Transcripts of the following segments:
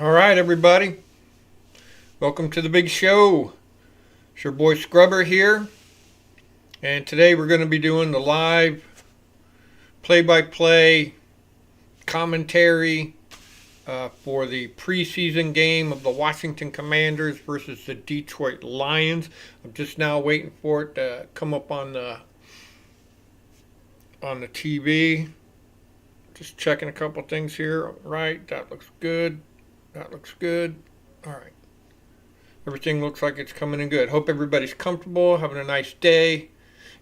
All right, everybody. Welcome to the big show. It's your boy Scrubber here. And today we're going to be doing the live play-by-play commentary for the preseason game of the Washington Commanders versus the Detroit Lions. I'm just now waiting for it to come up on the TV. Just checking a couple things here. Right, that looks good. That looks good. All right. Everything looks like it's coming in good. Hope everybody's comfortable, having a nice day.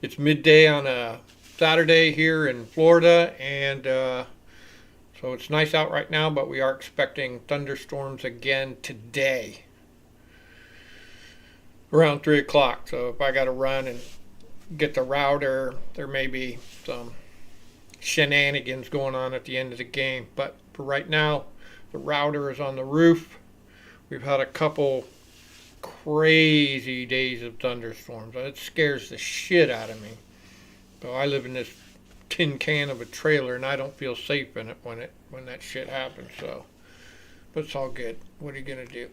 It's midday on a Saturday here in Florida, and so it's nice out right now, but we are expecting thunderstorms again today around 3 o'clock. So if I got to run and get the router, there may be some shenanigans going on at the end of the game. But for right now, the router is on the roof. We've had a couple crazy days of thunderstorms. It scares the shit out of me. So I live in this tin can of a trailer, and I don't feel safe in it when that shit happens. So, but it's all good. What are you gonna do?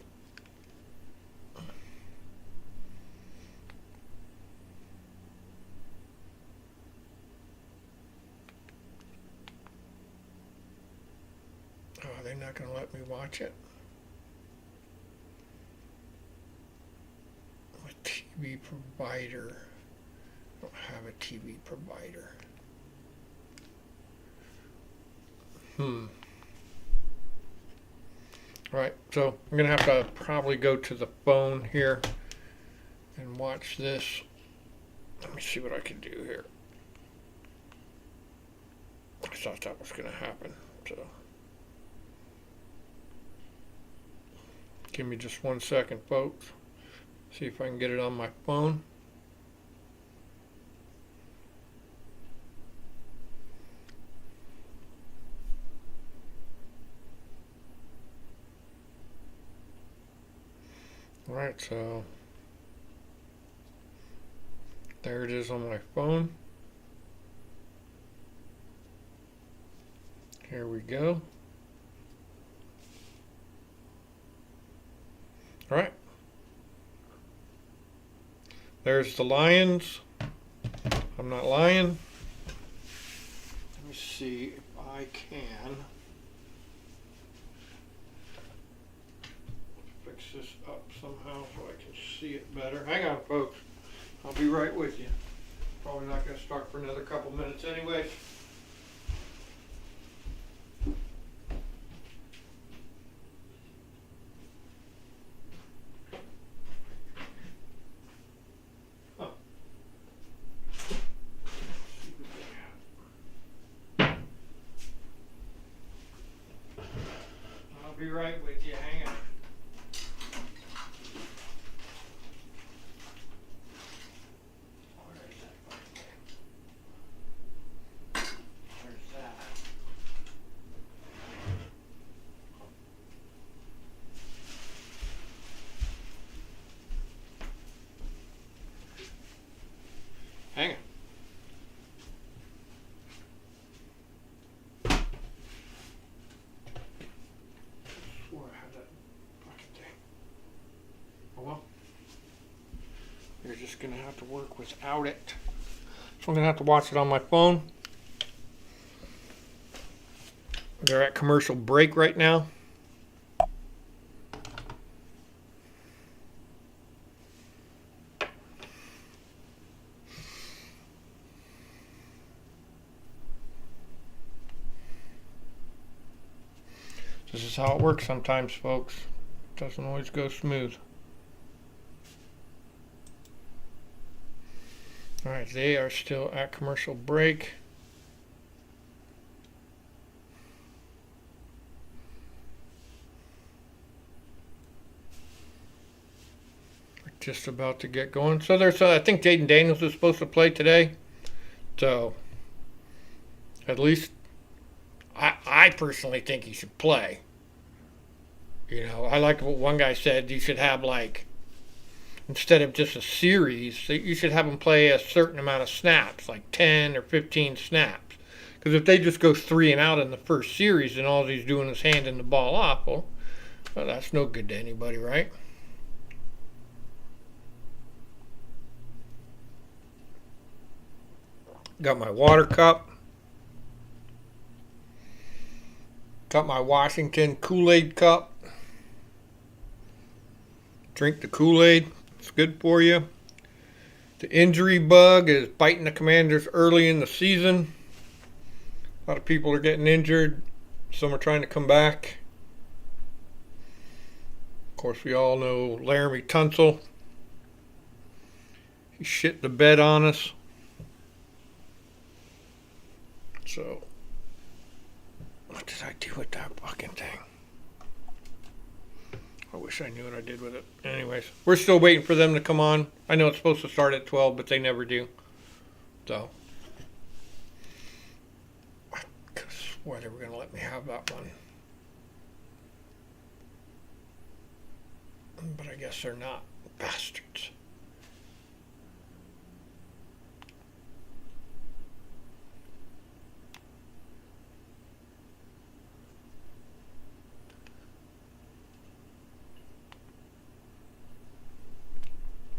Oh, they're not gonna let me watch it. TV provider. I don't have a TV provider. Alright, so I'm going to have to probably go to the phone here and watch this. Let me see what I can do here. I thought that was going to happen. So give me just 1 second, folks. See if I can get it on my phone. Alright, so there it is on my phone. Here we go. Alright. There's the Lions. I'm not lying. Let me see if I can fix this up somehow so I can see it better. Hang on, folks. I'll be right with you. Probably not going to start for another couple minutes anyway. I'll be right with you. Hang on. Hang on. I swore I had that fucking thing. Oh well. You're just gonna have to work without it. So I'm gonna have to watch it on my phone. They're at commercial break right now. This is how it works sometimes, folks. It doesn't always go smooth. Alright, they are still at commercial break. We're just about to get going. So there's, I think Jaden Daniels is supposed to play today. So, at least I personally think he should play. You know, I like what one guy said. You should have, like, instead of just a series, you should have them play a certain amount of snaps, like 10 or 15 snaps. Because if they just go 3 and out in the first series and all he's doing is handing the ball off, well, Well, that's no good to anybody, right? Got my water cup. Got my Washington Kool-Aid cup. Drink the Kool-Aid. It's good for you. The injury bug is biting the Commanders early in the season. A lot of people are getting injured. Some are trying to come back. Of course, we all know Laramie Tunsil. He shit the bed on us. So, what did I do with that fucking thing? I wish I knew what I did with it. Anyways, we're still waiting for them to come on. I know it's supposed to start at 12, but they never do. So, I could have swore they were going to let me have that one. But I guess they're not. Bastards.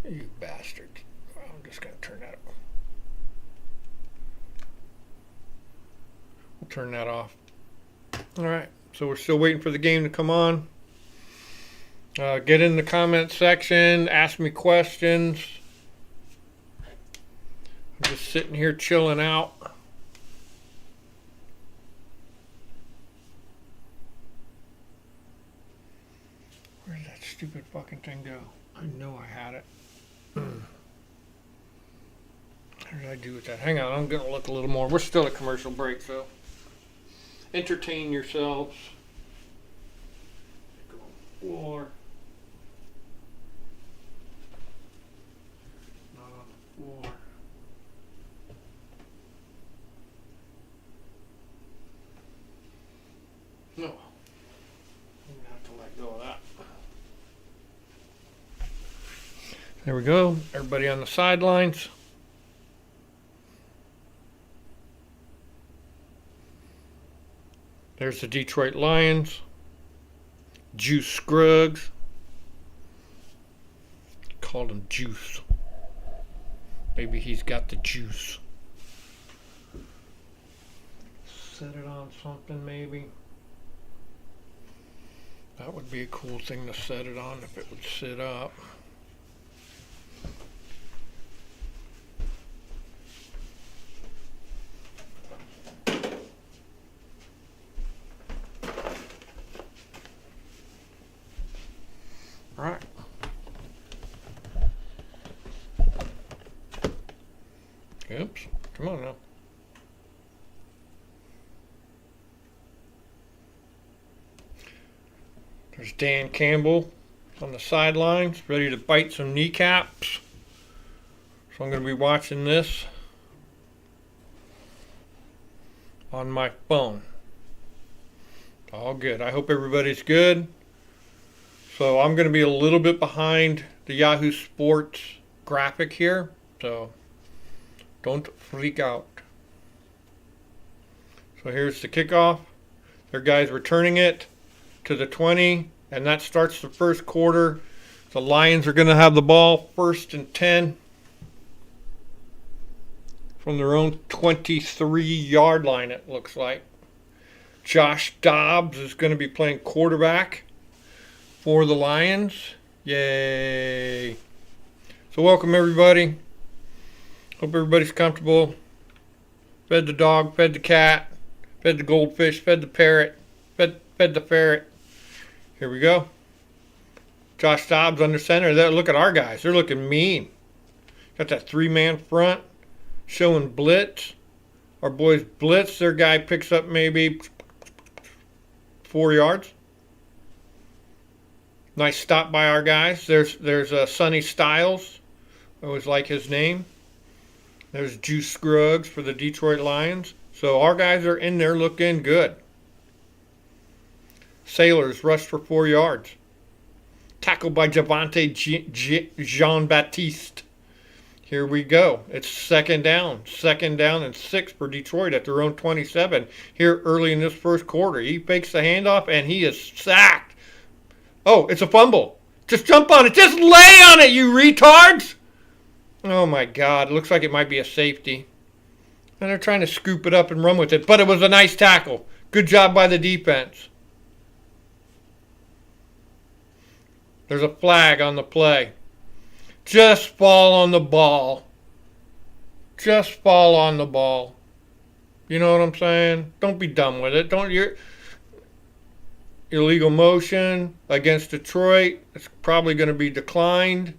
You bastards. Well, I'm just going to turn that off. We'll turn that off. Alright, so we're still waiting for the game to come on. Get in the comment section. Ask me questions. I'm just sitting here chilling out. Where did that stupid fucking thing go? I know I had it. What did I do with that? Hang on, I'm going to look a little more. We're still at commercial break, so entertain yourselves. Floor. Not on the floor. No. I'm going to have to let go of that. There we go. Everybody on the sidelines. There's the Detroit Lions. Juice Scruggs. Called him Juice. Maybe he's got the juice. Set it on something maybe. That would be a cool thing to set it on if it would sit up. All right. Oops. Come on now. There's Dan Campbell on the sidelines, ready to bite some kneecaps. So I'm going to be watching this on my phone. All good. I hope everybody's good. So I'm going to be a little bit behind the Yahoo Sports graphic here. So don't freak out. So here's the kickoff. Their guys returning it to the 20, and that starts the first quarter. The Lions are going to have the ball 1st and 10 from their own 23-yard line, it looks like. Josh Dobbs is going to be playing quarterback for the Lions. Yay. So welcome everybody. Hope everybody's comfortable. Fed the dog, fed the cat, fed the goldfish, fed the parrot, fed the ferret. Here we go. Josh Dobbs under center. Look at our guys. They're looking mean. Got that 3-man front showing blitz. Our boys blitz. Their guy picks up maybe 4 yards. Nice stop by our guys. There's Sonny Styles. I always like his name. There's Juice Scruggs for the Detroit Lions. So our guys are in there looking good. Sailors rushed for 4 yards. Tackled by Javante Jean-Baptiste. Here we go. It's second down. 2nd down and 6 for Detroit at their own 27. Here early in this first quarter. He fakes the handoff and he is sacked Oh, it's a fumble. Just jump on it. Just lay on it, you retards. Oh, my God. It looks like it might be a safety. And they're trying to scoop it up and run with it. But it was a nice tackle. Good job by the defense. There's a flag on the play. Just fall on the ball. Just fall on the ball. You know what I'm saying? Don't be dumb with it. You're illegal motion against Detroit. It's probably going to be declined.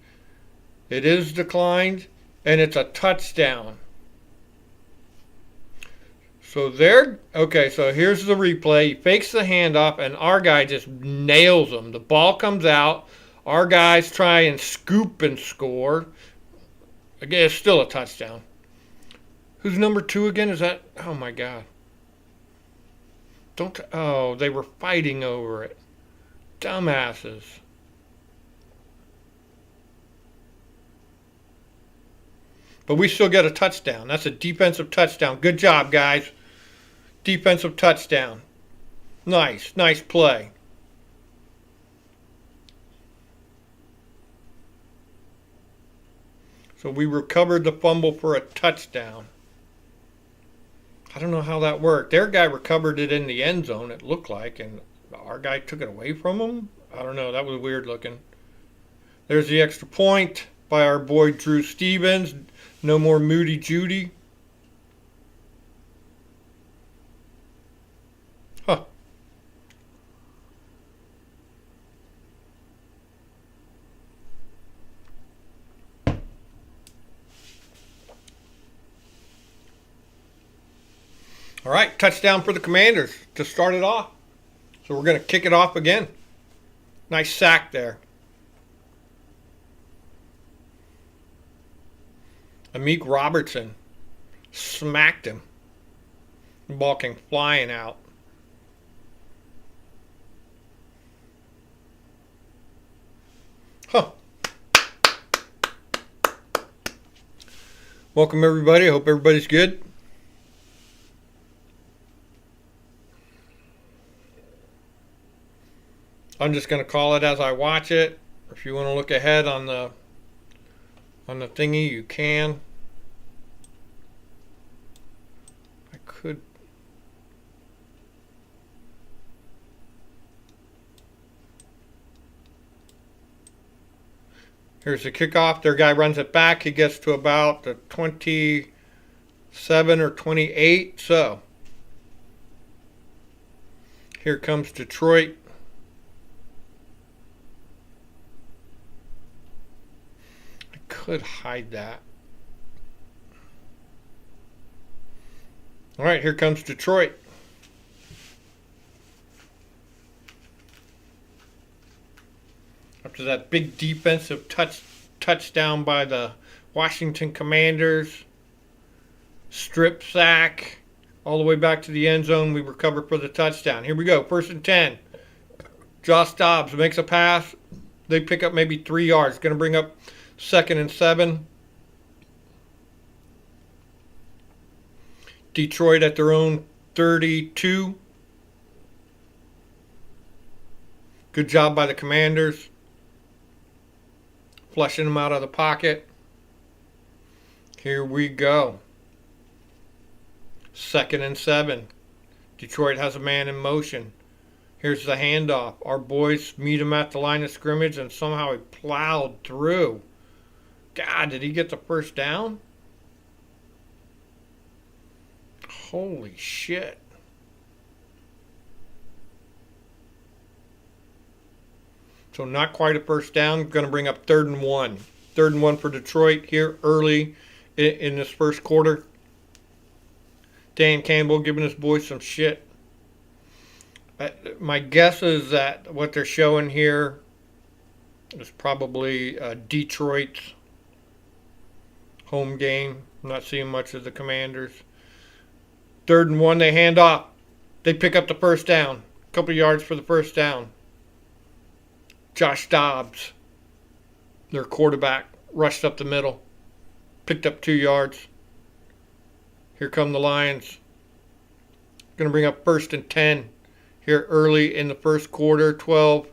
It is declined, and it's a touchdown. So so here's the replay. He fakes the handoff, and our guy just nails him. The ball comes out. Our guys try and scoop and score. Again, it's still a touchdown. Who's number 2 again? Is that? Oh, my God. They were fighting over it. Dumbasses. But we still get a touchdown. That's a defensive touchdown. Good job, guys. Defensive touchdown. Nice play. So we recovered the fumble for a touchdown. I don't know how that worked. Their guy recovered it in the end zone, it looked like, and our guy took it away from him. I don't know. That was weird looking. There's the extra point by our boy Drew Stevens. No more Moody Judy. Huh. All right, touchdown for the Commanders to start it off. So we're going to kick it off again. Nice sack there. Amik Robertson smacked him. The ball came flying out. Huh. Welcome, everybody. I hope everybody's good. I'm just going to call it as I watch it. If you want to look ahead on the thingy, you can. I could. Here's the kickoff. Their guy runs it back. He gets to about the 27 or 28. So here comes Detroit. Could hide that. All right, here comes Detroit. After that big defensive touchdown by the Washington Commanders, strip sack, all the way back to the end zone, we recover for the touchdown. Here we go, 1st and 10. Josh Dobbs makes a pass. They pick up maybe 3 yards. Going to bring up 2nd and 7. Detroit at their own 32. Good job by the Commanders. Flushing them out of the pocket. Here we go. 2nd and 7. Detroit has a man in motion. Here's the handoff. Our boys meet him at the line of scrimmage, and somehow he plowed through. God, did he get the first down? Holy shit. So not quite a first down. Going to bring up 3rd and 1. 3rd and 1 for Detroit here early in this first quarter. Dan Campbell giving his boys some shit. My guess is that what they're showing here is probably Detroit's home game. I'm not seeing much of the Commanders. 3rd and 1, they hand off. They pick up the first down. A couple yards for the first down. Josh Dobbs, their quarterback, rushed up the middle. Picked up 2 yards. Here come the Lions. Going to bring up 1st and 10 here early in the first quarter. 12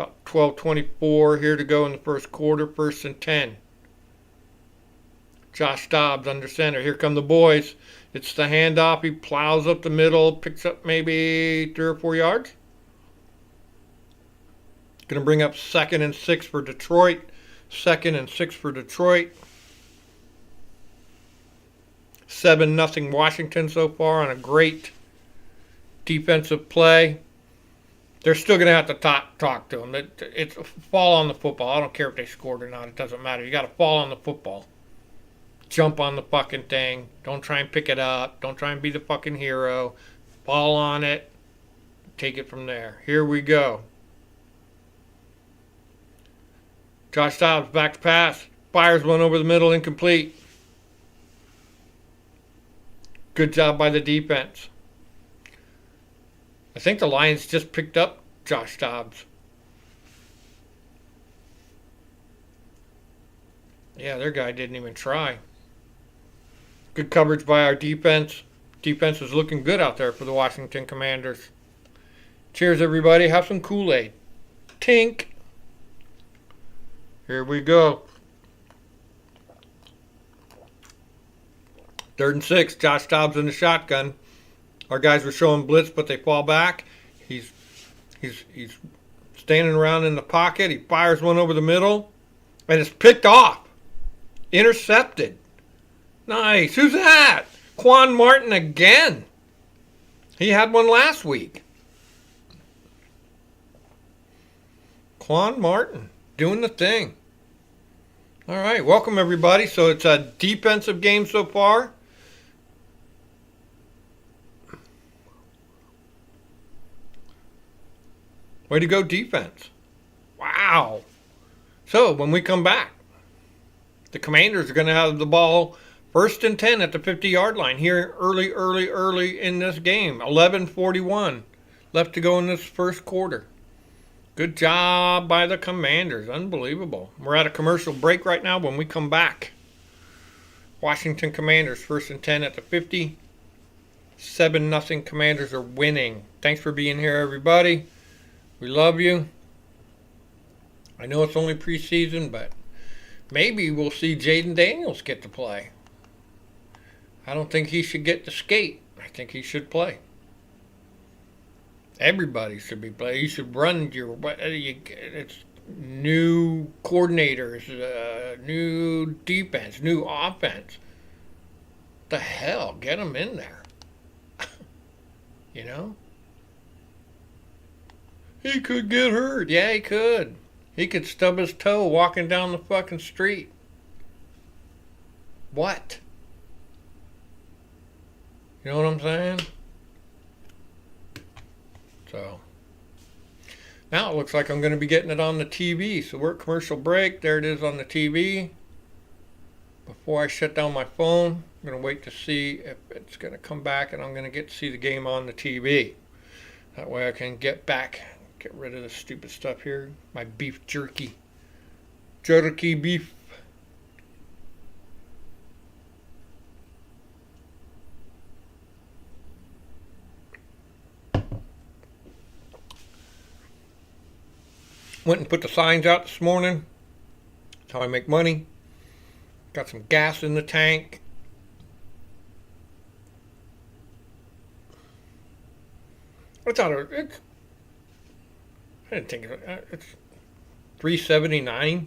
About 12:24 here to go in the first quarter. 1st and 10. Josh Dobbs under center. Here come the boys. It's the handoff. He plows up the middle. Picks up maybe 3 or 4 yards. Going to bring up 2nd and 6 for Detroit. 2nd and 6 for Detroit. 7-0 Washington so far on a great defensive play. They're still going to have to talk to them. It's a fall on the football. I don't care if they scored or not. It doesn't matter. You got to fall on the football. Jump on the fucking thing. Don't try and pick it up. Don't try and be the fucking hero. Fall on it. Take it from there. Here we go. Josh Dobbs back to pass. Fires one over the middle. Incomplete. Good job by the defense. I think the Lions just picked up Josh Dobbs. Yeah, their guy didn't even try. Good coverage by our defense. Defense is looking good out there for the Washington Commanders. Cheers, everybody. Have some Kool-Aid. Tink. Here we go. 3rd and 6. Josh Dobbs in the shotgun. Our guys were showing blitz, but they fall back. He's standing around in the pocket. He fires one over the middle, and it's picked off. Intercepted. Nice. Who's that? Quan Martin again. He had one last week. Quan Martin doing the thing. All right. Welcome, everybody. So it's a defensive game so far. Way to go, defense. Wow. So when we come back, the Commanders are going to have the ball 1st and 10 at the 50-yard line here early in this game. 11:41 left to go in this first quarter. Good job by the Commanders. Unbelievable. We're at a commercial break right now. When we come back, Washington Commanders 1st and 10 at the 50. 7-0 Commanders are winning. Thanks for being here, everybody. We love you. I know it's only preseason, but maybe we'll see Jaden Daniels get to play. I don't think he should get to skate. I think he should play. Everybody should be playing. You should run your... It's new coordinators, new defense, new offense. The hell? Get them in there. You know? He could get hurt. Yeah, he could. He could stub his toe walking down the fucking street. What? You know what I'm saying? So, now it looks like I'm going to be getting it on the TV. So we're at commercial break. There it is on the TV. Before I shut down my phone, I'm going to wait to see if it's going to come back and I'm going to get to see the game on the TV. That way I can get rid of the stupid stuff here. My beef jerky. Jerky beef. Went and put the signs out this morning. That's how I make money. Got some gas in the tank. I didn't think it's $3.79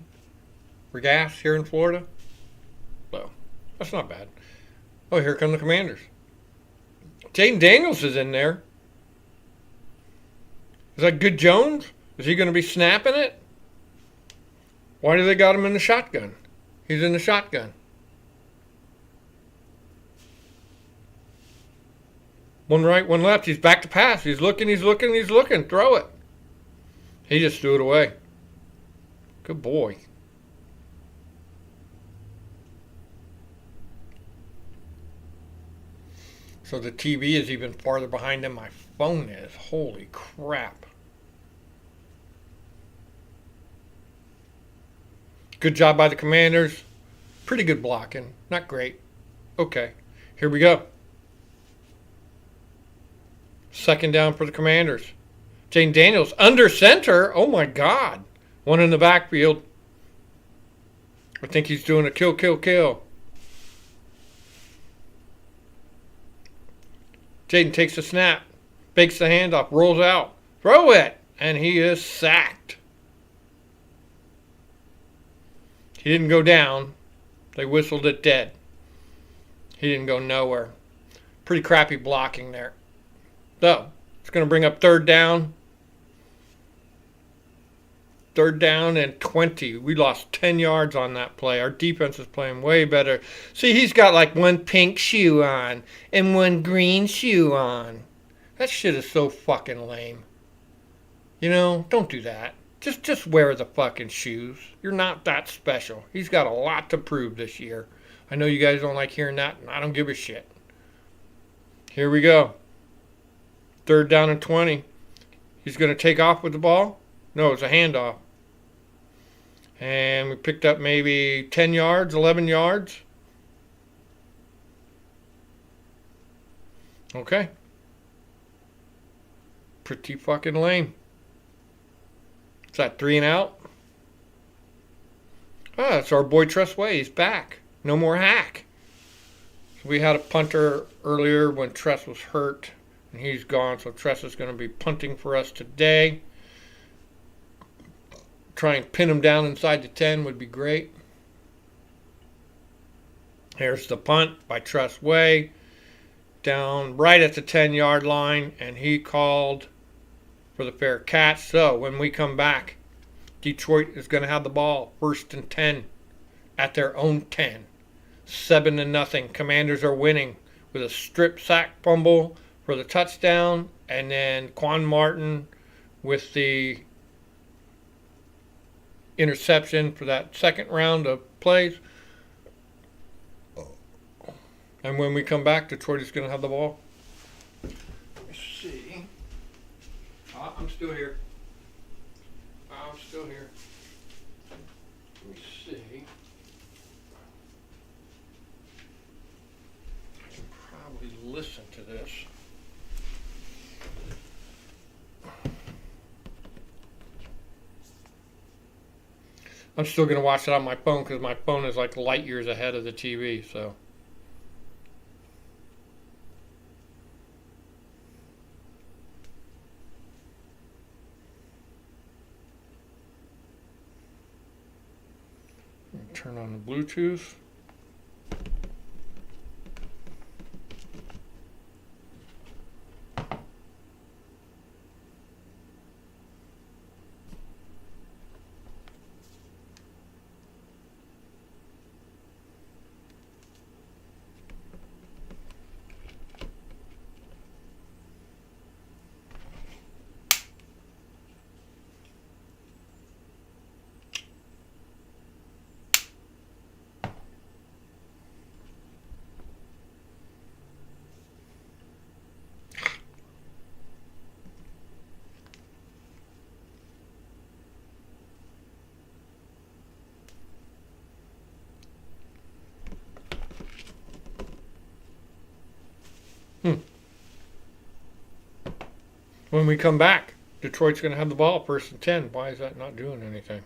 for gas here in Florida. So that's not bad. Oh, here come the Commanders. Jaden Daniels is in there. Is that Good Jones? Is he going to be snapping it? Why do they got him in the shotgun? He's in the shotgun. One right, one left. He's back to pass. He's looking. Throw it. He just threw it away. Good boy. So the TV is even farther behind than my phone is. Holy crap. Good job by the Commanders. Pretty good blocking. Not great. Okay. Here we go. 2nd down for the Commanders. Jane Daniels under center. Oh my God. One in the backfield. I think he's doing a kill, kill, kill. Jaden takes the snap, fakes the handoff, rolls out, throw it, and he is sacked. He didn't go down. They whistled it dead. He didn't go nowhere. Pretty crappy blocking there. So, it's going to bring up third down. Third down and 20. We lost 10 yards on that play. Our defense is playing way better. See, he's got like one pink shoe on and one green shoe on. That shit is so fucking lame. You know, don't do that. Just wear the fucking shoes. You're not that special. He's got a lot to prove this year. I know you guys don't like hearing that, and I don't give a shit. Here we go. Third down and 20. He's going to take off with the ball. No, it's a handoff. And we picked up maybe 10 yards, 11 yards. Okay. Pretty fucking lame. Is that 3 and out? Ah, it's our boy Tressway. He's back. No more hack. So we had a punter earlier when Tress was hurt, and he's gone. So Tress is going to be punting for us today. Try and pin him down inside the 10 would be great. Here's the punt by Tressway. Down right at the 10-yard line, and he called for the fair catch. So when we come back, Detroit is going to have the ball, 1st and 10 at their own 10. 7-0. Commanders are winning with a strip sack fumble for the touchdown, and then Quan Martin with the interception for that second round of plays. And when we come back, Detroit is going to have the ball. Let me see. I'm still here. I'm still here. Let me see. I can probably listen to this. I'm still going to watch it on my phone because my phone is like light years ahead of the TV, so. Turn on the Bluetooth. When we come back, Detroit's going to have the ball, 1st and 10. Why is that not doing anything?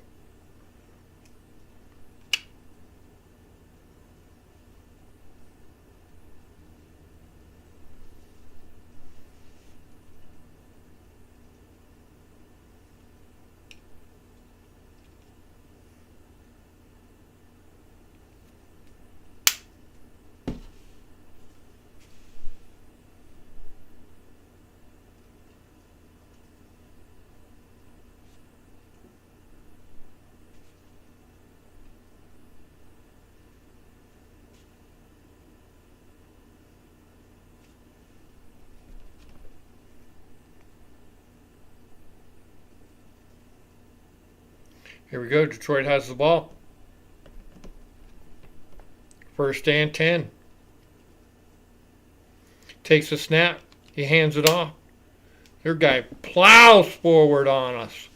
Here we go. Detroit has the ball. 1st and 10. Takes a snap. He hands it off. Their guy plows forward on us.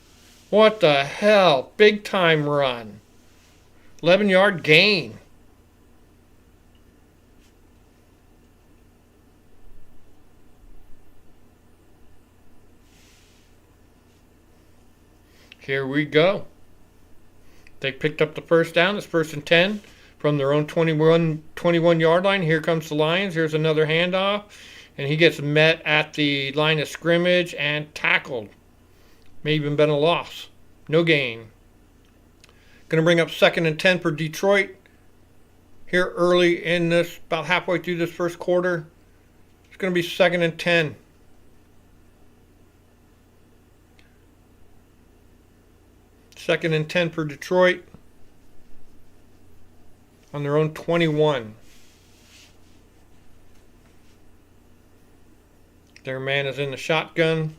What the hell? Big time run. 11-yard gain. Here we go. They picked up the first down. It's 1st and 10 from their own 21 yard line. Here comes the Lions. Here's another handoff. And he gets met at the line of scrimmage and tackled. May even been a loss. No gain. Going to bring up 2nd and 10 for Detroit. Here early in this, about halfway through this first quarter. It's going to be 2nd and 10. Second and 10 for Detroit on their own 21. Their man is in the shotgun.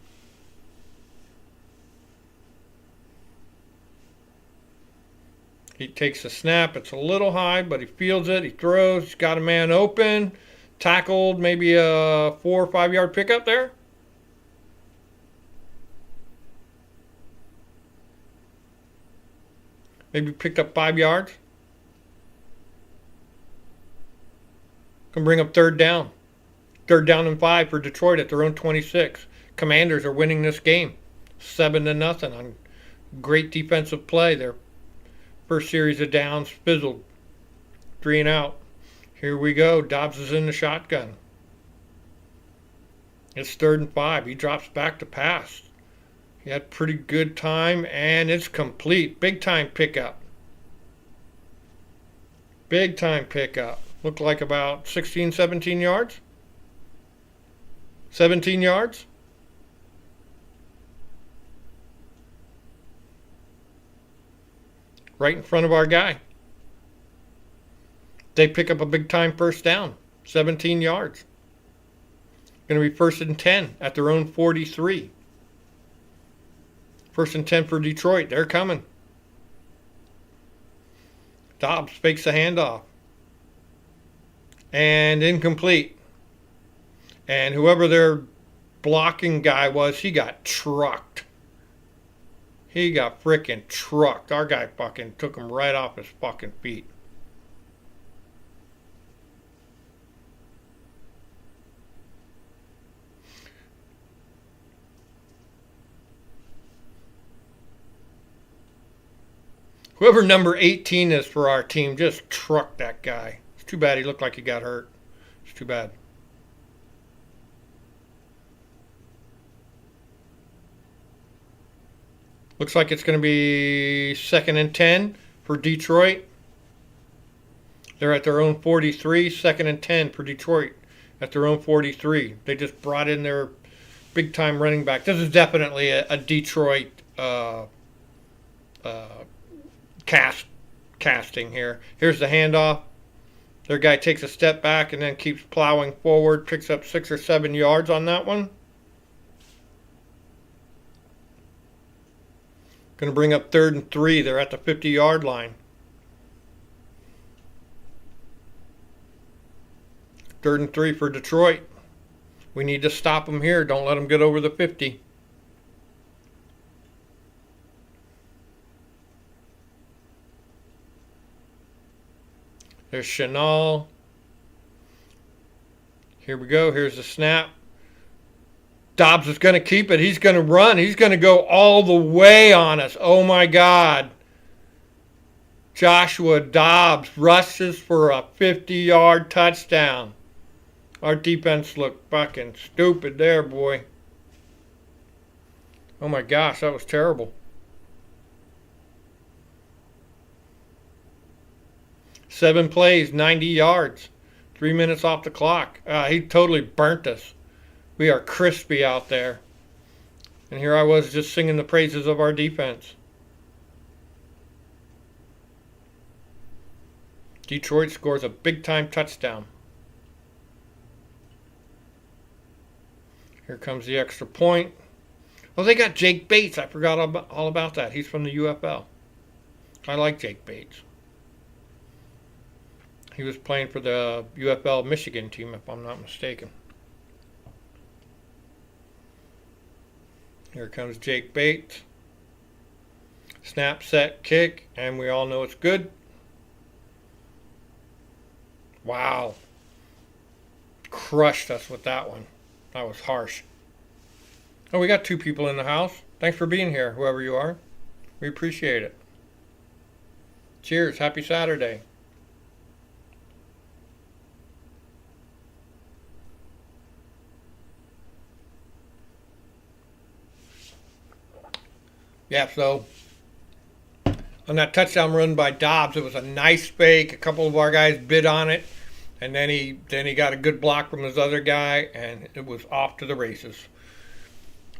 He takes a snap. It's a little high, but he fields it. He throws. He's got a man open. Tackled, maybe a 4 or 5 yard pickup there. Maybe picked up 5 yards. Can bring up 3rd down. 3rd down and 5 for Detroit at their own 26. Commanders are winning this game 7-0 on great defensive play. Their first series of downs fizzled. 3 and out. Here we go. Dobbs is in the shotgun. It's 3rd and 5. He drops back to pass. He had pretty good time, and it's complete. Big time pickup. Big time pickup. Looked like about 16, 17 yards. 17 yards. Right in front of our guy. They pick up a big time 1st down. 17 yards. Going to be 1st and 10 at their own 43. 1st and 10 for Detroit. They're coming. Dobbs fakes the handoff. And incomplete. And whoever their blocking guy was, he got trucked. He got frickin' trucked. Our guy fucking took him right off his fucking feet. Whoever number 18 is for our team just trucked that guy. It's too bad he looked like he got hurt. It's too bad. Looks like it's going to be 2nd and 10 for Detroit. They're at their own 43. 2nd and 10 for Detroit at their own 43. They just brought in their big-time running back. This is definitely a Detroit casting here. Here's the handoff. Their guy takes a step back and then keeps plowing forward. Picks up 6 or 7 yards on that one. Going to bring up 3rd and 3. They're at the 50-yard line. 3rd and 3 for Detroit. We need to stop them here. Don't let them get over the 50. There's Chanel. Here we go. Here's the snap. Dobbs is going to keep it. He's going to run. He's going to go all the way on us. Oh, my God. Joshua Dobbs rushes for a 50-yard touchdown. Our defense looked fucking stupid there, boy. Oh, my gosh. That was terrible. 7 plays, 90 yards. 3 minutes off the clock. He totally burnt us. We are crispy out there. And here I was just singing the praises of our defense. Detroit scores a big-time touchdown. Here comes the extra point. Oh, they got Jake Bates. I forgot all about that. He's from the UFL. I like Jake Bates. He was playing for the UFL Michigan team, if I'm not mistaken. Here comes Jake Bates. Snap, set, kick, and we all know it's good. Wow. Crushed us with that one. That was harsh. Oh, we got 2 people in the house. Thanks for being here, whoever you are. We appreciate it. Cheers. Happy Saturday. Yeah, so on that touchdown run by Dobbs, it was a nice fake. A couple of our guys bid on it, and then he got a good block from his other guy, and it was off to the races.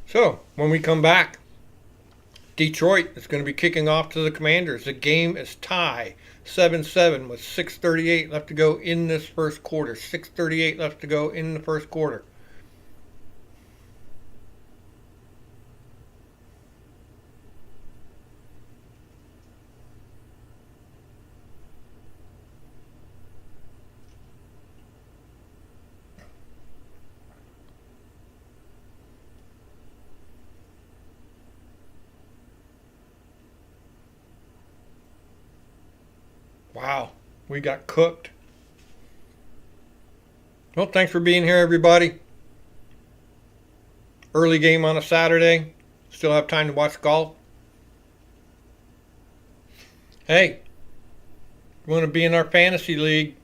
So when we come back, Detroit is going to be kicking off to the Commanders. The game is tie 7-7 with 6:38 left to go in this first quarter. 6:38 left to go in the first quarter. Wow, we got cooked. Well, thanks for being here, everybody. Early game on a Saturday. Still have time to watch golf. Hey, you want to be in our fantasy league?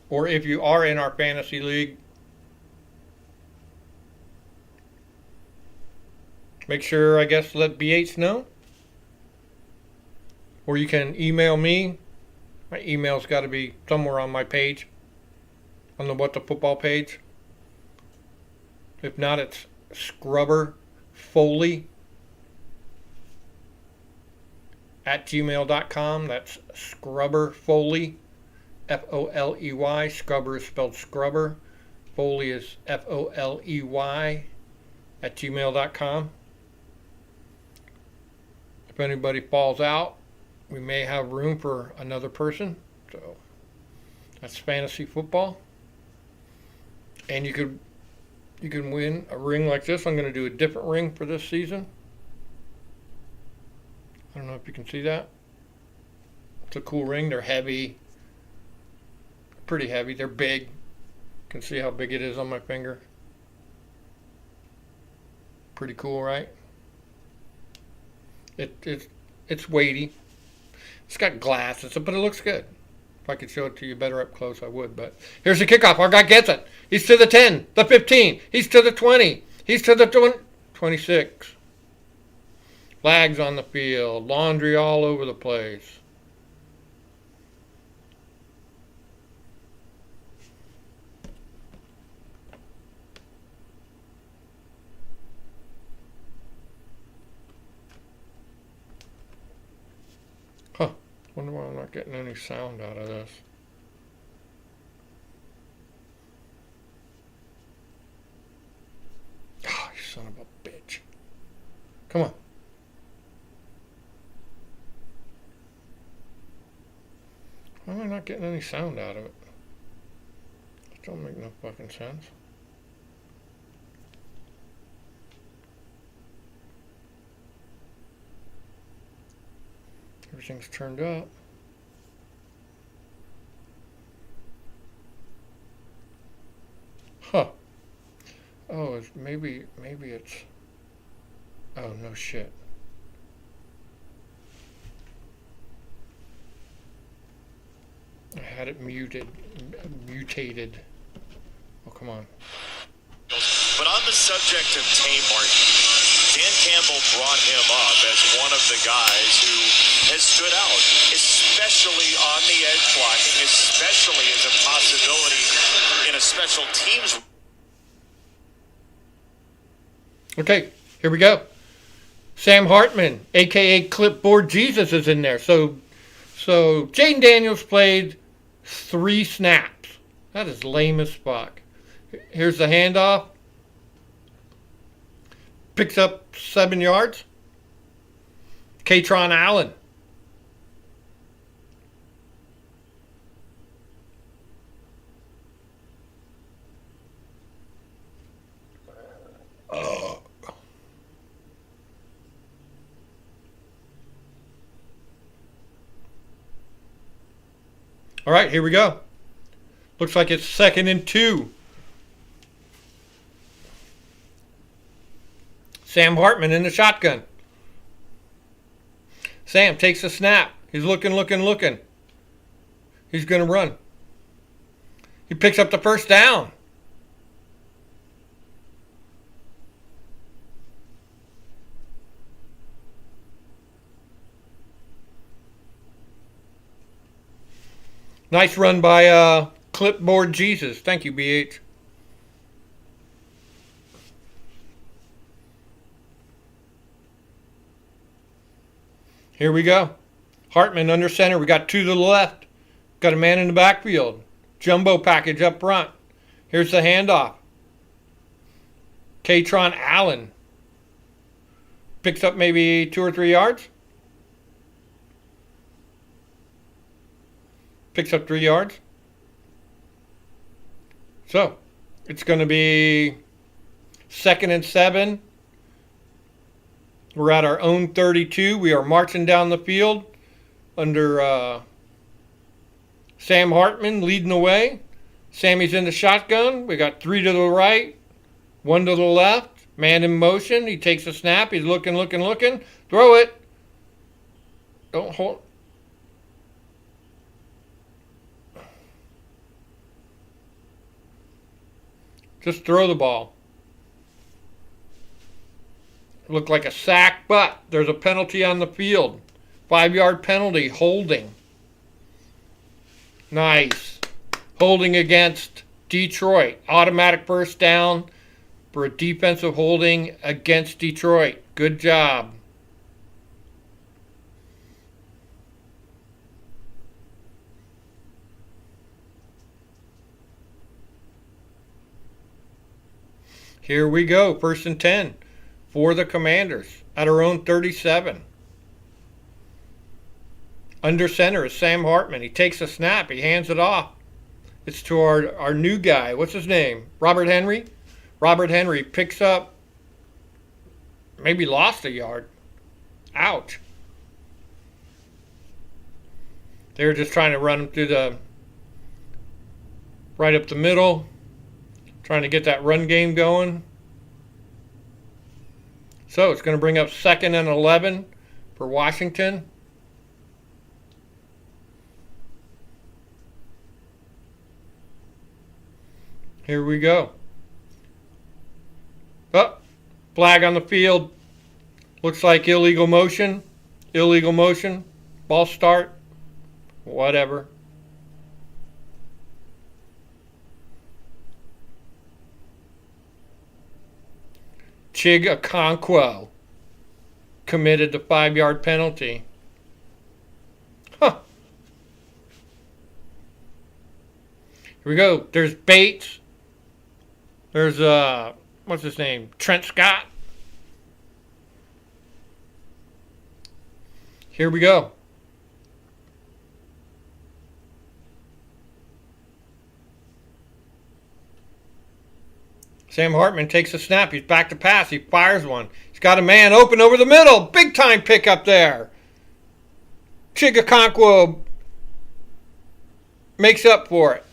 Or if you are in our fantasy league, make sure, I guess, let BH know. Or you can email me. My email's got to be somewhere on my page, on the What the Football page. If not, it's scrubberfoley@gmail.com. That's scrubberfoley, Foley. Scrubber is spelled scrubber. Foley is Foley @gmail.com. If anybody falls out, we may have room for another person. So that's fantasy football. And you can win a ring like this. I'm going to do a different ring for this season. I don't know if you can see that. It's a cool ring. They're heavy. Pretty heavy. They're big. You can see how big it is on my finger. Pretty cool, right? It's weighty. It's got glass, but it looks good. If I could show it to you better up close, I would. But here's the kickoff. Our guy gets it. He's to the 10, the 15. He's to the 20. He's to the 26. Flags on the field. Laundry all over the place. Huh. Wonder why I'm not getting any sound out of this. Oh, you son of a bitch. Come on. Why am I not getting any sound out of it? It don't make no fucking sense. Everything's turned up. Huh. Oh, maybe it's... Oh, no shit. I had it mutated. Oh, come on. But on the subject of Tame Martin, Dan Campbell brought him up as one of the guys who has stood out, especially on the edge blocking, especially as a possibility in a special teams. Okay, here we go. Sam Hartman, a.k.a. Clipboard Jesus, is in there. So Jaden Daniels played 3 snaps. That is lame as fuck. Here's the handoff. Picks up 7 yards. Katron Allen. All right, here we go. Looks like it's 2nd and 2. Sam Hartman in the shotgun. Sam takes a snap. He's looking. He's going to run. He picks up the first down. Nice run by Clipboard Jesus. Thank you, BH. Here we go. Hartman under center. We got 2 to the left. Got a man in the backfield. Jumbo package up front. Here's the handoff. Katron Allen. Picks up maybe 2 or 3 yards. Picks up 3 yards. So, it's going to be 2nd and 7. We're at our own 32. We are marching down the field under Sam Hartman leading the way. Sammy's in the shotgun. We got 3 to the right, 1 to the left. Man in motion. He takes a snap. He's looking. Throw it. Don't hold. Just throw the ball. Looked like a sack, but there's a penalty on the field. 5-yard penalty, holding. Nice. Holding against Detroit. Automatic first down for a defensive holding against Detroit. Good job. Here we go, 1st and 10 for the Commanders at our own 37. Under center is Sam Hartman. He takes a snap. He hands it off. It's to our new guy. What's his name? Robert Henry. Robert Henry picks up, maybe lost a yard. Ouch. They were just trying to run him through the, right up the middle. Trying to get that run game going. So it's going to bring up 2nd and 11 for Washington. Here we go. Oh, flag on the field. Looks like illegal motion. Illegal motion. Ball start. Whatever. Chig Okonkwo committed the 5-yard penalty. Huh. Here we go. There's Bates. There's, what's his name? Trent Scott. Here we go. Sam Hartman takes a snap. He's back to pass. He fires one. He's got a man open over the middle. Big time pickup there. Chig Okonkwo makes up for it.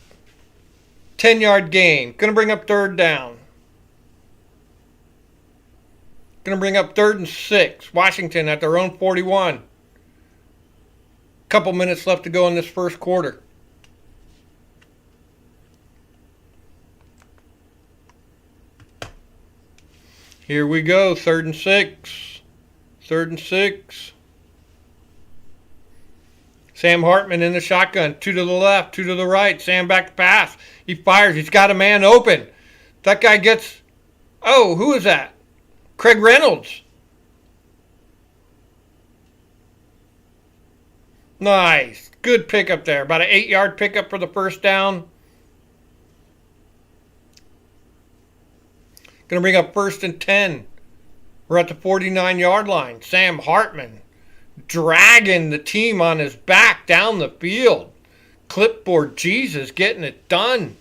10-yard gain. Going to bring up 3rd down. Going to bring up 3rd and 6. Washington at their own 41. Couple minutes left to go in this first quarter. Here we go, 3rd and 6. 3rd and 6. Sam Hartman in the shotgun. 2 to the left, 2 to the right. Sam back to pass. He fires. He's got a man open. That guy gets... Oh, who is that? Craig Reynolds. Nice. Good pickup there. About an 8-yard pickup for the first down. Going to bring up 1st and 10. We're at the 49-yard line. Sam Hartman dragging the team on his back down the field. Clipboard Jesus getting it done.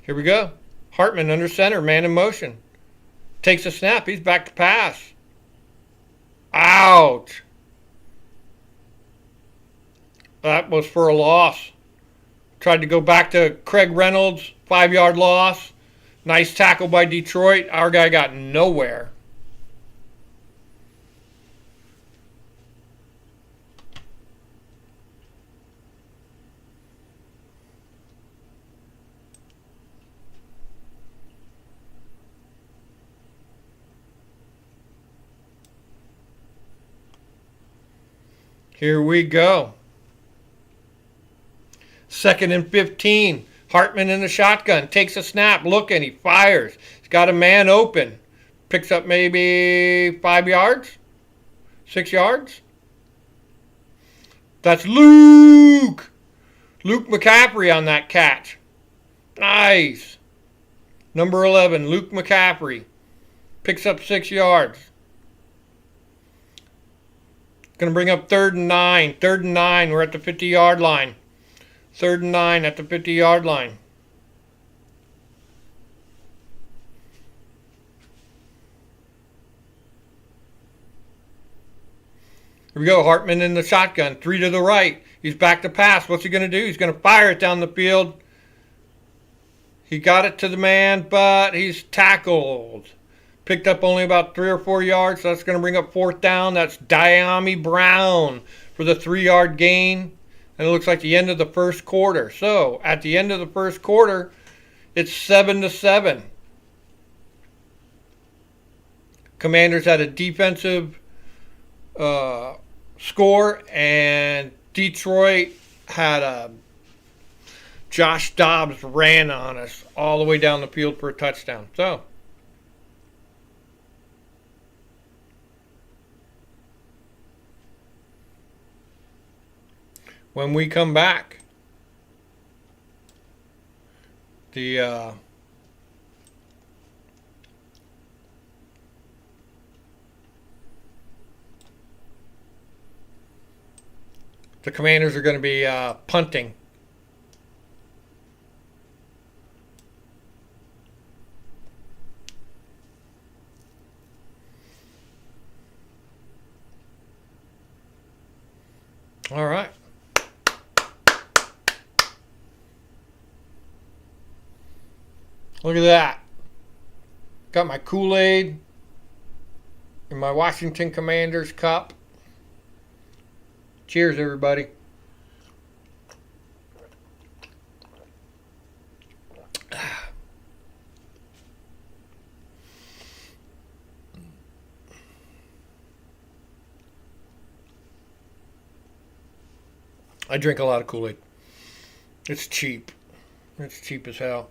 Here we go. Hartman under center, man in motion. Takes a snap. He's back to pass. Ouch. That was for a loss. Tried to go back to Craig Reynolds, 5-yard loss. Nice tackle by Detroit. Our guy got nowhere. Here we go. 2nd and 15. Hartman in the shotgun. Takes a snap. Looking. He fires. He's got a man open. Picks up maybe 5 yards? 6 yards? That's Luke! Luke McCaffrey on that catch. Nice. Number 11, Luke McCaffrey. Picks up 6 yards. Going to bring up 3rd and 9. 3rd and 9. We're at the 50-yard line. 3rd and 9 at the 50-yard line. Here we go. Hartman in the shotgun. 3 to the right. He's back to pass. What's he going to do? He's going to fire it down the field. He got it to the man, but he's tackled. Picked up only about 3 or 4 yards. So that's going to bring up 4th down. That's Diami Brown for the 3-yard gain. And it looks like the end of the first quarter. So at the end of the first quarter, it's 7-7. Commanders had a defensive score, and Detroit had a Josh Dobbs ran on us all the way down the field for a touchdown. So when we come back, the Commanders are going to be punting. All right. Look at that. Got my Kool-Aid in my Washington Commanders cup. Cheers, everybody. I drink a lot of Kool-Aid. It's cheap. It's cheap as hell.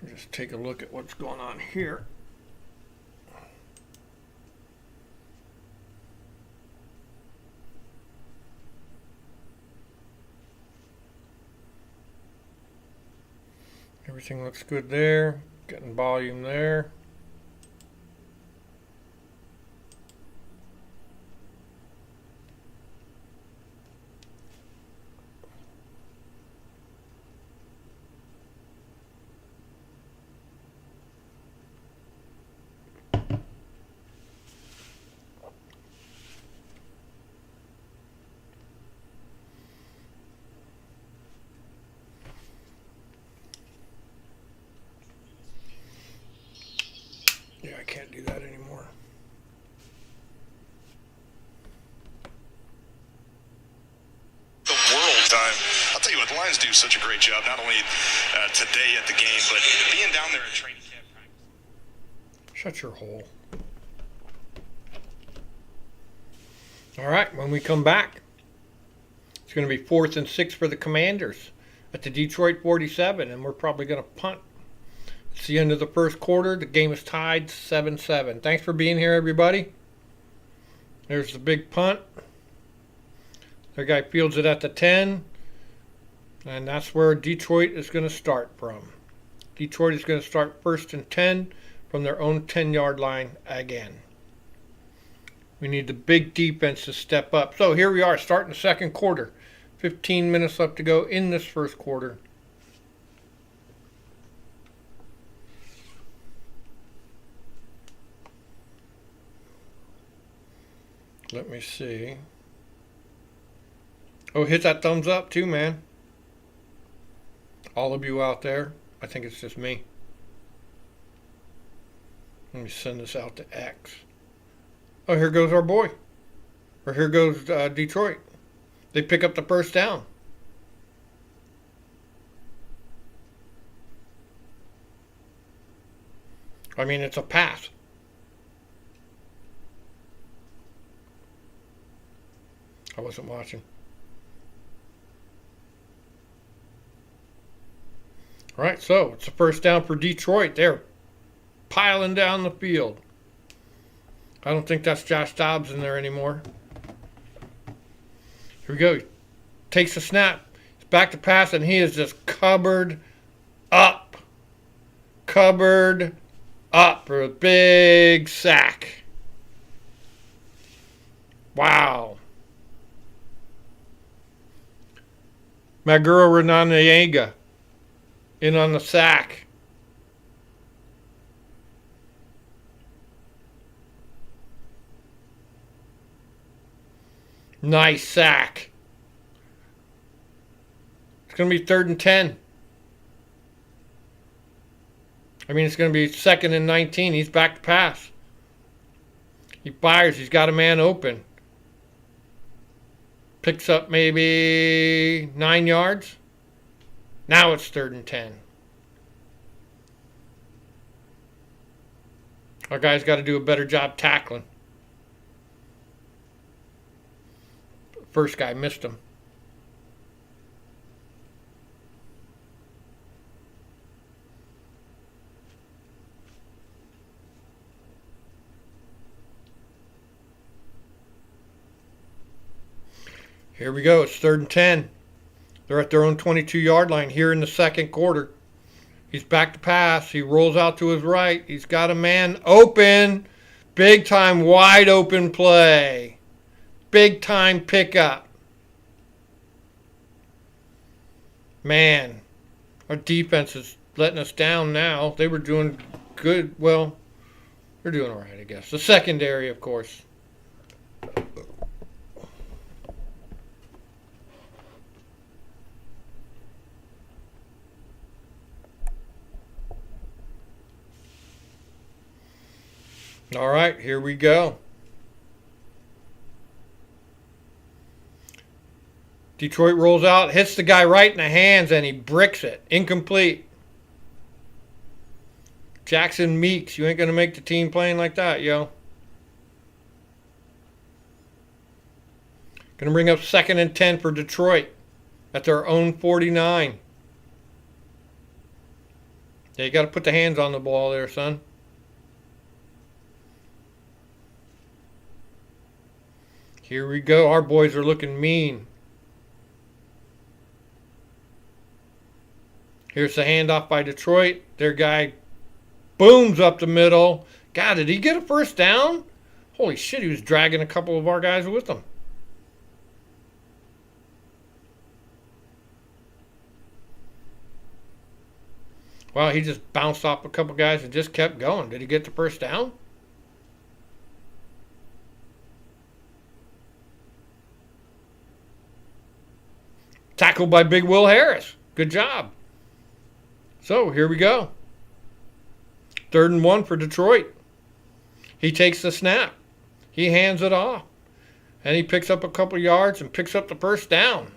Just take a look at what's going on here. Everything looks good there. Getting volume there. Yeah, I can't do that anymore. The world time. I'll tell you what, the Lions do such a great job, not only today at the game, but being down there at training camp practice. Shut your hole. All right, when we come back, it's going to be 4th and 6 for the Commanders at the Detroit 47, and we're probably going to punt. It's the end of the first quarter. The game is tied 7-7. Thanks for being here, everybody. There's the big punt. Their guy fields it at the 10. And that's where Detroit is going to start from. Detroit is going to start 1st and 10 from their own 10-yard line again. We need the big defense to step up. So here we are, starting the second quarter. 15 minutes left to go in this first quarter. Let me see. Oh, hit that thumbs up too, man. All of you out there. I think it's just me. Let me send this out to X. Oh, here goes our boy. Or here goes Detroit. They pick up the first down. I mean, it's a pass. I wasn't watching. All right, so it's a first down for Detroit. They're piling down the field. I don't think that's Josh Dobbs in there anymore. Here we go. He takes the snap. He's back to pass, and he is just covered up. Covered up for a big sack. Wow. Maguro Renaniega in on the sack. Nice sack. It's going to be 3rd and 10. I mean, it's going to be 2nd and 19. He's back to pass. He fires. He's got a man open. Picks up maybe 9 yards. Now it's 3rd and 10. Our guy's got to do a better job tackling. First guy missed him. Here we go. It's 3rd and 10. They're at their own 22-yard line here in the second quarter. He's back to pass. He rolls out to his right. He's got a man open. Big time wide open play. Big time pickup. Man, our defense is letting us down now. They were doing good. Well, they're doing all right, I guess. The secondary, of course. All right, here we go. Detroit rolls out, hits the guy right in the hands, and he bricks it. Incomplete. Jackson Meeks, you ain't going to make the team playing like that, yo. Going to bring up 2nd and 10 for Detroit at their own 49. Yeah, you got to put the hands on the ball there, son. Here we go. Our boys are looking mean. Here's the handoff by Detroit. Their guy booms up the middle. God, did he get a first down? Holy shit, he was dragging a couple of our guys with him. Wow, he just bounced off a couple guys and just kept going. Did he get the first down? Tackled by Big Will Harris. Good job. So, here we go. 3rd and 1 for Detroit. He takes the snap. He hands it off. And he picks up a couple yards and picks up the first down.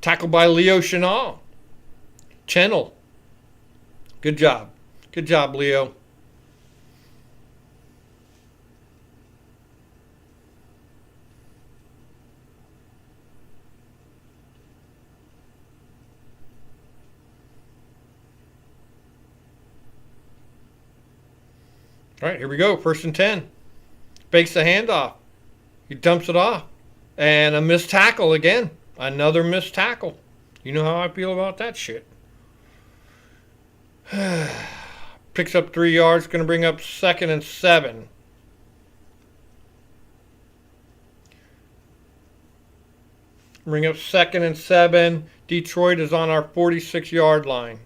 Tackled by Leo Chenal. Good job. Good job, Leo. All right, here we go. 1st and 10. Fakes the handoff. He dumps it off. And a missed tackle again. Another missed tackle. You know how I feel about that shit. Picks up 3 yards. Going to bring up 2nd and 7. Bring up 2nd and 7. Detroit is on our 46-yard line.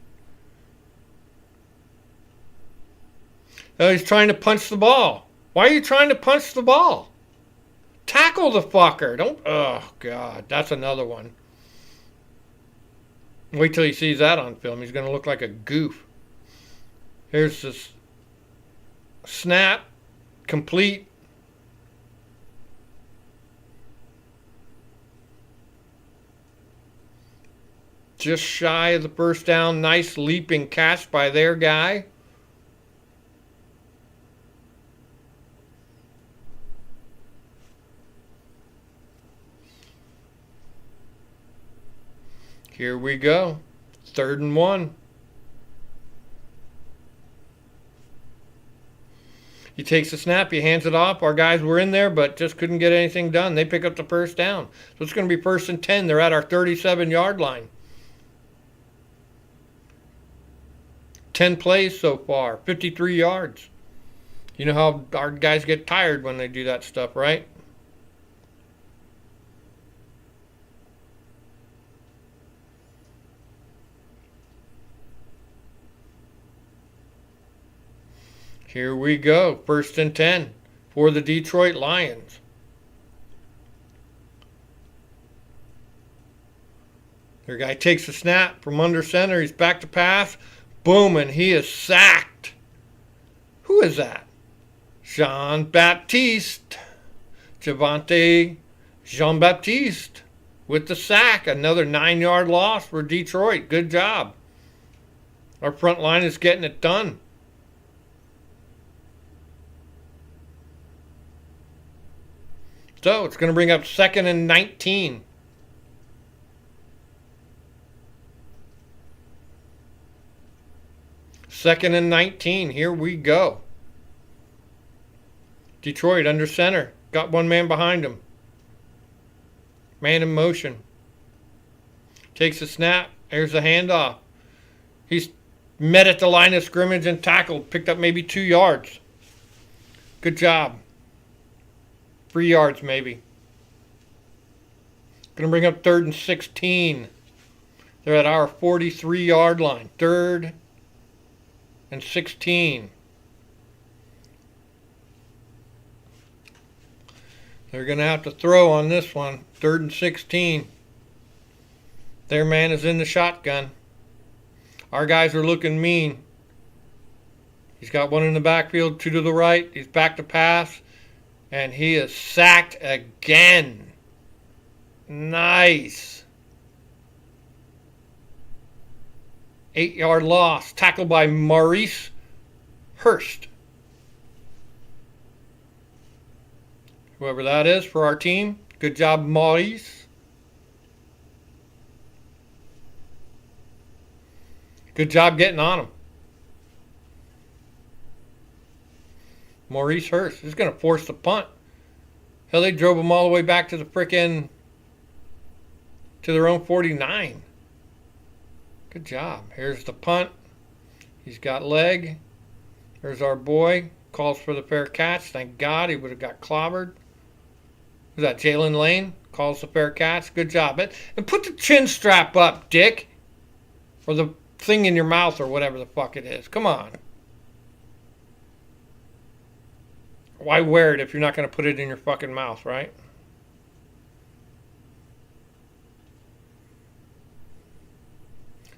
Oh, he's trying to punch the ball. Why are you trying to punch the ball? Tackle the fucker. Don't. Oh, God. That's another one. Wait till he sees that on film. He's going to look like a goof. Here's this snap. Complete. Just shy of the first down. Nice leaping catch by their guy. Here we go. 3rd and 1. He takes the snap. He hands it off. Our guys were in there, but just couldn't get anything done. They pick up the first down. So it's going to be 1st and 10. They're at our 37-yard line. 10 plays so far. 53 yards. You know how our guys get tired when they do that stuff, right? Here we go. 1st and 10 for the Detroit Lions. Their guy takes the snap from under center. He's back to pass. Boom, and he is sacked. Who is that? Jean-Baptiste. Javante Jean-Baptiste with the sack. Another 9-yard loss for Detroit. Good job. Our front line is getting it done. So it's going to bring up 2nd and 19. Second and 19. Here we go. Detroit under center. Got one man behind him. Man in motion. Takes a snap. There's the handoff. He's met at the line of scrimmage and tackled. Picked up maybe 2 yards. Good job. 3 yards maybe. Going to bring up 3rd and 16. They're at our 43-yard line. 3rd and 16. They're going to have to throw on this one. 3rd and 16. Their man is in the shotgun. Our guys are looking mean. He's got one in the backfield, 2 to the right. He's back to pass. And he is sacked again. Nice. 8-yard loss. Tackled by Maurice Hurst. Whoever that is for our team. Good job, Maurice. Good job getting on him. Maurice Hurst is going to force the punt. Hell, they drove him all the way back to the frickin' to their own 49. Good job. Here's the punt. He's got leg. There's our boy. Calls for the fair catch. Thank God he would have got clobbered. Who's that? Jalen Lane calls the fair catch. Good job. And put the chin strap up, dick. Or the thing in your mouth or whatever the fuck it is. Come on. Why wear it if you're not going to put it in your fucking mouth, right?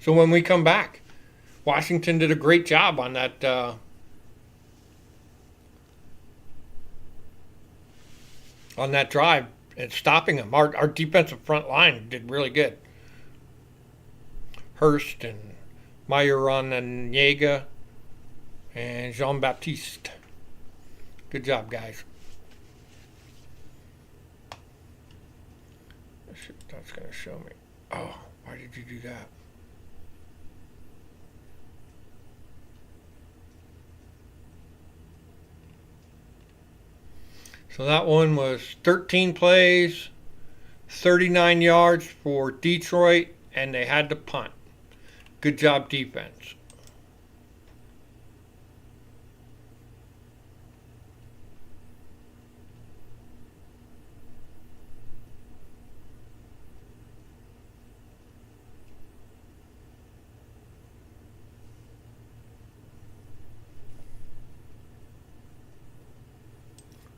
So when we come back, Washington did a great job on that drive and stopping them. Our defensive front line did really good. Hurst and Mayorga and Jean-Baptiste. Good job, guys. That's going to show me. Oh, why did you do that? So that one was 13 plays, 39 yards for Detroit, and they had to punt. Good job, defense.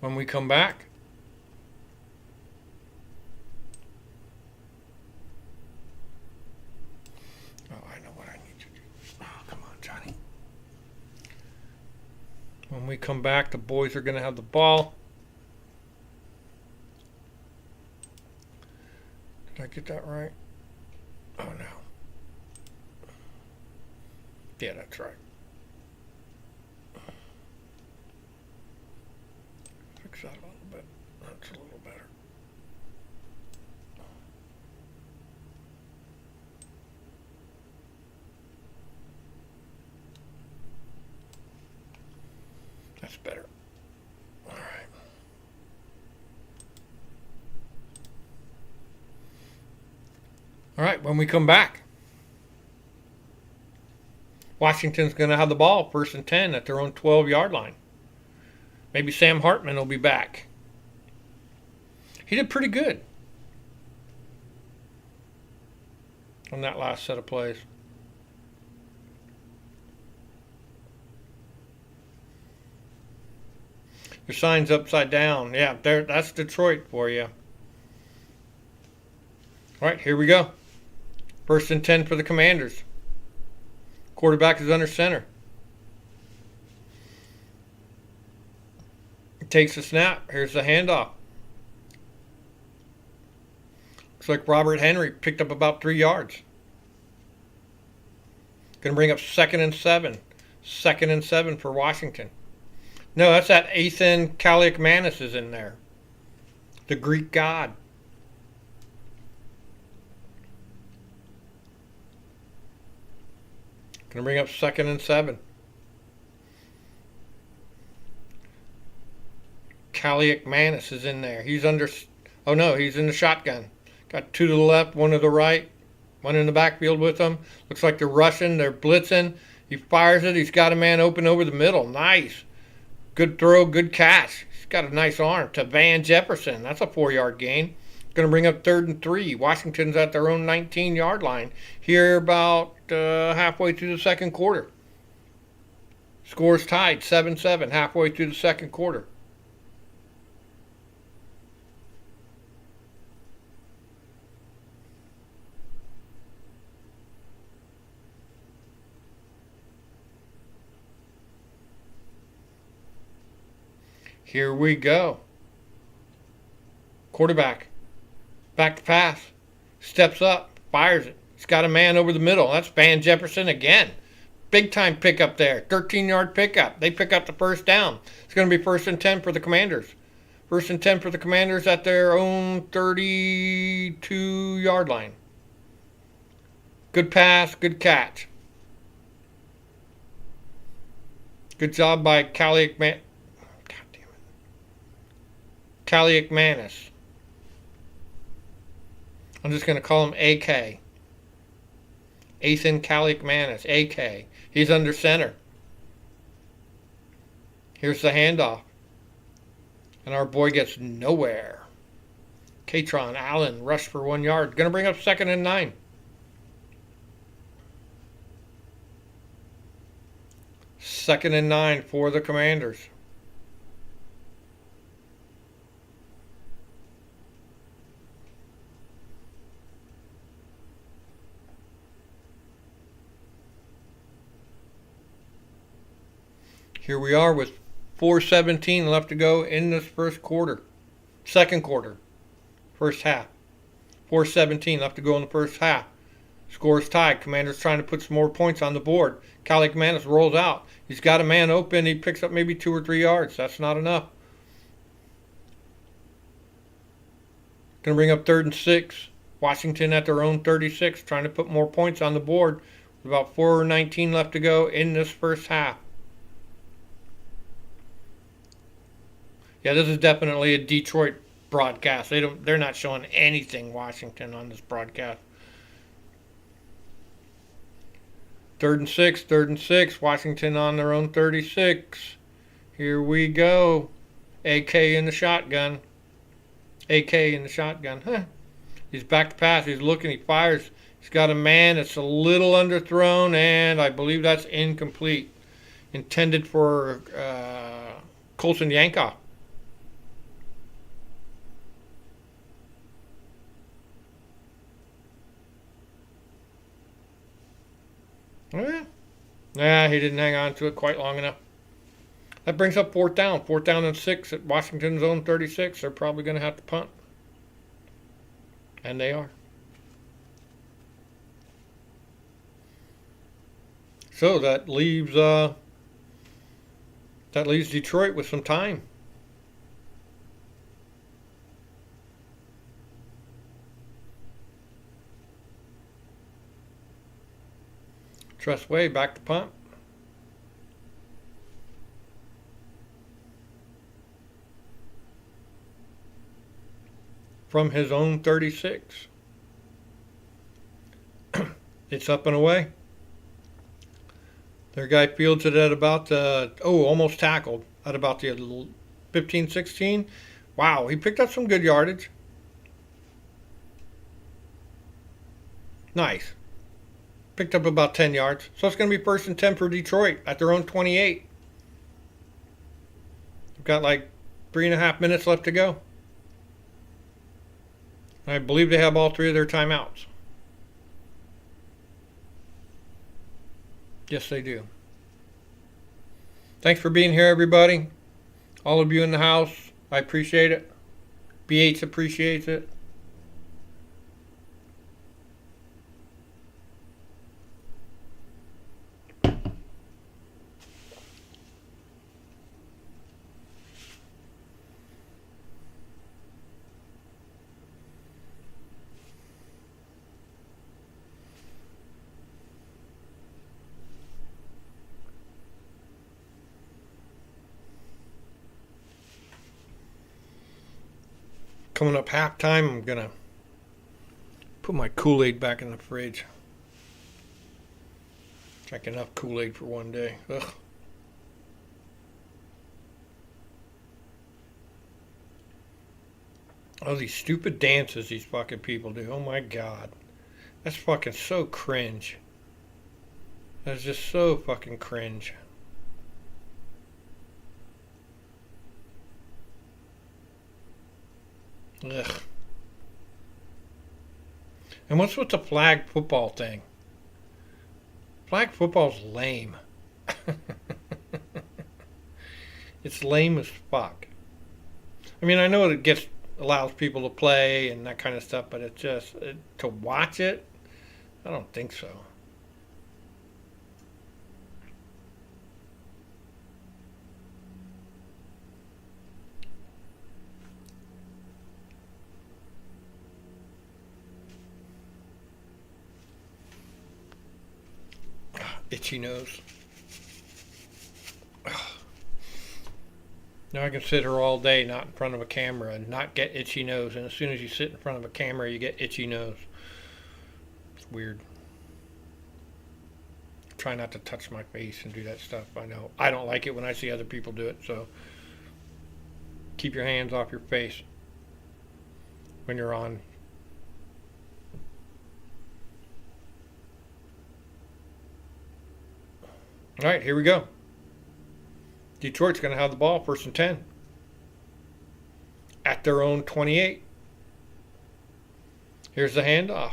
when we come back. Oh, I know what I need to do. Oh, come on, Johnny. When we come back, the boys are going to have the ball. Did I get that right? Oh, no. Yeah, that's right. Fix that a little bit. That's a little better. That's better. All right. All right, when we come back, Washington's going to have the ball, 1st and 10 at their own 12-yard line. Maybe Sam Hartman will be back. He did pretty good on that last set of plays. Your sign's upside down. Yeah, there. That's Detroit for you. All right, here we go. 1st and 10 for the Commanders. Quarterback is under center. Takes the snap. Here's the handoff. Looks like Robert Henry picked up about 3 yards. Going to bring up 2nd and 7. 2nd and 7 for Washington. No, that's that Ethan Kaliakmanis is in there. The Greek god. Going to bring up 2nd and 7. Kaliakmanis is in there. He's under... Oh, no, he's in the shotgun. Got 2 to the left, 1 to the right. 1 in the backfield with him. Looks like they're rushing. They're blitzing. He fires it. He's got a man open over the middle. Nice. Good throw, good catch. He's got a nice arm to Van Jefferson. That's a 4-yard gain. Going to bring up 3rd and 3. Washington's at their own 19-yard line. Here about halfway through the second quarter. Scores tied, 7-7, halfway through the second quarter. Here we go. Quarterback. Back to pass. Steps up. Fires it. He's got a man over the middle. That's Van Jefferson again. Big time pickup there. 13-yard pickup. They pick up the first down. It's going to be 1st and 10 for the Commanders. 1st and 10 for the Commanders at their own 32-yard line. Good pass. Good catch. Good job by Kaliakmanis. I'm just going to call him AK. Ethan Kaliakmanis, AK. He's under center. Here's the handoff. And our boy gets nowhere. Katron Allen rushed for 1 yard. Going to bring up 2nd and 9. 2nd and 9 for the Commanders. Here we are with 4:17 left to go in this second quarter, first half. 4:17 left to go in the first half. Scores tied. Commanders trying to put some more points on the board. Kaliakmanis rolls out. He's got a man open. He picks up maybe 2 or 3 yards. That's not enough. Going to bring up 3rd and 6. Washington at their own 36, trying to put more points on the board. With about 4:19 left to go in this first half. Yeah, this is definitely a Detroit broadcast. They're not showing anything Washington on this broadcast. 3rd and 6, 3rd and 6. Washington on their own 36. Here we go. AK in the shotgun. AK in the shotgun. Huh. He's back to pass. He's looking. He fires. He's got a man that's a little underthrown, and I believe that's incomplete. Intended for Colson Yankoff. Yeah. Nah, he didn't hang on to it quite long enough. That brings up fourth down. Fourth down and 6 at Washington's own 36. They're probably going to have to punt. And they are. So that leaves Detroit with some time. Trustway back to punt. From his own 36. It's up and away. Their guy fields it at about, almost tackled at about the 15, 16. Wow, he picked up some good yardage. Nice. Picked up about 10 yards. So it's going to be 1st and 10 for Detroit at their own 28. They've got like 3.5 minutes left to go. I believe they have all 3 of their timeouts. Yes, they do. Thanks for being here, everybody. All of you in the house, I appreciate it. BH appreciates it. Coming up halftime, I'm going to put my Kool-Aid back in the fridge. Drank enough Kool-Aid for one day. Ugh. Oh, these stupid dances these fucking people do. Oh my God. That's fucking so cringe. That's just so fucking cringe. Ugh. And what's with the flag football thing? Flag football's lame. It's lame as fuck. I mean, I know it allows people to play and that kind of stuff, but it's just to watch it, I don't think so. Itchy nose. Now I can sit here all day not in front of a camera and not get itchy nose, and as soon as you sit in front of a camera you get itchy nose. It's weird. Try not to touch my face and do that stuff. I know I don't like it when I see other people do it, so keep your hands off your face when you're on. All right, here we go. Detroit's going to have the ball 1st and 10 at their own 28. Here's the handoff.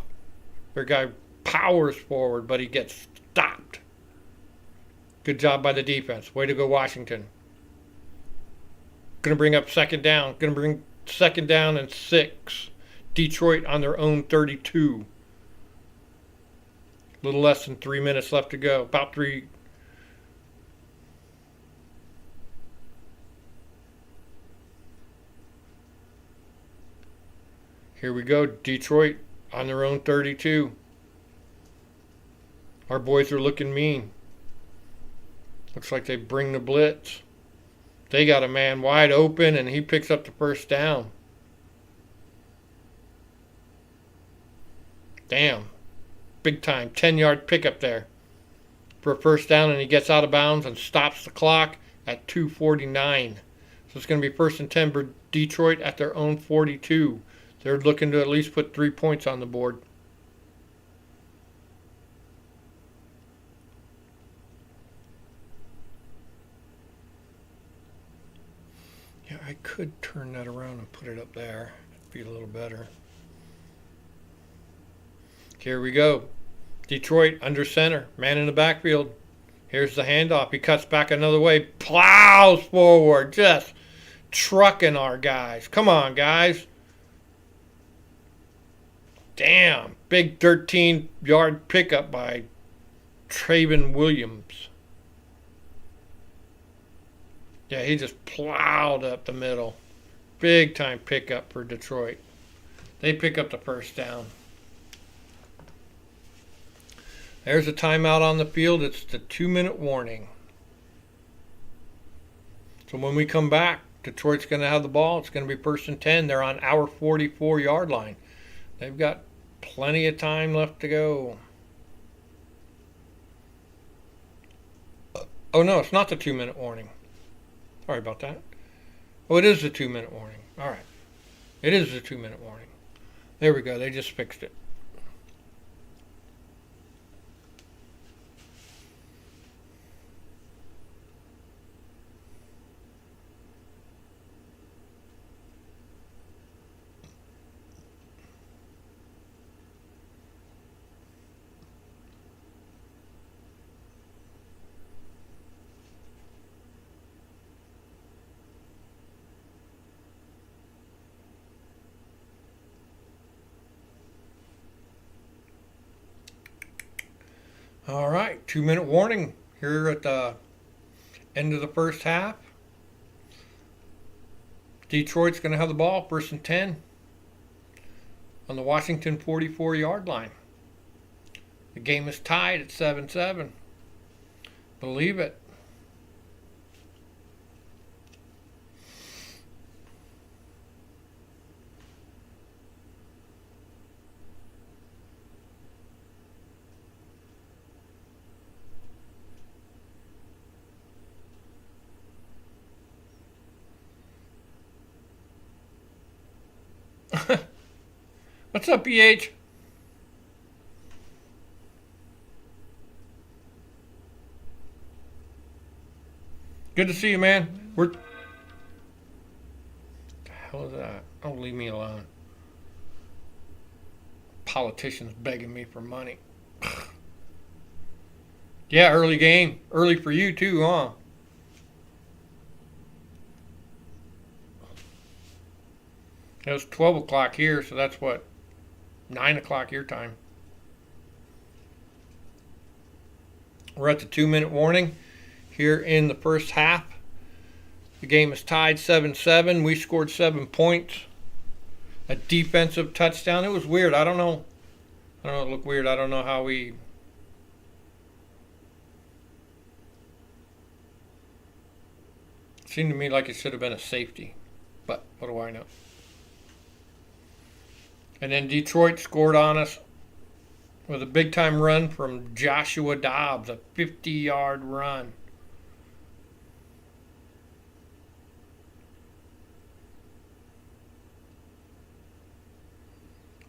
Their guy powers forward, but he gets stopped. Good job by the defense. Way to go, Washington. Going to bring up 2nd down. Going to bring 2nd down and 6. Detroit on their own 32. A little less than 3 minutes left to go. About 3. Here we go, Detroit on their own 32. Our boys are looking mean. Looks like they bring the blitz. They got a man wide open, and he picks up the 1st down. Damn. Big time. 10-yard pickup there for a 1st down, and he gets out of bounds and stops the clock at 2:49. So it's going to be 1st and 10 for Detroit at their own 42. They're looking to at least put 3 points on the board. Yeah, I could turn that around and put it up there. It'd be a little better. Here we go. Detroit under center, man in the backfield. Here's the handoff. He cuts back another way, plows forward, just trucking our guys. Come on, guys. Damn, big 13-yard pickup by Traven Williams. Yeah, he just plowed up the middle. Big time pickup for Detroit. They pick up the first down. There's a timeout on the field. It's the 2-minute warning. So when we come back, Detroit's going to have the ball. It's going to be 1st and 10. They're on our 44-yard line. They've got plenty of time left to go. Oh, no, it's not the 2-minute warning. Sorry about that. Oh, it is the 2-minute warning. All right. It is the 2-minute warning. There we go. They just fixed it. All right, 2-minute warning here at the end of the first half. Detroit's going to have the ball, 1st and 10, on the Washington 44-yard line. The game is tied at 7-7. Believe it. What's up, BH? Good to see you, man. What the hell is that? Oh, leave me alone. Politicians begging me for money. Yeah, early game. Early for you, too, huh? It was 12 o'clock here, so that's what? 9 o'clock your time. We're at the 2-minute warning here in the first half. The game is tied 7-7. We scored 7 points. A defensive touchdown. It was weird. I don't know. It looked weird. I don't know how we... It seemed to me like it should have been a safety. But what do I know? And then Detroit scored on us with a big-time run from Joshua Dobbs, a 50-yard run.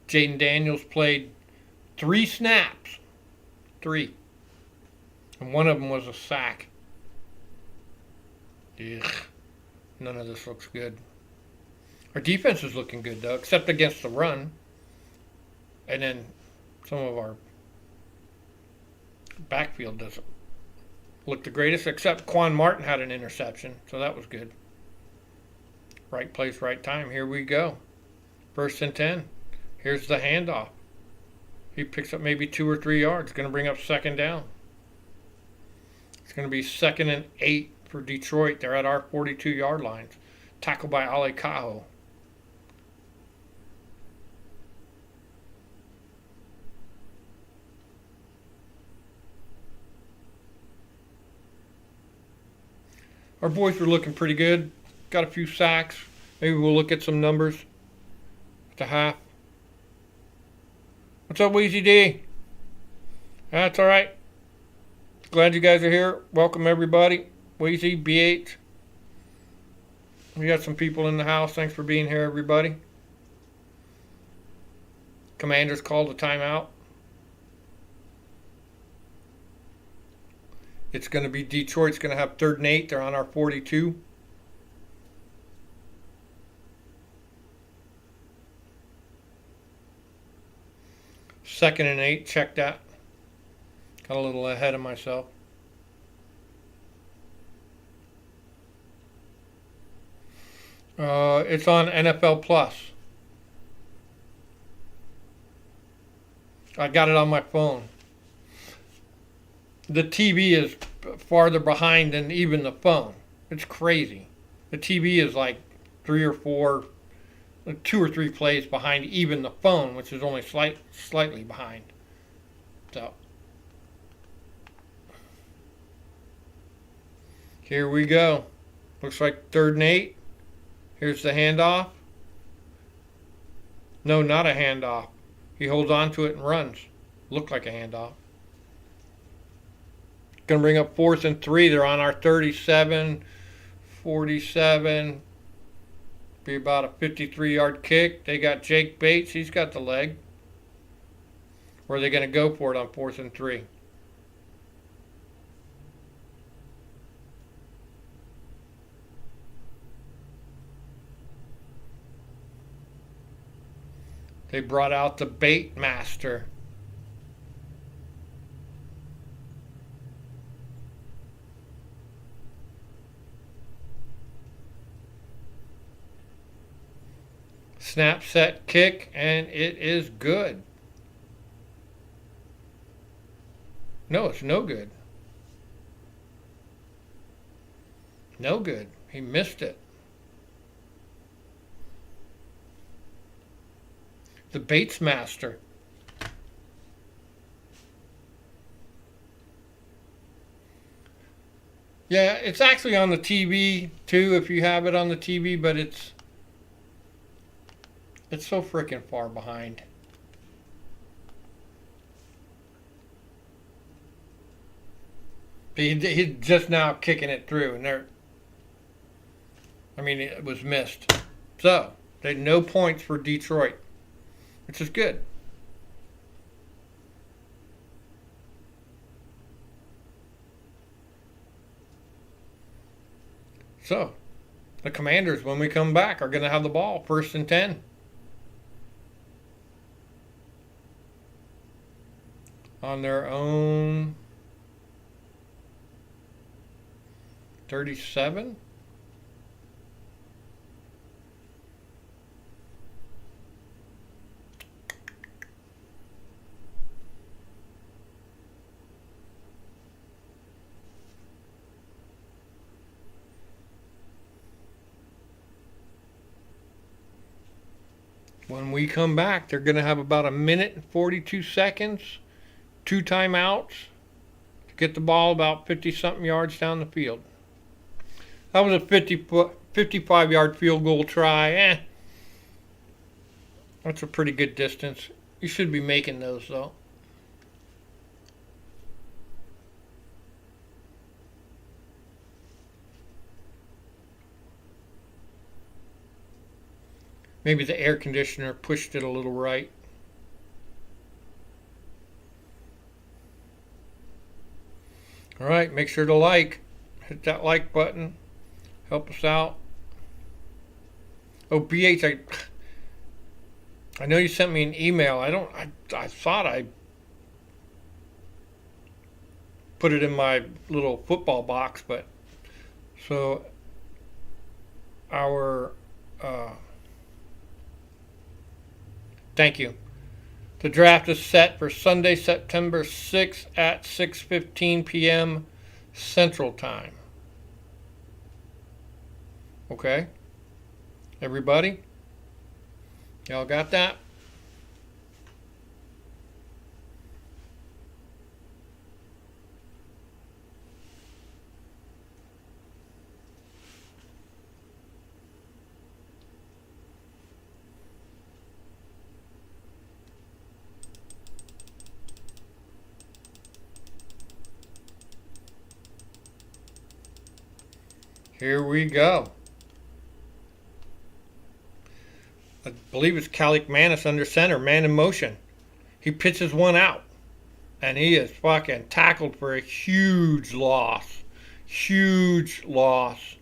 Jaden Daniels played 3 snaps. 3. And one of them was a sack. Ugh. None of this looks good. Our defense is looking good, though, except against the run. And then some of our backfield doesn't look the greatest, except Quan Martin had an interception, so that was good. Right place, right time. Here we go. 1st and 10. Here's the handoff. He picks up maybe 2 or 3 yards. Going to bring up 2nd down. It's going to be 2nd and 8 for Detroit. They're at our 42-yard lines. Tackled by Ale Cajo. Our boys were looking pretty good. Got a few sacks. Maybe we'll look at some numbers at the half. What's up, Weezy D? That's all right. Glad you guys are here. Welcome, everybody. Weezy, BH. We got some people in the house. Thanks for being here, everybody. Commanders called a timeout. It's going to be Detroit's going to have 3rd and 8. They're on our 42. Second and 8. Check that. Got a little ahead of myself. It's on NFL Plus. I got it on my phone. The TV is farther behind than even the phone. It's crazy. The TV is like 2 or 3 plays behind even the phone, which is only slightly behind. So here we go. Looks like 3rd and 8. Here's the handoff. No, not a handoff. He holds on to it and runs. Looked like a handoff. Going to bring up 4th and 3. They're on our 37, 47. Be about a 53-yard kick. They got Jake Bates. He's got the leg. Or are they going to go for it on 4th and 3? They brought out the bait master. Snap, set, kick, and it is good. No, it's no good. No good. He missed it. The Bates Master. Yeah, it's actually on the TV too if you have it on the TV, but it's so freaking far behind. He's just now kicking it through, and it was missed. So, they had no points for Detroit, which is good. So, the Commanders, when we come back, are going to have the ball, 1st and 10. On their own 37. When we come back, they're going to have about 1 minute and 42 seconds, 2 timeouts to get the ball about 50-something yards down the field. That was a 55-yard field goal try. That's a pretty good distance. You should be making those, though. Maybe the air conditioner pushed it a little right. All right, make sure to hit that like button. Help us out. Oh, BH, I know you sent me an email. I thought I put it in my little football box, but so thank you. The draft is set for Sunday, September 6th at 6:15 p.m. Central Time. Okay? Everybody? Y'all got that? Here we go. I believe it's Calic Manis under center, man in motion. He pitches one out, and he is fucking tackled for a huge loss. Huge loss.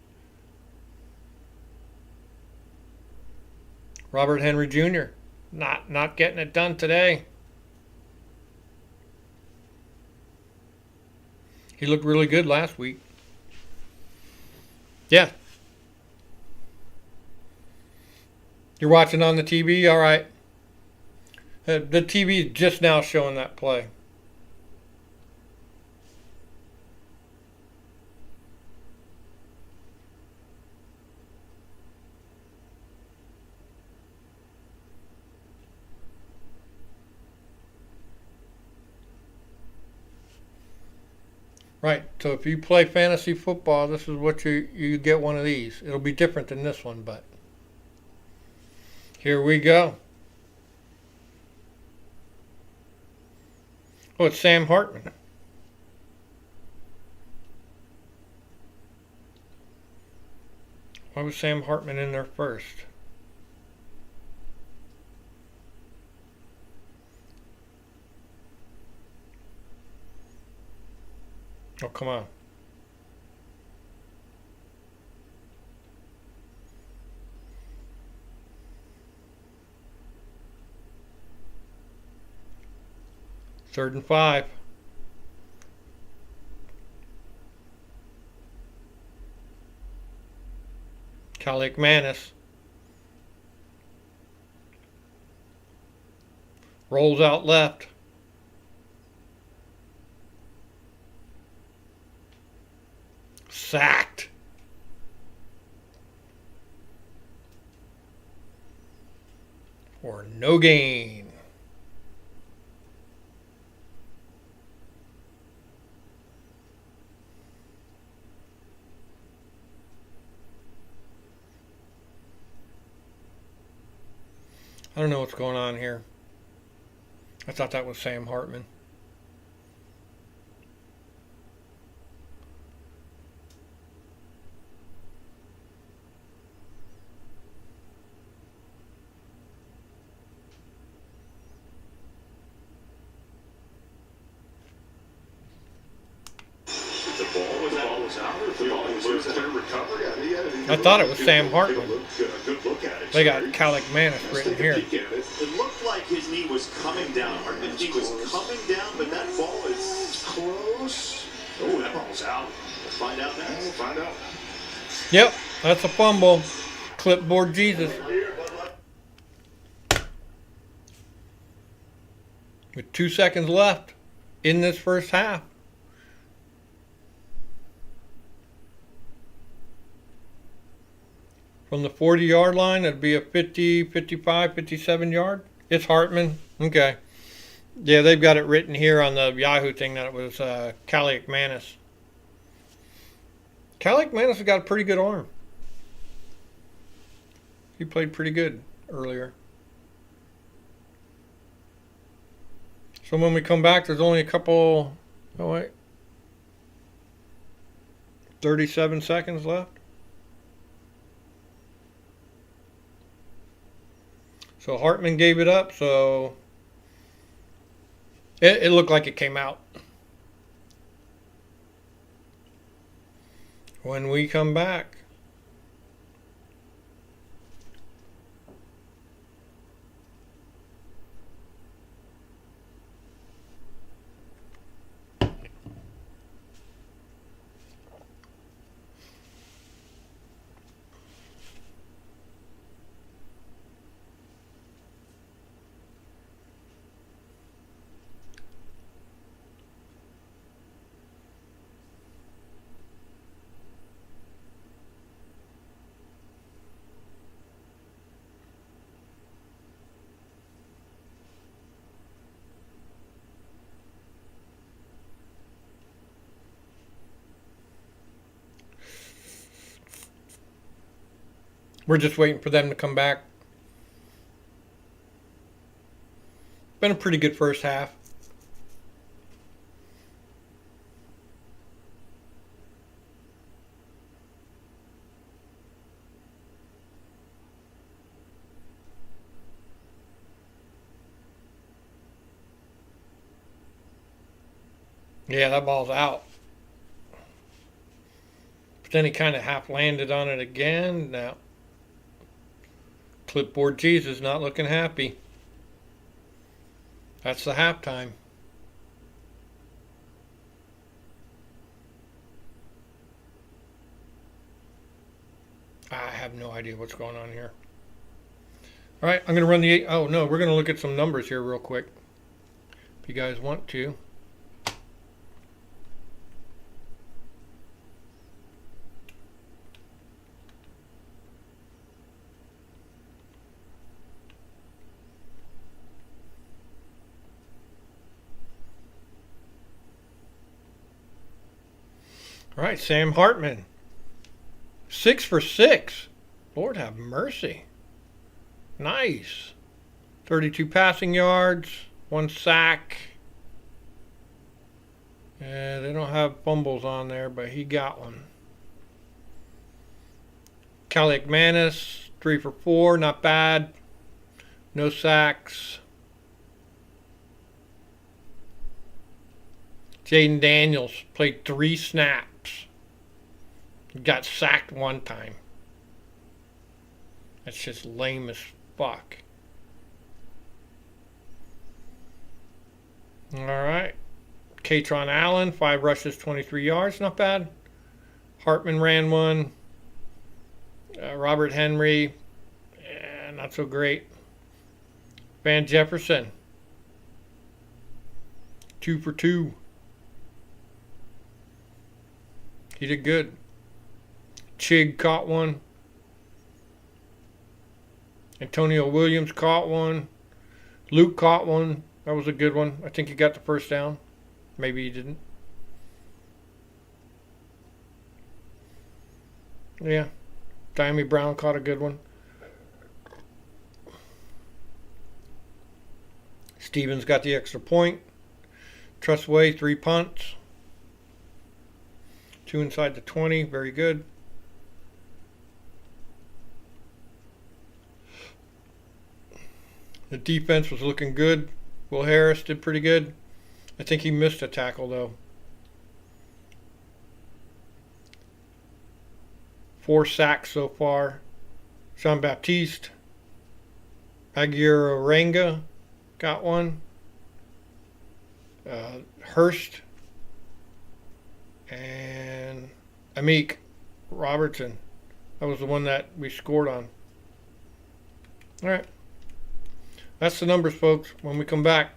Robert Henry Jr. not getting it done today. He looked really good last week. Yeah. You're watching on the TV? All right. The TV is just now showing that play. Right. So if you play fantasy football, this is what you get one of these. It'll be different than this one, but here we go. Oh, it's Sam Hartman. Why was Sam Hartman in there first? Oh, come on. Third and 5. Manis rolls out left. Sacked. For no gain. I don't know what's going on here. I thought that was Sam Hartman. I thought it was Sam Hartman. They got Manis written here. It looked like his knee was coming down. His knee was coming down, but that ball is close. Oh, that ball's out. We'll find out next. We'll find out. Yep, that's a fumble. Clipboard Jesus. With 2 seconds left in this first half. From the 40-yard line, it'd be a 50, 55, 57 yard. It's Hartman. Okay. Yeah, they've got it written here on the Yahoo thing that it was Manis. Manis has got a pretty good arm. He played pretty good earlier. So when we come back, there's only a couple, 37 seconds left. So Hartman gave it up, so it looked like it came out. When we come back, we're just waiting for them to come back. Been a pretty good first half. Yeah, that ball's out. But then he kind of half landed on it again. Now, Clipboard Jesus not looking happy. That's the halftime. have no idea what's going on here. All right, I'm going to run the... Oh, no, we're going to look at some numbers here real quick. If you guys want to. All right, Sam Hartman. 6 for 6. Lord have mercy. Nice. 32 passing yards, 1 sack. Yeah, they don't have fumbles on there, but he got one. Calic Manis, 3 for 4, not bad. No sacks. Jaden Daniels played 3 snaps. Got sacked 1 time. That's just lame as fuck. All right. Katron Allen, 5 rushes, 23 yards. Not bad. Hartman ran 1. Robert Henry, not so great. Van Jefferson, 2 for 2. He did good. Chig caught 1. Antonio Williams caught 1. Luke caught 1. That was a good one. I think he got the first down. Maybe he didn't. Yeah. Diami Brown caught a good one. Stevens got the extra point. Trustway, 3 punts. 2 inside the 20. Very good. The defense was looking good. Will Harris did pretty good. I think he missed a tackle, though. 4 sacks so far. Jean Baptiste. Aguirre Orenga got 1. Hurst. And Amik Robertson. That was the one that we scored on. All right. That's the numbers, folks. When we come back.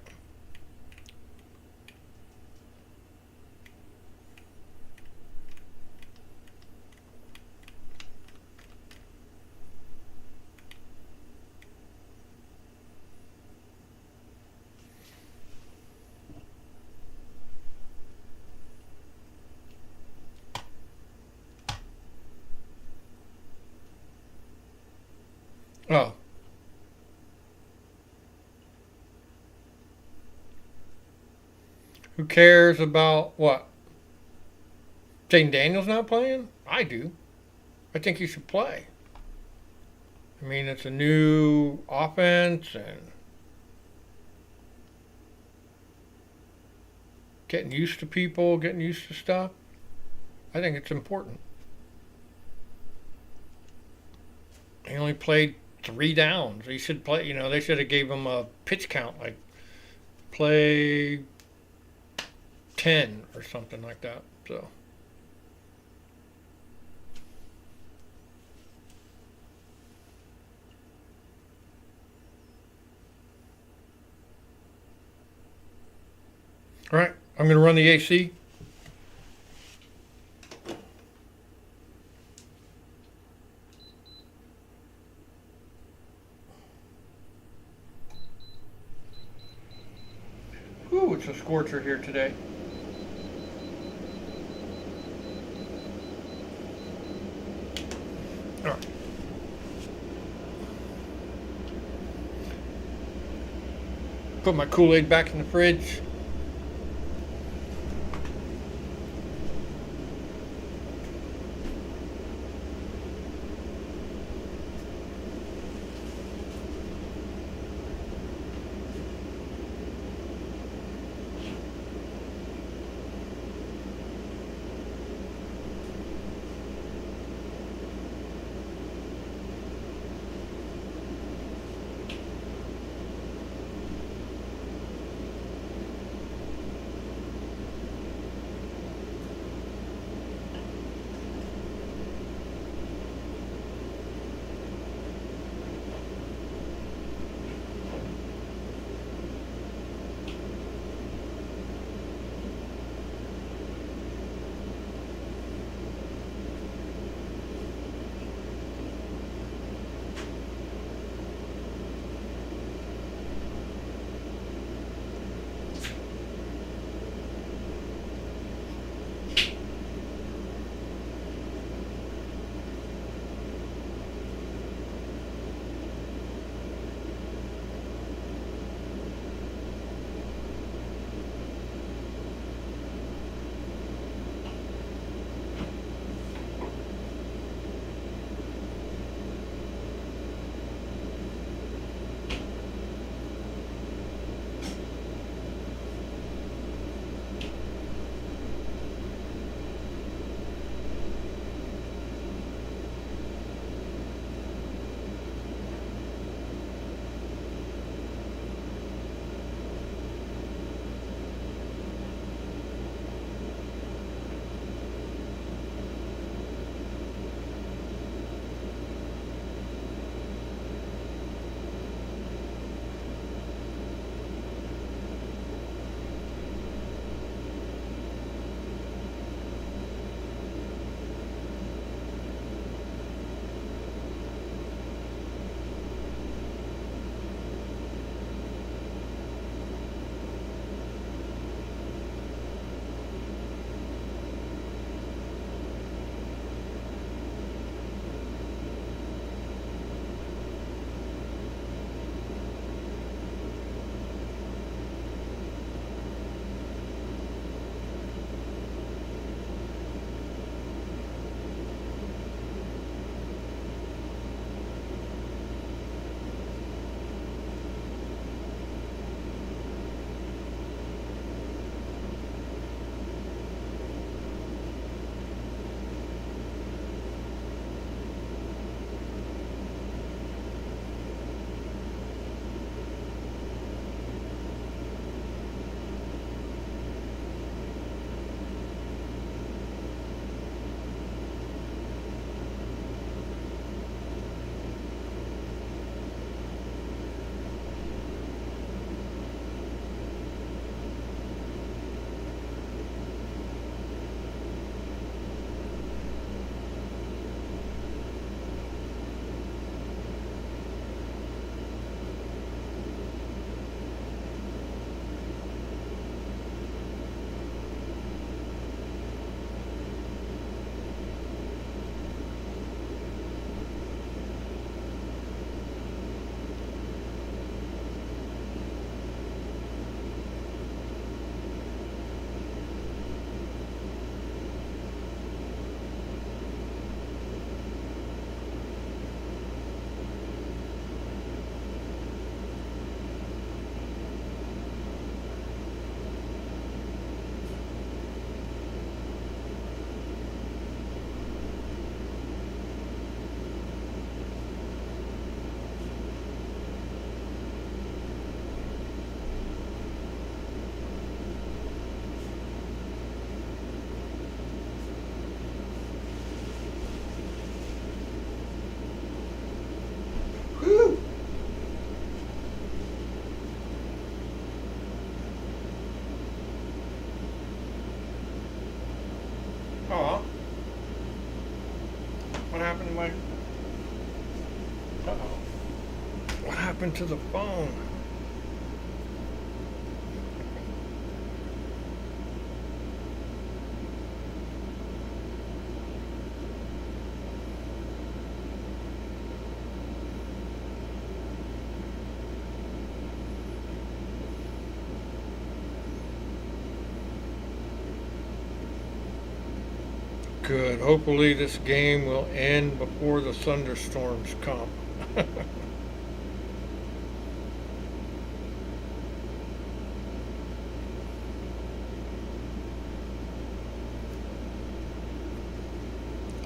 Oh. Who cares about what? Jaden Daniels not playing? I do. I think he should play. I mean, it's a new offense and getting used to people, getting used to stuff. I think it's important. He only played 3 downs. He should play, you know, they should have gave him a pitch count, like play 10 or something like that. So all right, I'm going to run the AC. Ooh, it's a scorcher here today. All right. Put my Kool-Aid back in the fridge. Uh-oh. What happened to the phone? Good. Hopefully this game will end before the thunderstorms come.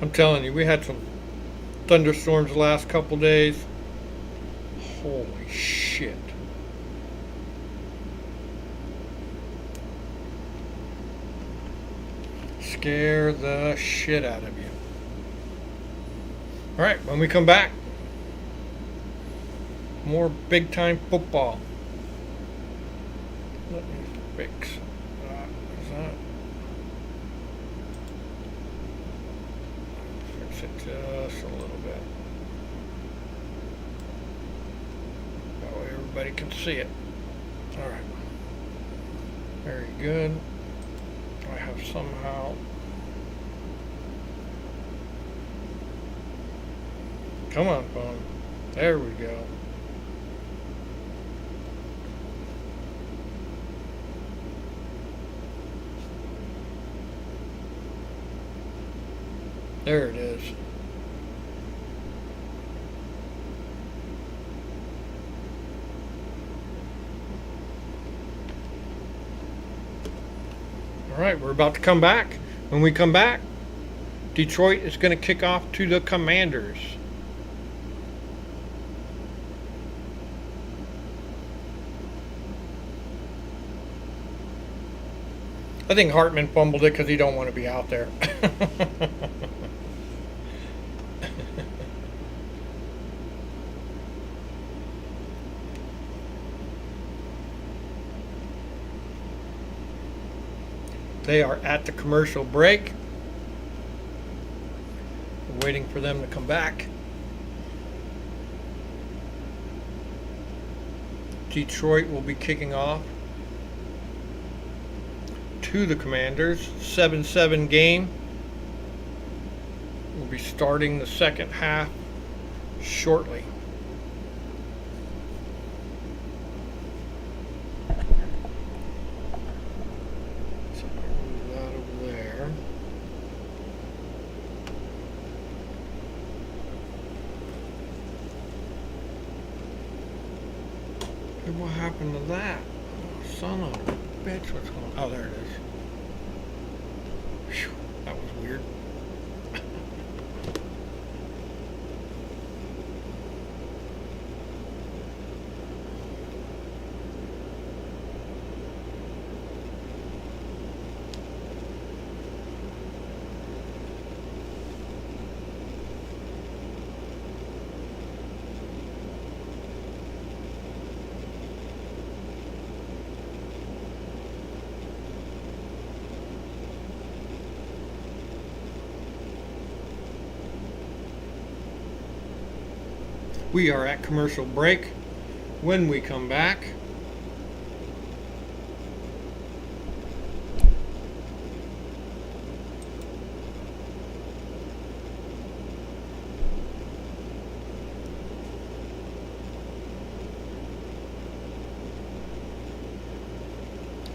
I'm telling you, we had some thunderstorms the last couple days. Holy shit. Scare the shit out of you. Alright, when we come back, more big time football. Let me fix that. Is that? Fix it just a little bit. That way everybody can see it. Alright. Very good. I have somehow come on, phone. There we go. There it is. All right, we're about to come back. When we come back, Detroit is going to kick off to the Commanders. I think Hartman fumbled it because he don't want to be out there. They are at the commercial break. We're waiting for them to come back. Detroit will be kicking off to the Commanders. 7-7 game. We'll be starting the second half shortly. What happened to that? Oh, son of a bitch, what's going on? Oh, there it is. Whew, that was weird. We are at commercial break. When we come back,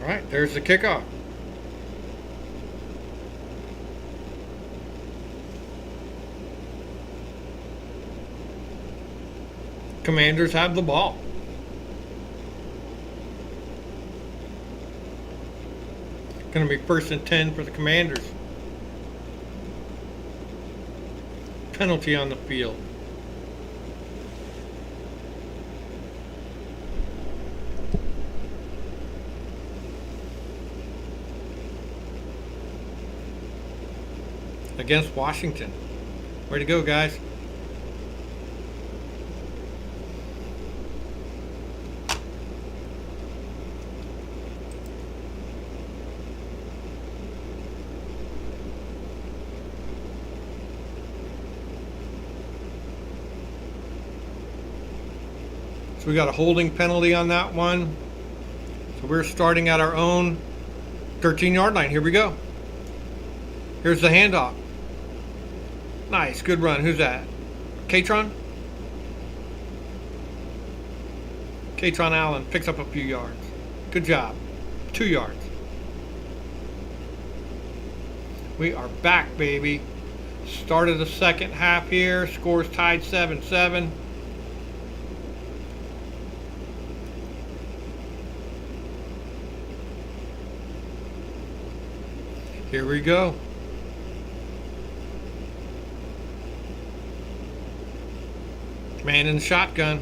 all right, there's the kickoff. Commanders have the ball. Going to be 1st and 10 for the Commanders. Penalty on the field. Against Washington. Way to go, guys. So we got a holding penalty on that one. So we're starting at our own 13-yard line. Here we go. Here's the handoff. Nice, good run. Who's that? Katron? Katron Allen picks up a few yards. Good job. 2 yards. We are back, baby. Start of the second half here. Scores tied 7-7. Here we go. Man in the shotgun.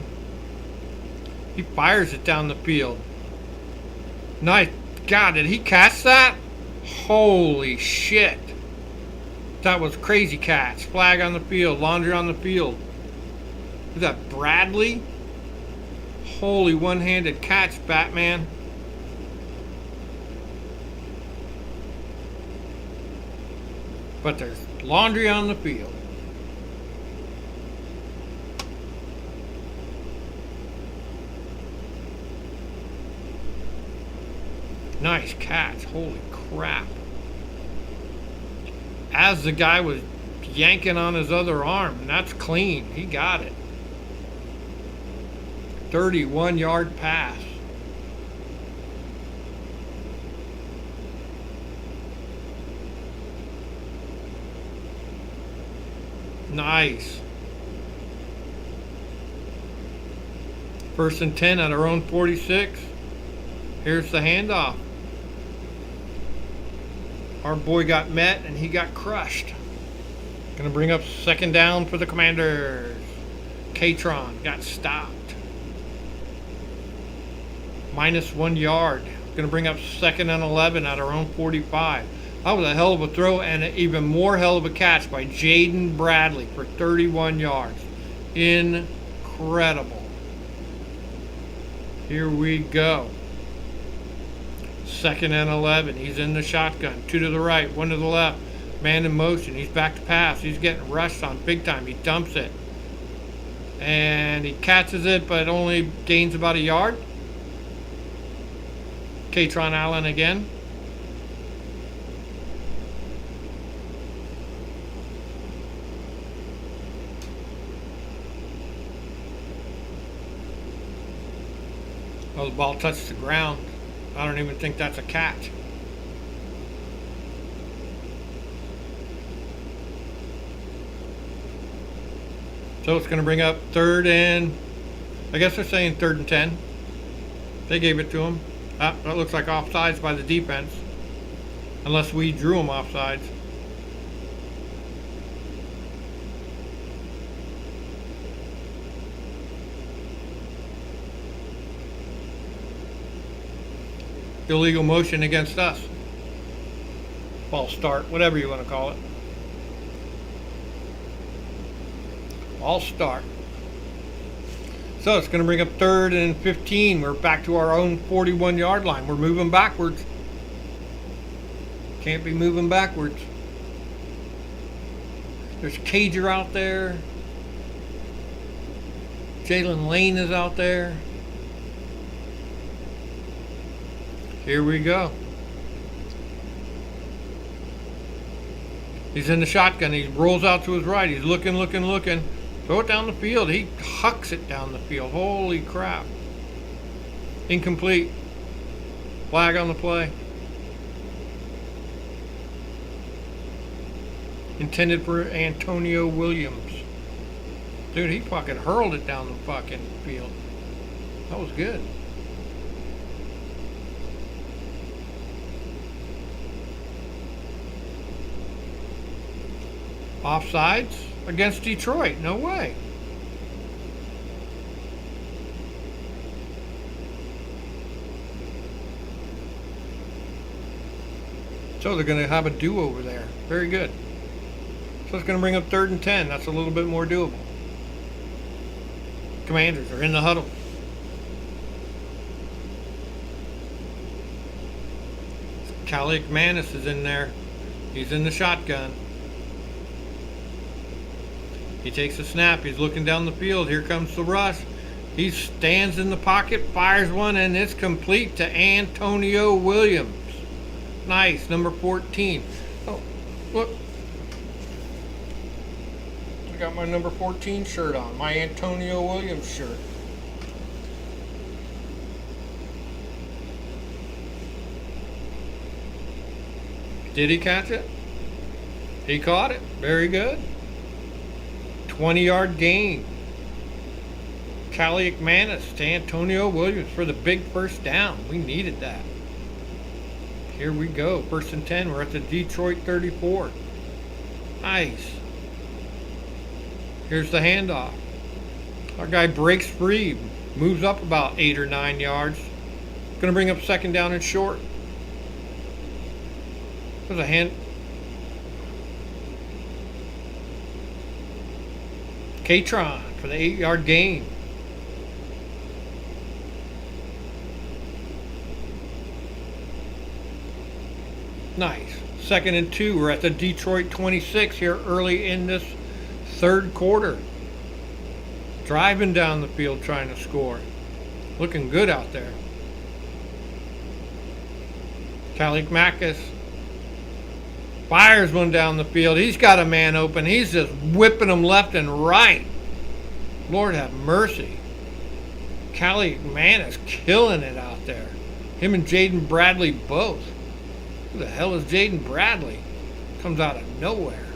He fires it down the field. Nice. God, did he catch that? Holy shit. That was crazy catch. Flag on the field. Laundry on the field. Is that Bradley? Holy one-handed catch, Batman. But there's laundry on the field. Nice catch. Holy crap. As the guy was yanking on his other arm, and that's clean. He got it. 31-yard pass. Nice. 1st and 10 at our own 46. Here's the handoff. Our boy got met and he got crushed. Gonna bring up 2nd down for the Commanders. Katron got stopped. -1 yard. Gonna bring up 2nd and 11 at our own 45. That was a hell of a throw and an even more hell of a catch by Jaden Bradley for 31 yards. Incredible. Here we go. 2nd and 11. He's in the shotgun. 2 to the right, 1 to the left. Man in motion. He's back to pass. He's getting rushed on big time. He dumps it. And he catches it, but only gains about a yard. Katron Allen again. Oh, the ball touched the ground. I don't even think that's a catch. So it's going to bring up 3rd and, I guess they're saying 3rd and 10. They gave it to him. That looks like offsides by the defense. Unless we drew them offsides. Illegal motion against us. False start, whatever you want to call it. False start. So it's going to bring up 3rd and 15. We're back to our own 41-yard line. We're moving backwards. Can't be moving backwards. There's Cager out there. Jalen Lane is out there. Here we go. He's in the shotgun. He rolls out to his right. He's looking. Throw it down the field. He hucks it down the field. Holy crap. Incomplete. Flag on the play. Intended for Antonio Williams. Dude, he fucking hurled it down the fucking field. That was good. Offsides against Detroit. No way. So they're going to have a do-over there. Very good. So it's going to bring up 3rd and 10. That's a little bit more doable. Commanders are in the huddle. Cali McManus is in there. He's in the shotgun. He takes a snap. He's looking down the field. Here comes the rush. He stands in the pocket, fires one, and it's complete to Antonio Williams. Nice, number 14. Oh, look. I got my number 14 shirt on, my Antonio Williams shirt. Did he catch it? He caught it. Very good. 20-yard gain. Callie McManus to Antonio Williams for the big first down. We needed that. Here we go. 1st and 10. We're at the Detroit 34. Nice. Here's the handoff. Our guy breaks free. Moves up about 8 or 9 yards. Going to bring up 2nd down and short. There's a hand. Katron for the 8-yard gain. Nice. 2nd and 2. We're at the Detroit 26 here early in this 3rd quarter. Driving down the field trying to score. Looking good out there. Callie McManus fires one down the field. He's got a man open. He's just whipping them left and right. Lord have mercy. Callie McManus killing it out there. Him and Jaden Bradley both. Who the hell is Jaden Bradley? Comes out of nowhere.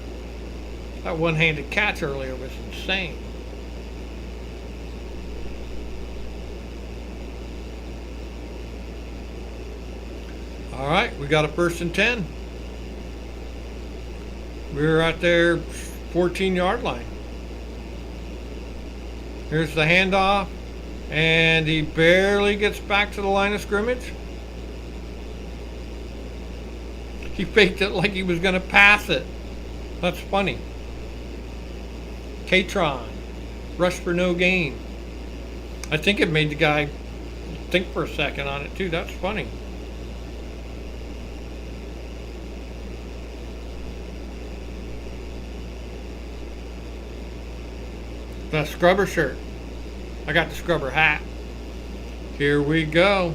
That one-handed catch earlier was insane. All right, we got a 1st and 10. We're at their 14-yard line. Here's the handoff, and he barely gets back to the line of scrimmage. He faked it like he was going to pass it. That's funny. Katron, rush for no gain. I think it made the guy think for a second on it too. That's funny. The scrubber shirt. I got the scrubber hat. Here we go.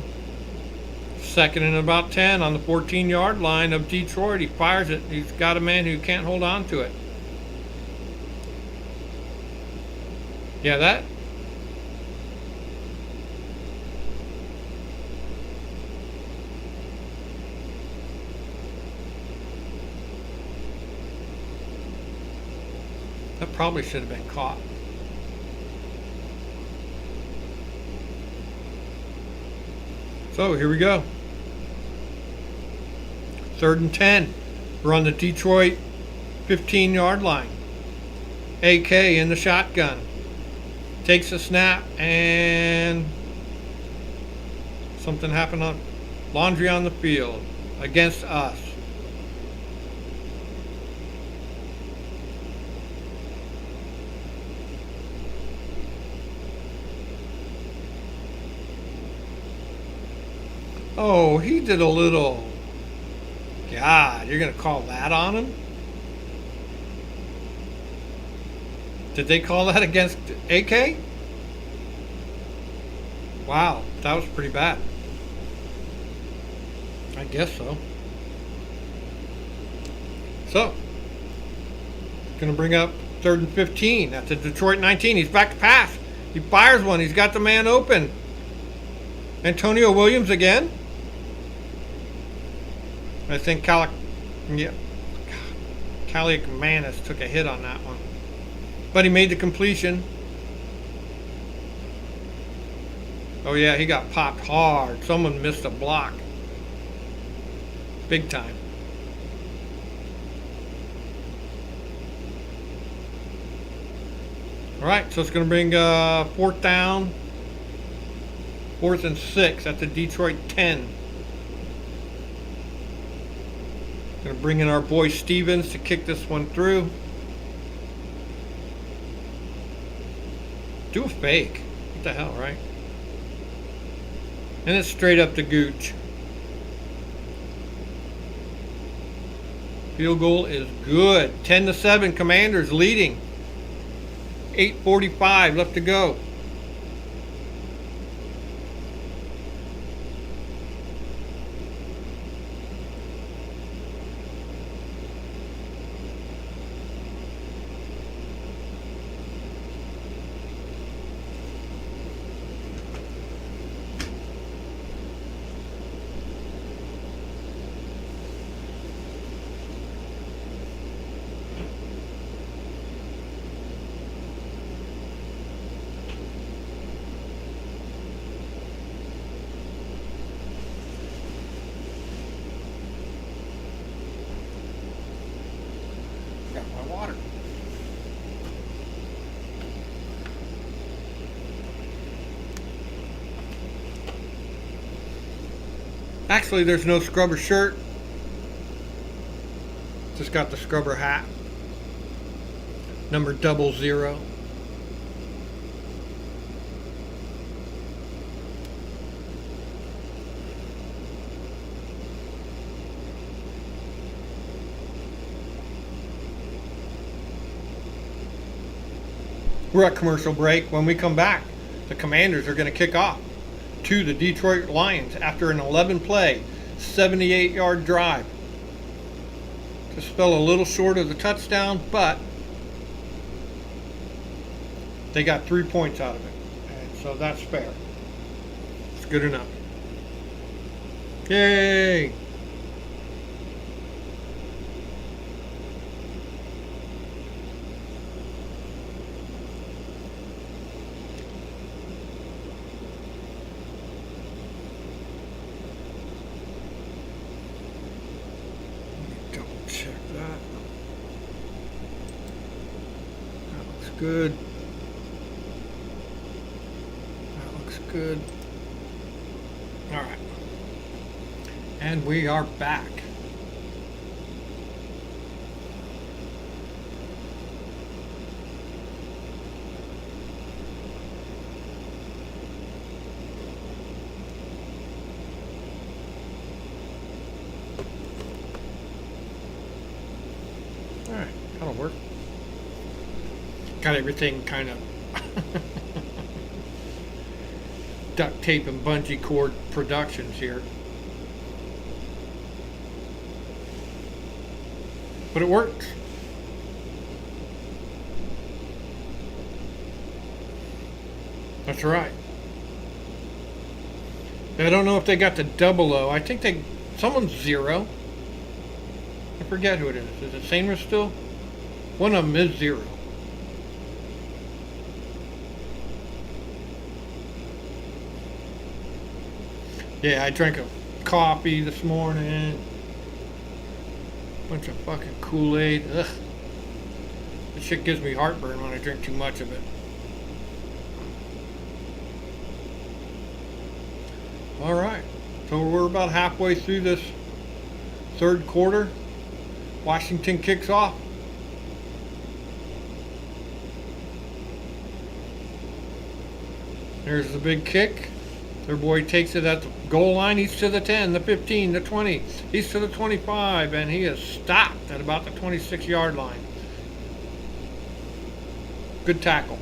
2nd and about 10 on the 14-yard line of Detroit. He fires it. He's got a man who can't hold on to it. Yeah, that. That probably should have been caught. So here we go. 3rd and 10. We're on the Detroit 15-yard line. AK in the shotgun. Takes a snap and something happened on laundry on the field against us. Oh, he did a little. God, you're going to call that on him? Did they call that against AK? Wow, that was pretty bad. I guess so. So, going to bring up 3rd and 15 at the Detroit 19. He's back to pass. He fires one. He's got the man open. Antonio Williams again. I think Callie McManus took a hit on that one. But he made the completion. Oh yeah, he got popped hard. Someone missed a block. Big time. All right, so it's going to bring 4th down. 4th and 6 at the Detroit 10. Going to bring in our boy Stevens to kick this one through. Do a fake. What the hell, right? And it's straight up to Gooch. Field goal is good. 10-7, Commanders leading. 8:45 left to go. of water. Actually, there's no scrubber shirt. Just got the scrubber hat. Number 00. We're at commercial break. When we come back, the Commanders are going to kick off to the Detroit Lions after an 11-play, 78-yard drive. Just fell a little short of the touchdown, but they got 3 points out of it. And so that's fair. It's good enough. Yay! Check that. That looks good. That looks good. All right. And we are back. Alright, that'll work. Got everything kind of duct tape and bungee cord productions here. But it works. That's right. I don't know if they got the 00. I think someone's 0. I forget who it is. Is it Sainris still? One of them is 0. Yeah, I drank a coffee this morning. Bunch of fucking Kool-Aid. Ugh. This shit gives me heartburn when I drink too much of it. Alright. So we're about halfway through this third quarter. Washington kicks off. There's the big kick. Their boy takes it at the goal line. He's to the 10, the 15, the 20. He's to the 25, and he is stopped at about the 26-yard line. Good tackle.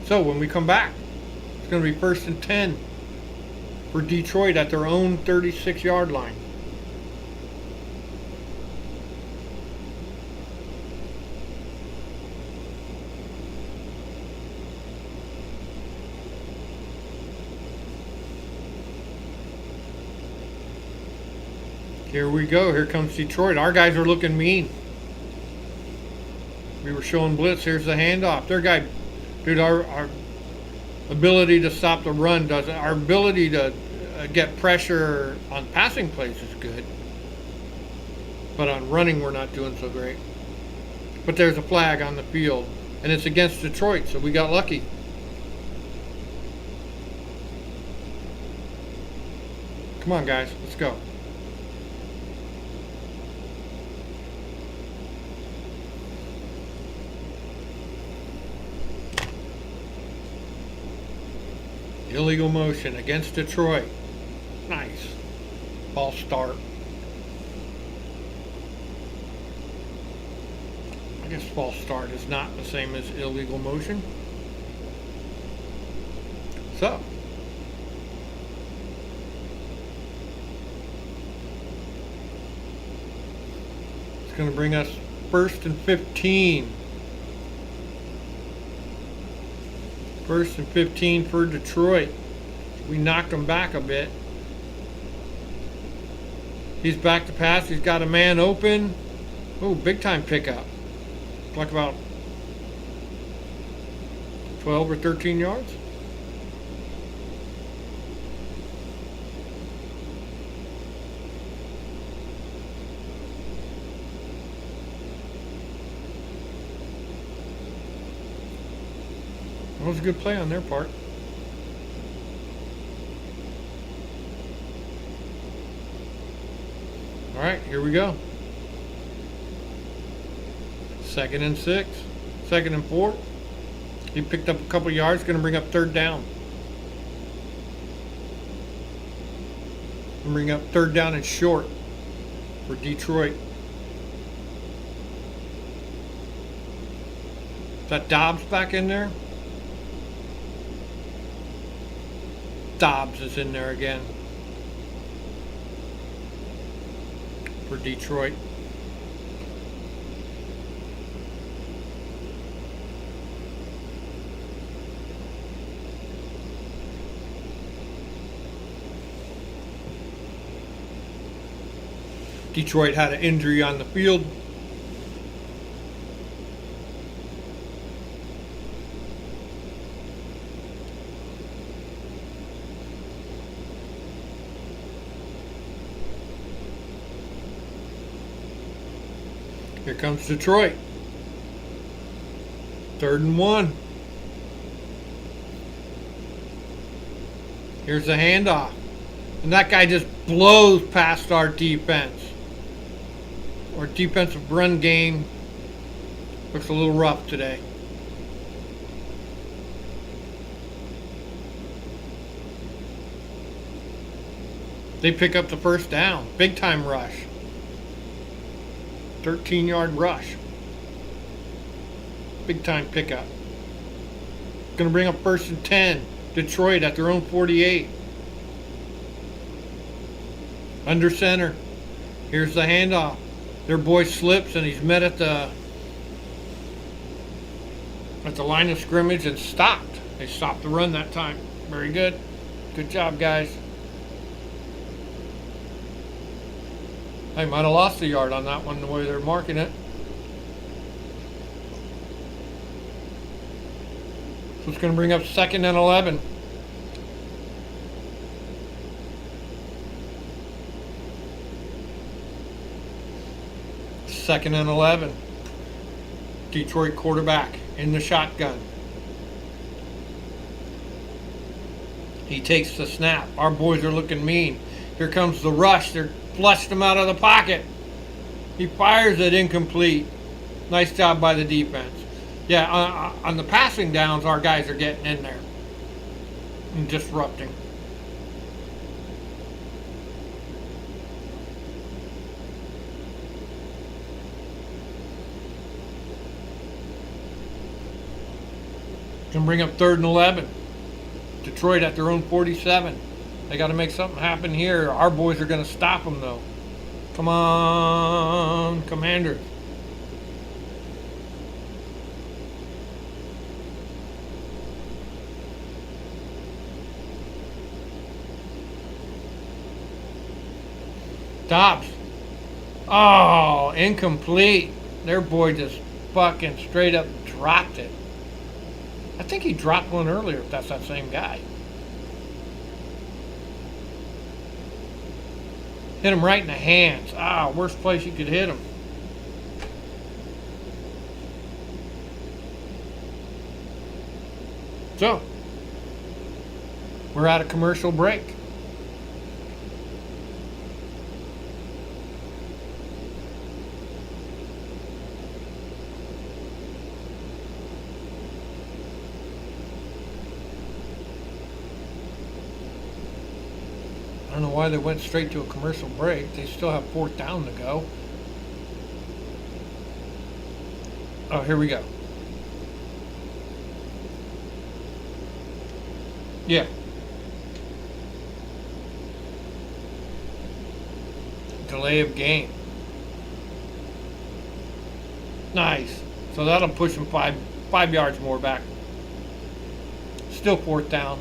So when we come back, it's going to be 1st and 10 for Detroit at their own 36-yard line. Here we go. Here comes Detroit. Our guys are looking mean. We were showing blitz. Here's the handoff. Their guy, dude, our ability to stop the run doesn't. Our ability to get pressure on passing plays is good. But on running, we're not doing so great. But there's a flag on the field. And it's against Detroit, so we got lucky. Come on, guys. Let's go. Illegal motion against Detroit. Nice. False start. I guess false start is not the same as illegal motion. So. It's going to bring us 1st and 15. 1st and 15 for Detroit. We knocked them back a bit. He's back to pass. He's got a man open. Oh, big time pickup. Like about 12 or 13 yards. That was a good play on their part. All right, here we go. 2nd and 6. 2nd and 4. He picked up a couple yards. Going to bring up 3rd down. And bring up 3rd down and short for Detroit. Is that Dobbs back in there? Dobbs is in there again for Detroit. Detroit had an injury on the field. Here comes Detroit. 3rd and 1. Here's the handoff. And that guy just blows past our defense. Our defensive run game looks a little rough today. They pick up the 1st down. Big time rush. 13-yard rush. Big time pickup. Going to bring up 1st and 10. Detroit at their own 48. Under center. Here's the handoff. Their boy slips and he's met at the line of scrimmage and stopped. They stopped the run that time. Very good. Good job, guys. I might have lost a yard on that one the way they're marking it. So it's going to bring up 2nd and 11. Second and 11. Detroit quarterback in the shotgun. He takes the snap. Our boys are looking mean. Here comes the rush. They're flushed him out of the pocket. He fires it incomplete. Nice job by the defense. Yeah, on the passing downs, our guys are getting in there and disrupting. Can bring up 3rd and 11. Detroit at their own 47. They got to make something happen here. Our boys are going to stop them, though. Come on, Commanders. Dobbs. Oh, incomplete. Their boy just fucking straight up dropped it. I think he dropped one earlier, if that's that same guy. Hit him right in the hands. Ah, worst place you could hit him. So, we're at a commercial break. I don't know why they went straight to a commercial break. They still have 4th down to go. Oh, here we go. Yeah. Delay of game. Nice. So that'll push them five yards more back. Still 4th down.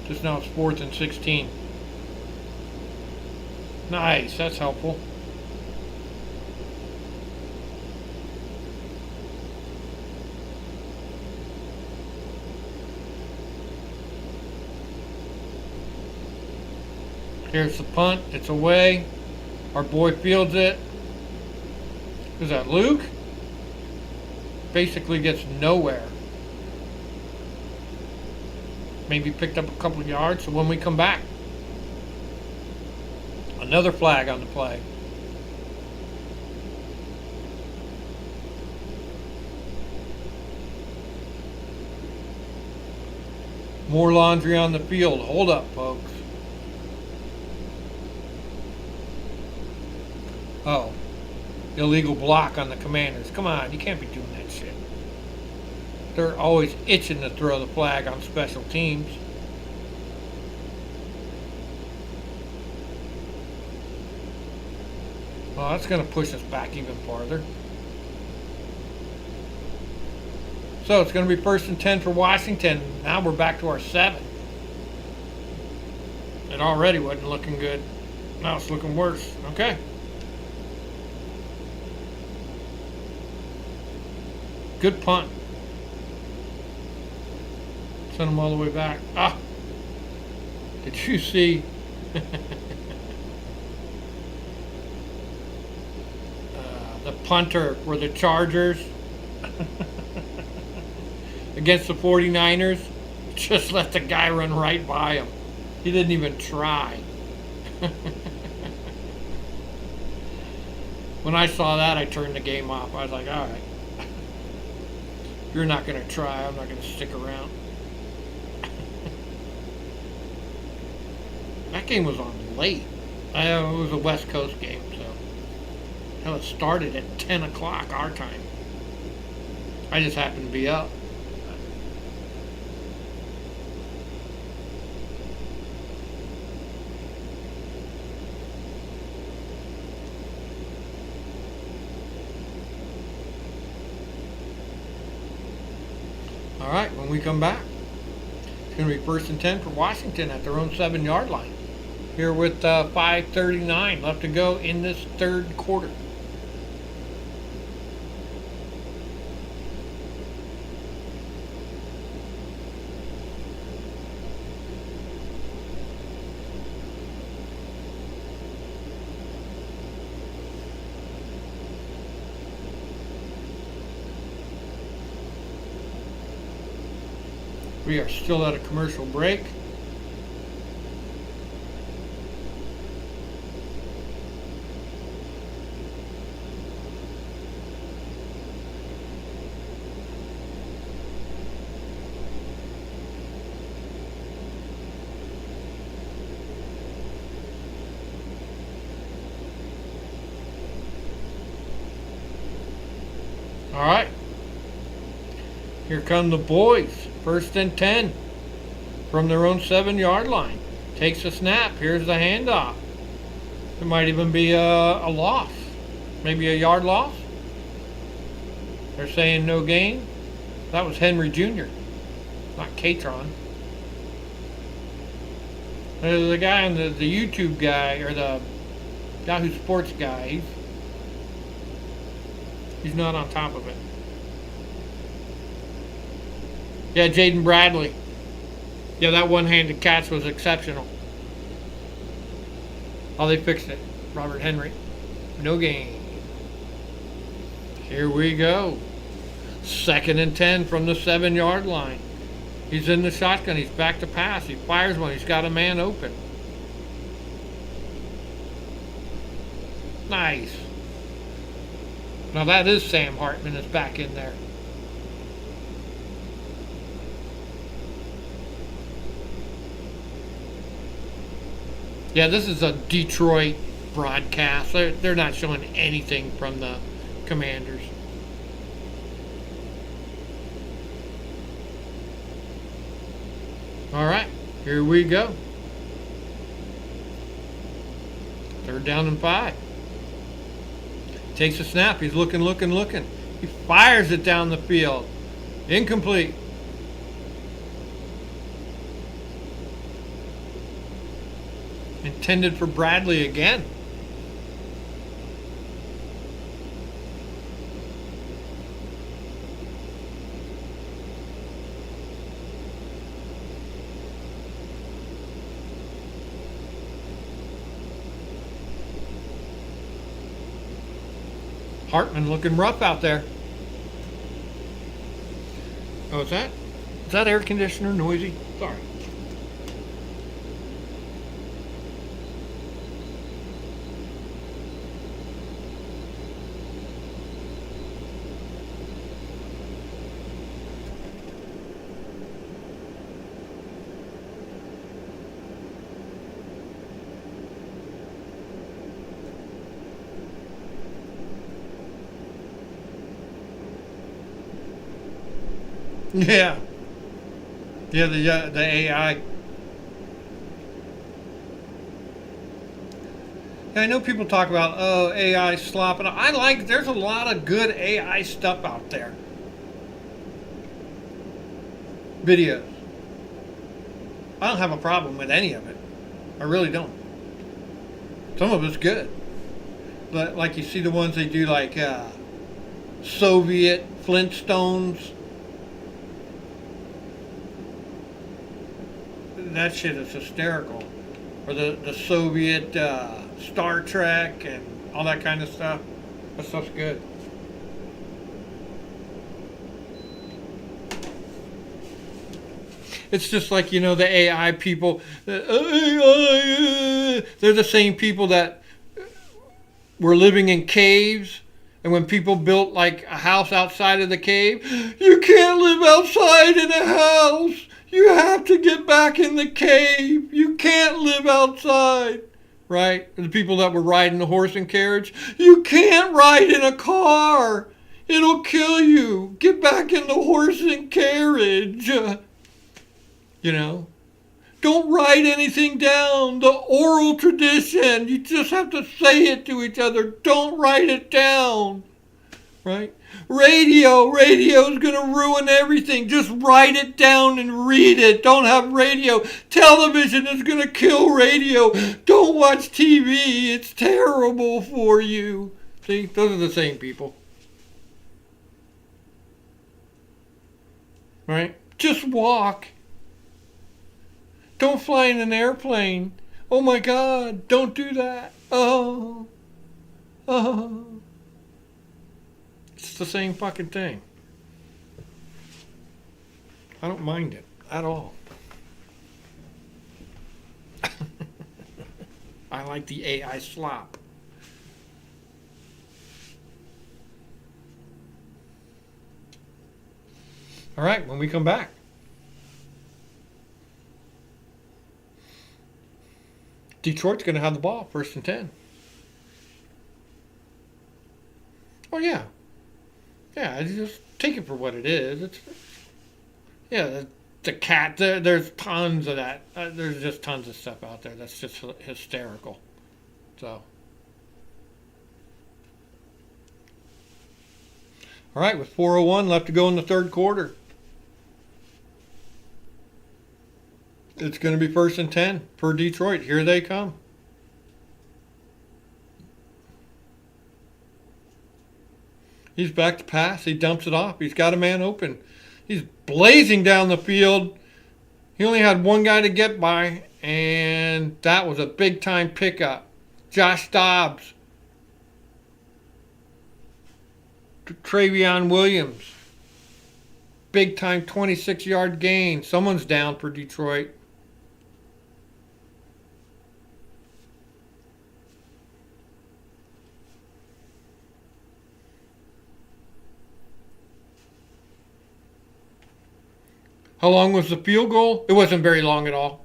Just now it's 4th and 16. Nice, that's helpful. Here's the punt. It's away. Our boy fields it. Is that Luke? Basically gets nowhere. maybe picked up a couple of yards. So when we come back, another flag on the play. More laundry on the field. Hold up, folks. Oh, illegal block on the Commanders. Come on, you can't be doing that shit. They're always itching to throw the flag on special teams. Well, that's going to push us back even farther. So it's going to be 1st and 10 for Washington. Now we're back to our 7. It already wasn't looking good. Now it's looking worse. Okay. Good punt. Send them all the way back. Ah! Did you see? The punter for the Chargers against the 49ers just let the guy run right by him. He didn't even try. When I saw that, I turned the game off. I was like, all right. You're not going to try. I'm not going to stick around. That game was on late. It was a West Coast game, so it started at 10 o'clock our time. I just happened to be up. All right, when we come back, it's going to be 1st and 10 for Washington at their own 7-yard line. Here with 5:39 left to go in this third quarter. We are still at a commercial break. All right. Here come the boys. 1st and 10 from their own 7-yard line. Takes a snap. Here's the handoff. It might even be a loss. Maybe a yard loss. They're saying no gain. That was Henry Jr., not Catron. There's the guy on the YouTube guy, or the Yahoo Sports guy. He's not on top of it. Yeah, Jaden Bradley. Yeah, that one-handed catch was exceptional. Oh, they fixed it. Robert Henry. No gain. Here we go. 2nd and 10 from the 7-yard line. He's in the shotgun. He's back to pass. He fires one. He's got a man open. Nice. Now that is Sam Hartman is back in there. Yeah, this is a Detroit broadcast. They're not showing anything from the Commanders. All right, here we go. 3rd down and 5. Takes a snap. He's looking. He fires it down the field. Incomplete. Intended for Bradley again. Hartman looking rough out there. Oh, is that air conditioner noisy? Sorry. Yeah. Yeah, the AI. Yeah, I know people talk about, oh, AI slopping. There's a lot of good AI stuff out there. Videos. I don't have a problem with any of it. I really don't. Some of it's good. But like you see the ones they do like Soviet Flintstones. That shit is hysterical. Or the Soviet Star Trek and all that kind of stuff. That stuff's good. It's just like, the AI people. They're the same people that were living in caves. And when people built like a house outside of the cave, you can't live outside in a house. You have to get back in the cave. You can't live outside. Right? The people that were riding the horse and carriage, you can't ride in a car. It'll kill you. Get back in the horse and carriage. Don't write anything down. The oral tradition. You just have to say it to each other. Don't write it down. Right? Radio's going to ruin everything. Just write it down and read it. Don't have radio. Television is going to kill radio. Don't watch TV. It's terrible for you. See, those are the same people. Right? Just walk. Don't fly in an airplane. Oh my God, don't do that. Oh. It's the same fucking thing. I don't mind it at all. I like the AI slop. All right, when we come back. Detroit's going to have the ball, 1st and 10. Oh, yeah. Yeah, just take it for what it is. The cat, there's tons of that. There's just tons of stuff out there that's just hysterical. So. All right, with 4:01 left to go in the third quarter. It's going to be 1st and 10 for Detroit. Here they come. He's back to pass. He dumps it off. He's got a man open. He's blazing down the field. He only had one guy to get by, and that was a big-time pickup. Josh Dobbs. Travion Williams. Big-time 26-yard gain. Someone's down for Detroit. How long was the field goal? It wasn't very long at all.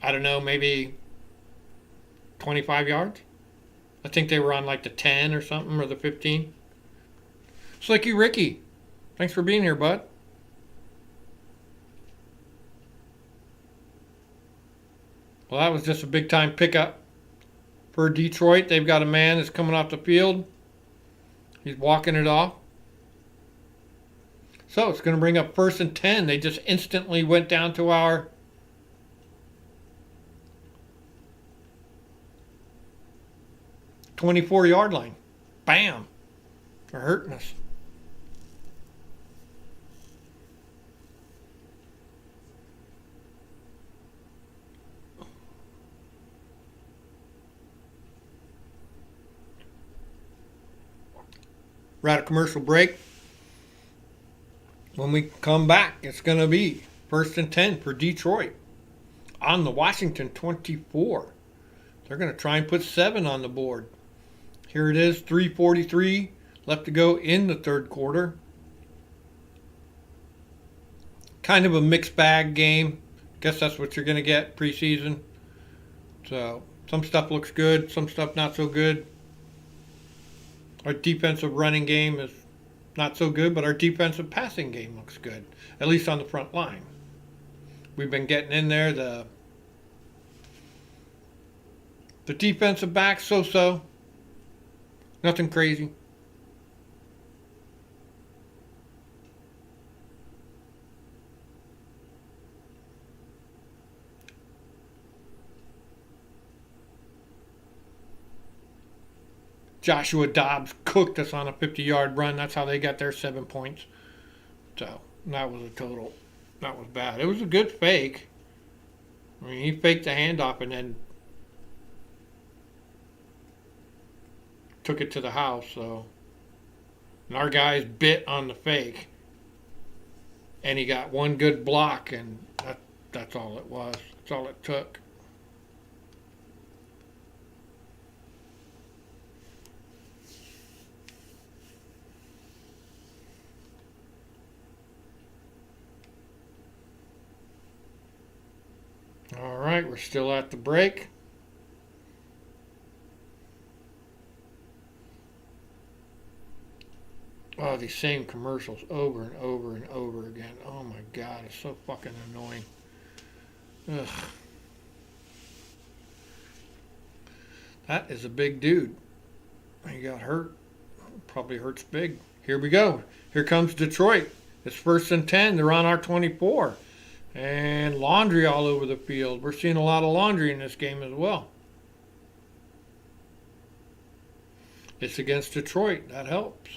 I don't know, maybe 25 yards? I think they were on like the 10 or something, or the 15. Slicky Ricky, thanks for being here, bud. Well, that was just a big-time pickup for Detroit. They've got a man that's coming off the field. He's walking it off. So it's going to bring up 1st and 10. They just instantly went down to our 24-yard line. Bam. They're hurting us. We're at a commercial break. When we come back, it's going to be 1st and 10 for Detroit on the Washington 24. They're going to try and put 7 on the board. Here it is, 3:43 left to go in the third quarter. Kind of a mixed bag game. Guess that's what you're going to get preseason. So some stuff looks good, some stuff not so good. Our defensive running game is not so good, but our defensive passing game looks good, at least on the front line. We've been getting in there. The defensive back, so-so. Nothing crazy. Joshua Dobbs cooked us on a 50-yard run. That's how they got their 7 points. So that was a total. That was bad. It was a good fake. I mean, he faked the handoff and then took it to the house. So, and our guys bit on the fake, and he got one good block, and that's all it was. That's all it took. All right, we're still at the break. Oh, these same commercials over and over and over again. Oh my God, it's so fucking annoying. Ugh. That is a big dude. He got hurt. Probably hurts big. Here we go. Here comes Detroit. It's 1st and 10. They're on our 24. And laundry all over the field. We're seeing a lot of laundry in this game as well. It's against Detroit. That helps.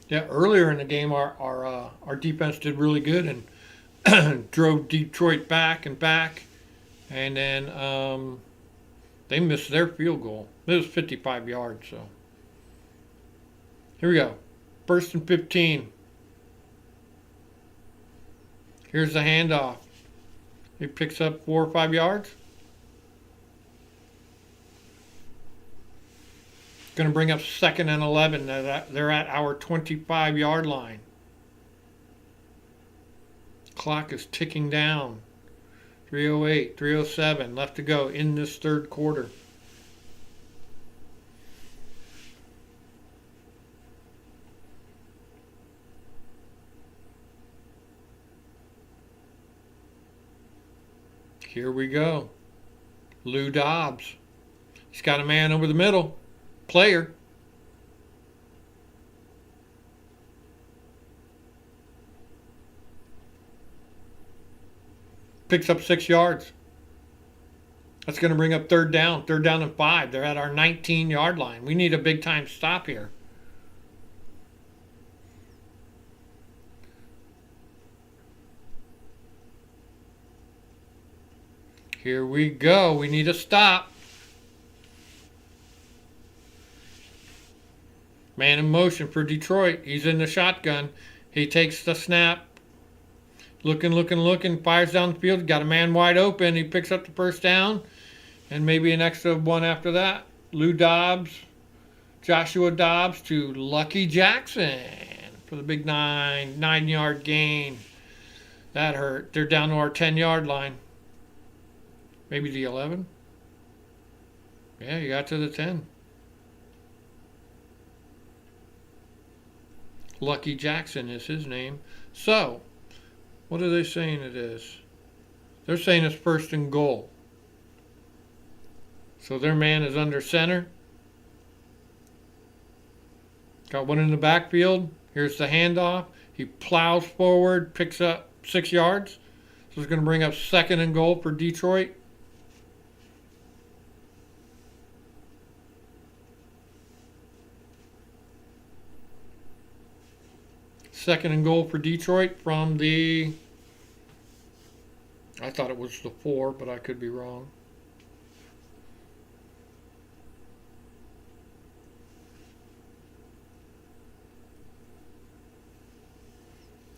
Yeah, earlier in the game, our defense did really good and drove Detroit back, and then they missed their field goal. It was 55 yards. So here we go. 1st and 15. Here's the handoff. He picks up 4 or 5 yards. Going to bring up 2nd and 11. They're at our 25-yard line. Clock is ticking down. 3:08, 3:07 left to go in this 3rd quarter. Here we go. Lou Dobbs. He's got a man over the middle. Player. Picks up 6 yards. That's going to bring up 3rd down. 3rd down and 5. They're at our 19-yard line. We need a big-time stop here. Here we go. We need a stop. Man in motion for Detroit. He's in the shotgun. He takes the snap. Looking. Fires down the field. Got a man wide open. He picks up the 1st down. And maybe an extra one after that. Lou Dobbs. Joshua Dobbs to Lucky Jackson for the big 9-yard gain. That hurt. They're down to our 10-yard line. Maybe the 11. Yeah, you got to the 10. Lucky Jackson is his name. So, what are they saying it is? They're saying it's 1st and goal. So their man is under center. Got one in the backfield. Here's the handoff. He plows forward, picks up 6 yards. So it's going to bring up 2nd and goal for Detroit. Second and goal for Detroit from the, I thought it was the 4, but I could be wrong.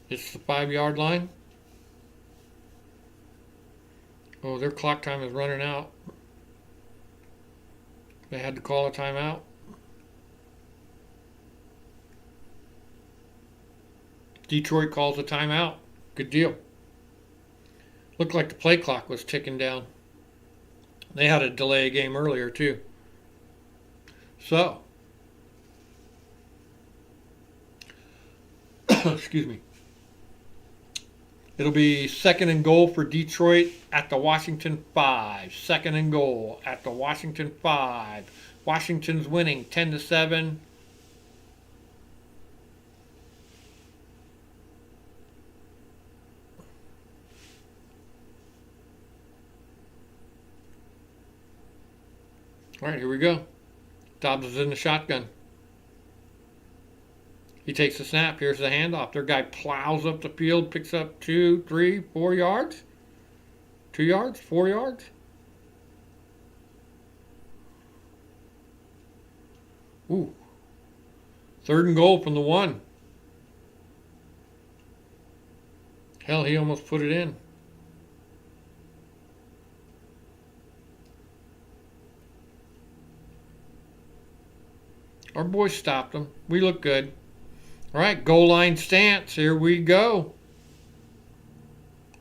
It's the 5-yard line. Oh, their clock time is running out. They had to call a timeout. Detroit calls a timeout. Good deal. Looked like the play clock was ticking down. They had a delay game earlier, too. So, Excuse me. It'll be second and goal for Detroit at the Washington 5. Second and goal at the Washington 5. Washington's winning 10-7. All right, here we go. Dobbs is in the shotgun. He takes the snap. Here's the handoff. Their guy plows up the field, picks up 2, 3, 4 yards. 2 yards? 4 yards? Ooh. Third and goal from the 1. Hell, he almost put it in. Our boys stopped him. We look good. All right, goal line stance. Here we go.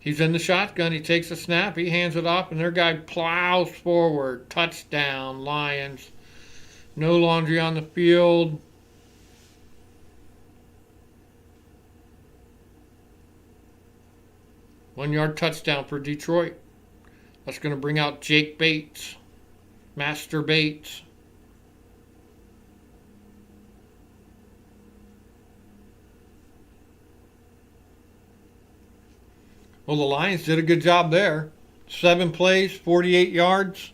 He's in the shotgun. He takes a snap. He hands it off, and their guy plows forward. Touchdown, Lions. No laundry on the field. One-yard touchdown for Detroit. That's going to bring out Jake Bates. Master Bates. Well, the Lions did a good job there. 7 plays, 48 yards.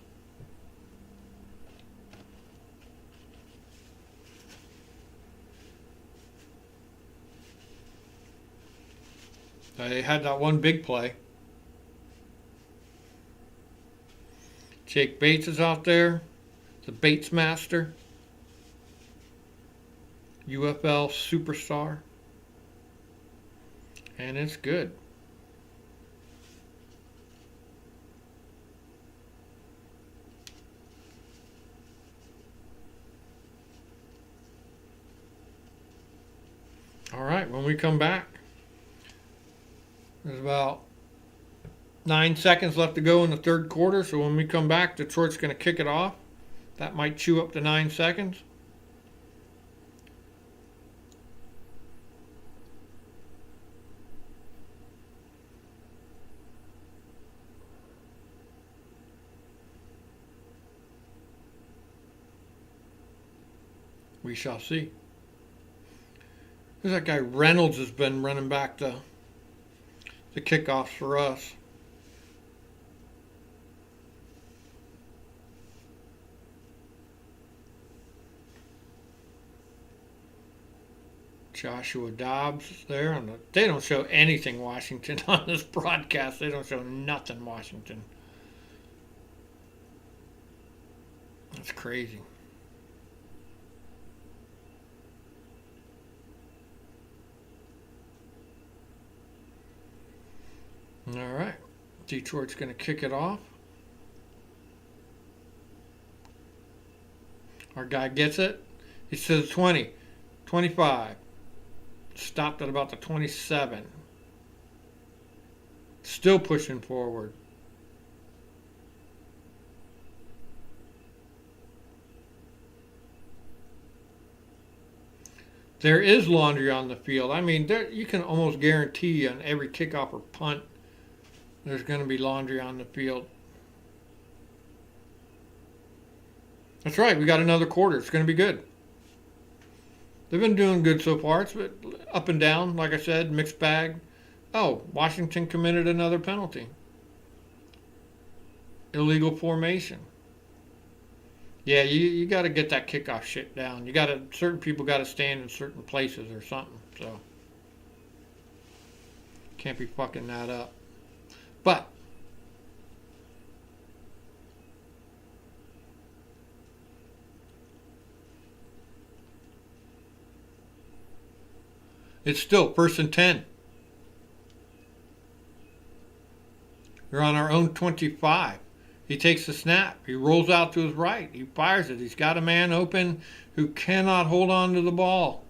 They had that one big play. Jake Bates is out there. The Bates Master. UFL superstar. And it's good. All right, when we come back, there's about 9 seconds left to go in the third quarter. So when we come back, Detroit's going to kick it off. That might chew up to 9 seconds. We shall see. There's that guy Reynolds has been running back the kickoffs for us. Joshua Dobbs is there. They don't show anything Washington on this broadcast. They don't show nothing Washington. That's crazy. All right. Detroit's going to kick it off. Our guy gets it. He says 20, 25. Stopped at about the 27. Still pushing forward. There is laundry on the field. I mean, you can almost guarantee on every kickoff or punt there's going to be laundry on the field. That's right. We got another quarter. It's going to be good. They've been doing good so far. It's up and down, like I said, mixed bag. Oh, Washington committed another penalty. Illegal formation. Yeah, you got to get that kickoff shit down. Certain people got to stand in certain places or something. So can't be fucking that up. But it's still 1st and 10. We're on our own 25. He takes the snap. He rolls out to his right. He fires it. He's got a man open who cannot hold on to the ball.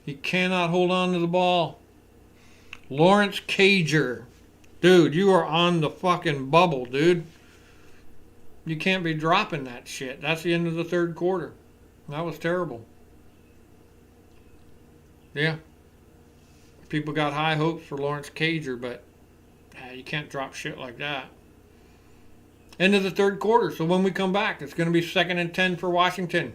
He cannot hold on to the ball. Lawrence Cager. Dude, you are on the fucking bubble, dude. You can't be dropping that shit. That's the end of the third quarter. That was terrible. Yeah, People got high hopes for Lawrence Cager, but you can't drop shit like that. End of the third quarter. So when we come back, it's going to be 2nd and 10 for Washington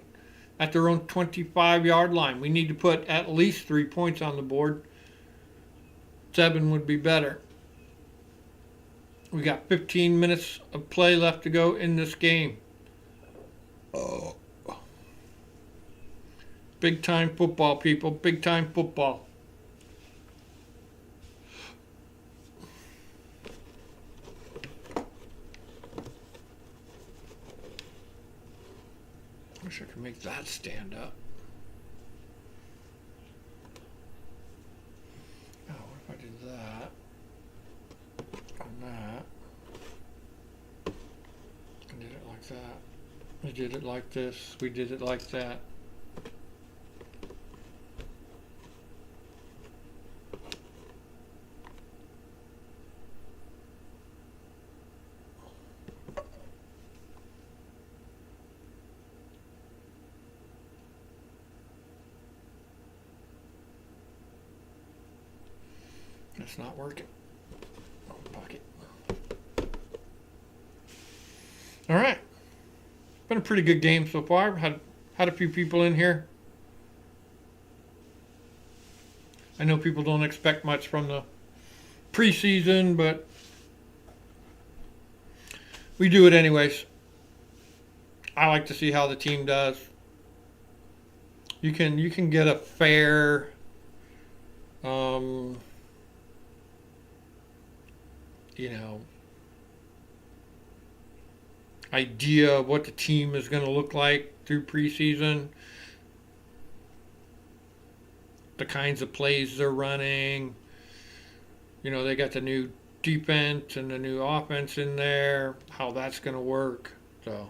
at their own 25-yard line. We need to put at least 3 points on the board. 7 would be better. We got 15 minutes of play left to go in this game. Oh. Big time football, people. Big time football. Wish I could make that stand up. Oh, what if I did that? And that. I did it like that. We did it like this. We did it like that. It's not working. Oh, pocket. All right. Been a pretty good game so far. Had a few people in here. I know people don't expect much from the preseason, but we do it anyways. I like to see how the team does. You can get a fair idea of what the team is going to look like through preseason. The kinds of plays they're running. They got the new defense and the new offense in there. How that's going to work. So.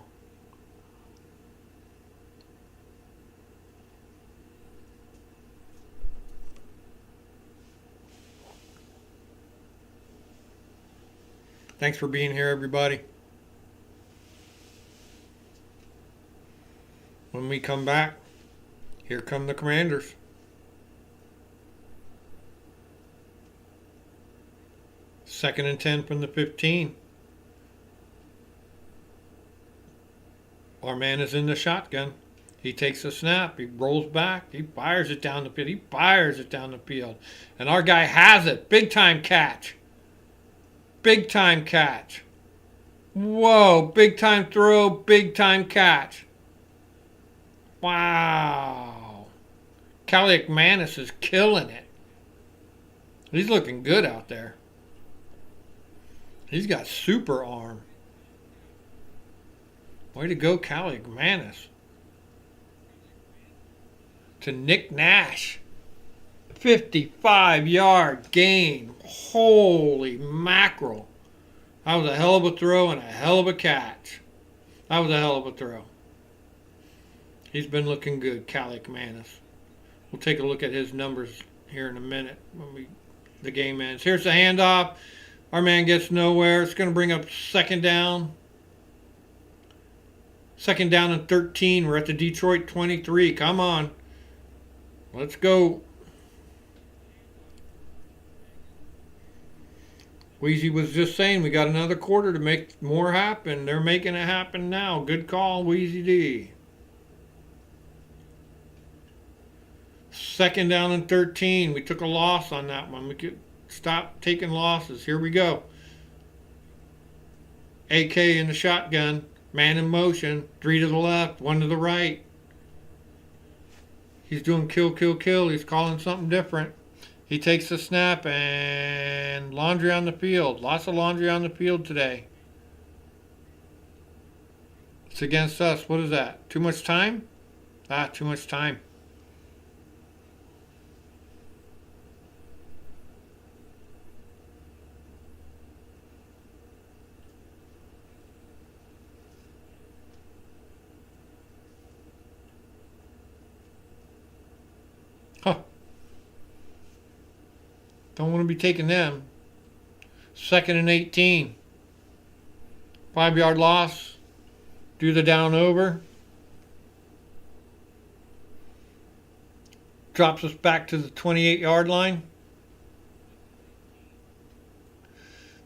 Thanks for being here, everybody. When we come back, here come the Commanders. Second and 10 from the 15. Our man is in the shotgun. He takes a snap. He rolls back. He fires it down the field. He fires it down the field. And our guy has it. Big time catch. Big time catch. Whoa. Big time throw. Big time catch. Wow. Kaliakmanis is killing it. He's looking good out there. He's got super arm. Way to go, Kaliakmanis. To Nick Nash. 55-yard gain. Holy mackerel. That was a hell of a throw and a hell of a catch. That was a hell of a throw. He's been looking good, Kaliakmanis. We'll take a look at his numbers here in a minute when the game ends. Here's the handoff. Our man gets nowhere. It's going to bring up second down. Second down and 13. We're at the Detroit 23. Come on. Let's go. Wheezy was just saying we got another quarter to make more happen. They're making it happen now. Good call, Wheezy D. Second down and 13. We took a loss on that one. We could stop taking losses. Here we go. AK in the shotgun. Man in motion. 3 to the left, 1 to the right. He's doing kill, kill, kill. He's calling something different. He takes the snap and laundry on the field. Lots of laundry on the field today. It's against us. What is that? Too much time? Too much time. Huh. Don't want to be taking them. 2nd and 18. 5-yard loss. Do the down over. Drops us back to the 28-yard line.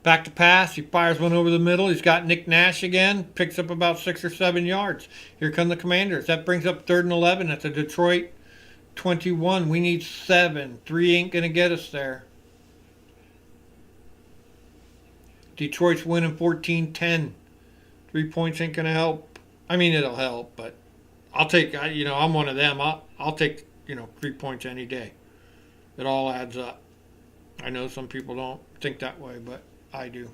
Back to pass. He fires one over the middle. He's got Nick Nash again. Picks up about 6 or 7 yards. Here come the Commanders. That brings up 3rd and 11 at the Detroit 21. We need 7. 3 ain't going to get us there. Detroit's winning 14-10. 3 points ain't going to help. I mean, it'll help, but I'll take, I'm one of them. I'll take, 3 points any day. It all adds up. I know some people don't think that way, but I do.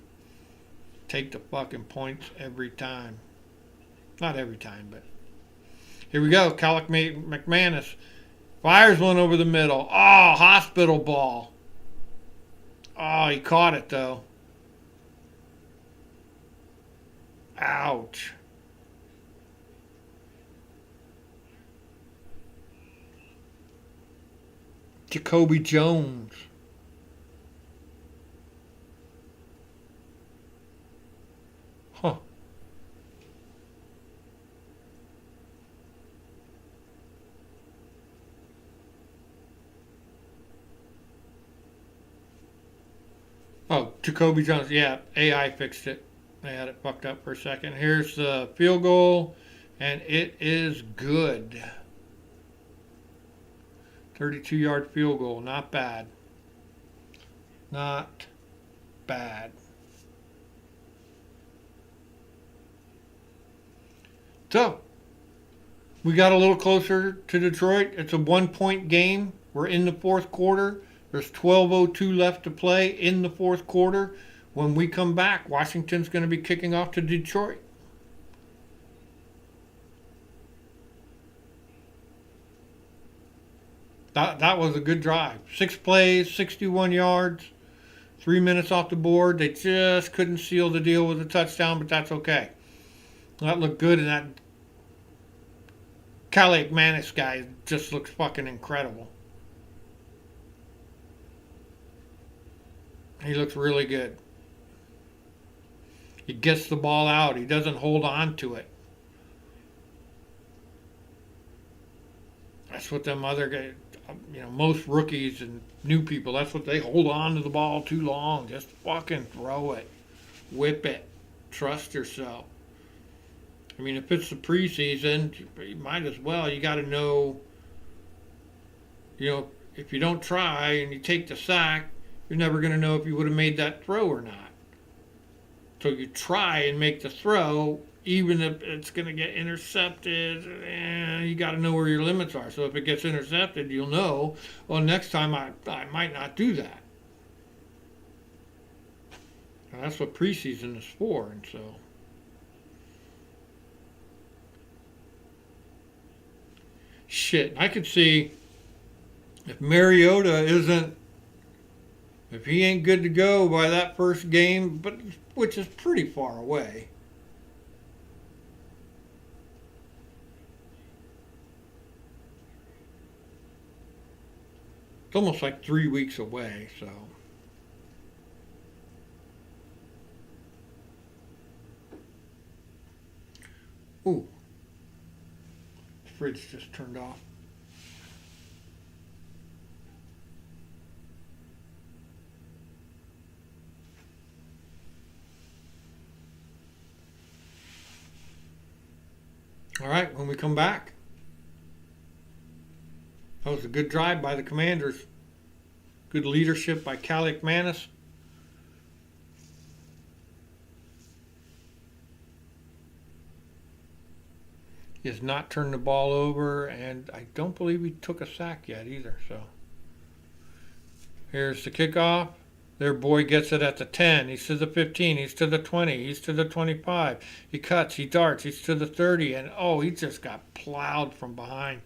Take the fucking points every time. Not every time, but here we go. Calic McManus fires one over the middle. Oh, hospital ball. Oh, he caught it, though. Ouch. Jacoby Jones. Huh. Oh, Jacoby Jones. Yeah, AI fixed it. They had it fucked up for a second. Here's the field goal, and it is good. 32-yard field goal. Not bad. Not bad. So, we got a little closer to Detroit. It's a 1-point game. We're in the 4th quarter. There's 12:02 left to play in the 4th quarter. When we come back, Washington's going to be kicking off to Detroit. That was a good drive. 6 plays, 61 yards, 3 minutes off the board. They just couldn't seal the deal with a touchdown, but that's okay. That looked good, and that Calic McManus guy just looks fucking incredible. He looks really good. He gets the ball out. He doesn't hold on to it. That's what them other guys, most rookies and new people, that's what they hold on to the ball too long. Just fucking throw it. Whip it. Trust yourself. I mean, if it's the preseason, you might as well. You got to know, if you don't try and you take the sack, you're never going to know if you would have made that throw or not. So you try and make the throw, even if it's going to get intercepted. You got to know where your limits are. So if it gets intercepted, you'll know, well, next time I might not do that. And that's what preseason is for. And so, shit, I could see if Mariota if he ain't good to go by that first game, but which is pretty far away. It's almost like 3 weeks away, so. Ooh. The fridge just turned off. All right, when we come back, that was a good drive by the Commanders. Good leadership by Calic McManus. He has not turned the ball over, and I don't believe he took a sack yet either. So here's the kickoff. Their boy gets it at the 10. He's to the 15. He's to the 20. He's to the 25. He cuts. He darts. He's to the 30. And, he just got plowed from behind.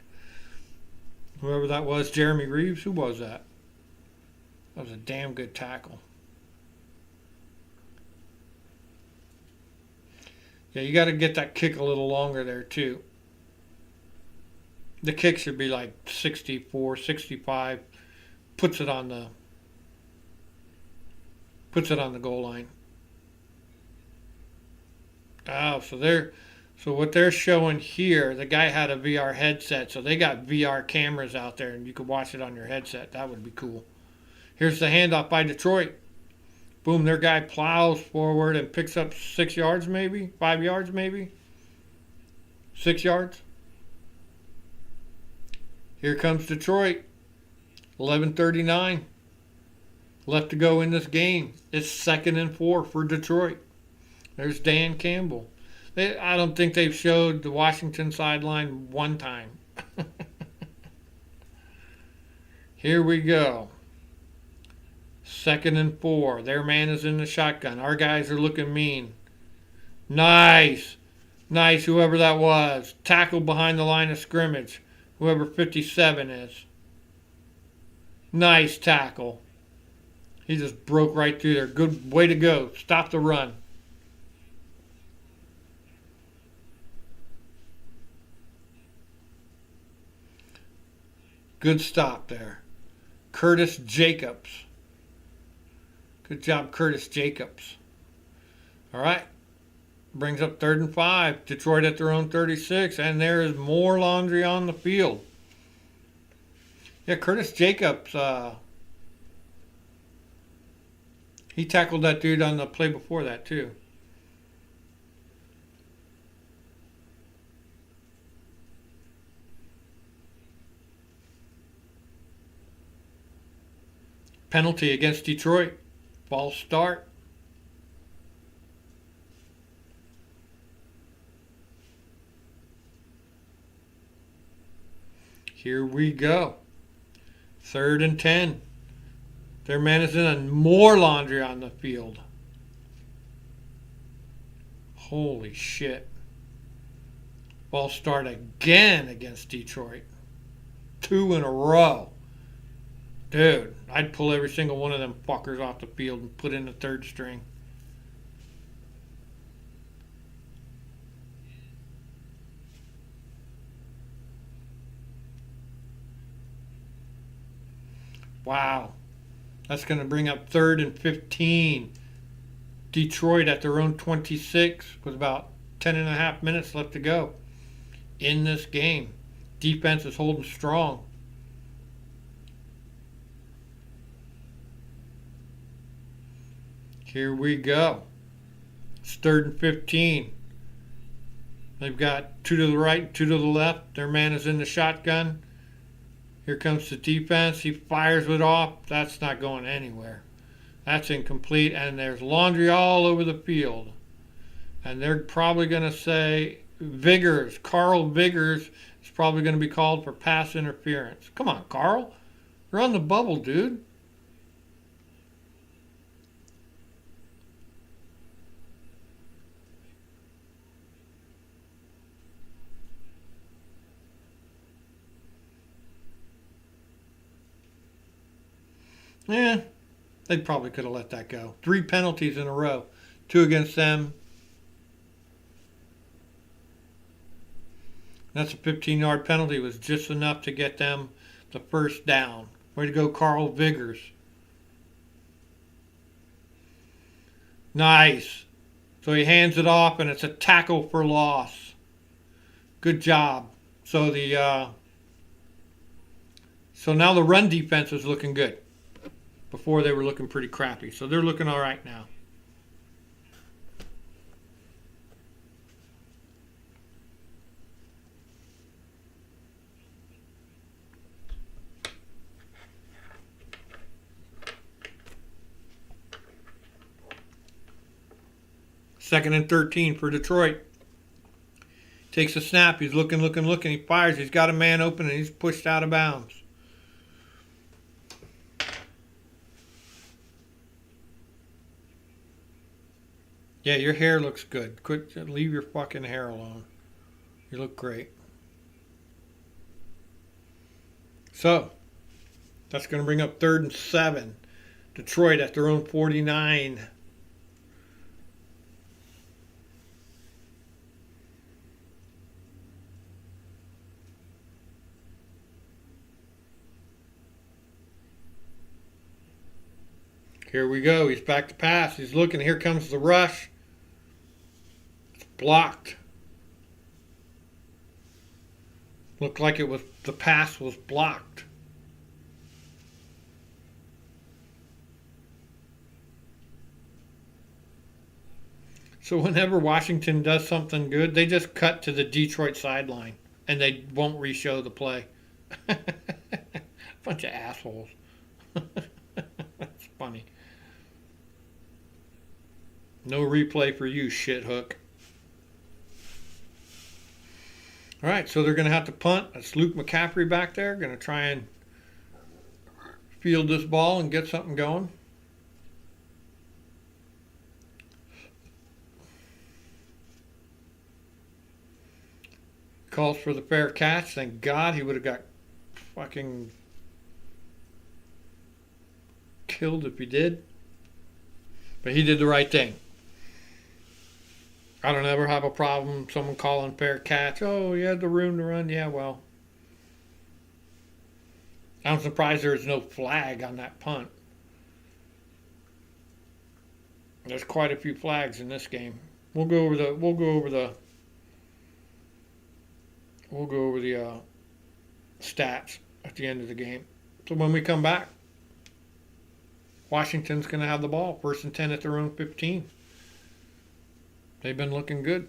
Whoever that was, Jeremy Reeves, who was that? That was a damn good tackle. Yeah, you got to get that kick a little longer there, too. The kick should be like 64, 65. Puts it on the goal line. Oh, so what they're showing here, the guy had a VR headset, so they got VR cameras out there, and you could watch it on your headset. That would be cool. Here's the handoff by Detroit. Boom, their guy plows forward and picks up 6 yards maybe, 5 yards maybe, 6 yards. Here comes Detroit. 11:39 left to go in this game. It's 2nd and 4 for Detroit. There's Dan Campbell. I don't think they've showed the Washington sideline one time. Here we go. 2nd and 4. Their man is in the shotgun. Our guys are looking mean. Nice. Nice, whoever that was. Tackle behind the line of scrimmage. Whoever 57 is. Nice tackle. He just broke right through there. Good way to go. Stop the run. Good stop there. Curtis Jacobs. Good job, Curtis Jacobs. All right. Brings up 3rd and 5. Detroit at their own 36. And there is more laundry on the field. Yeah, Curtis Jacobs, he tackled that dude on the play before that, too. Penalty against Detroit. False start. Here we go. 3rd and 10. Their man is in and more laundry on the field. Holy shit. False start again against Detroit. 2 in a row. Dude, I'd pull every single one of them fuckers off the field and put in the 3rd string. Wow. That's going to bring up 3rd and 15. Detroit at their own 26 with about 10.5 minutes left to go in this game. Defense is holding strong. Here we go. It's 3rd and 15. They've got 2 to the right, 2 to the left. Their man is in the shotgun. Here comes the defense. He fires it off. That's not going anywhere. That's incomplete. And there's laundry all over the field. And they're probably going to say Vigors. Carl Vigors is probably going to be called for pass interference. Come on, Carl. You're on the bubble, dude. Yeah, they probably could have let that go. 3 penalties in a row. 2 against them. That's a 15-yard penalty. It was just enough to get them the 1st down. Way to go, Carl Vigors. Nice. So he hands it off, and it's a tackle for loss. Good job. So now the run defense is looking good. Before they were looking pretty crappy. So they're looking all right now. Second and 13 for Detroit. Takes a snap. He's looking. He fires. He's got a man open and he's pushed out of bounds. Yeah, your hair looks good. Quit, leave your fucking hair alone. You look great. So, that's going to bring up 3rd and 7. Detroit at their own 49. Here we go. He's back to pass. He's looking. Here comes the rush. It's blocked. Looked like the pass was blocked. So whenever Washington does something good, they just cut to the Detroit sideline and they won't re-show the play. Bunch of assholes. That's funny. No replay for you, shithook. All right, so they're going to have to punt. That's Luke McCaffrey back there. Going to try and field this ball and get something going. Calls for the fair catch. Thank God he would have got fucking killed if he did. But he did the right thing. I don't ever have a problem someone calling fair catch. Oh, you had the room to run. Yeah, well. I'm surprised there's no flag on that punt. There's quite a few flags in this game. We'll go over the stats at the end of the game. So when we come back, Washington's going to have the ball. 1st and 10 at their own 15. They've been looking good.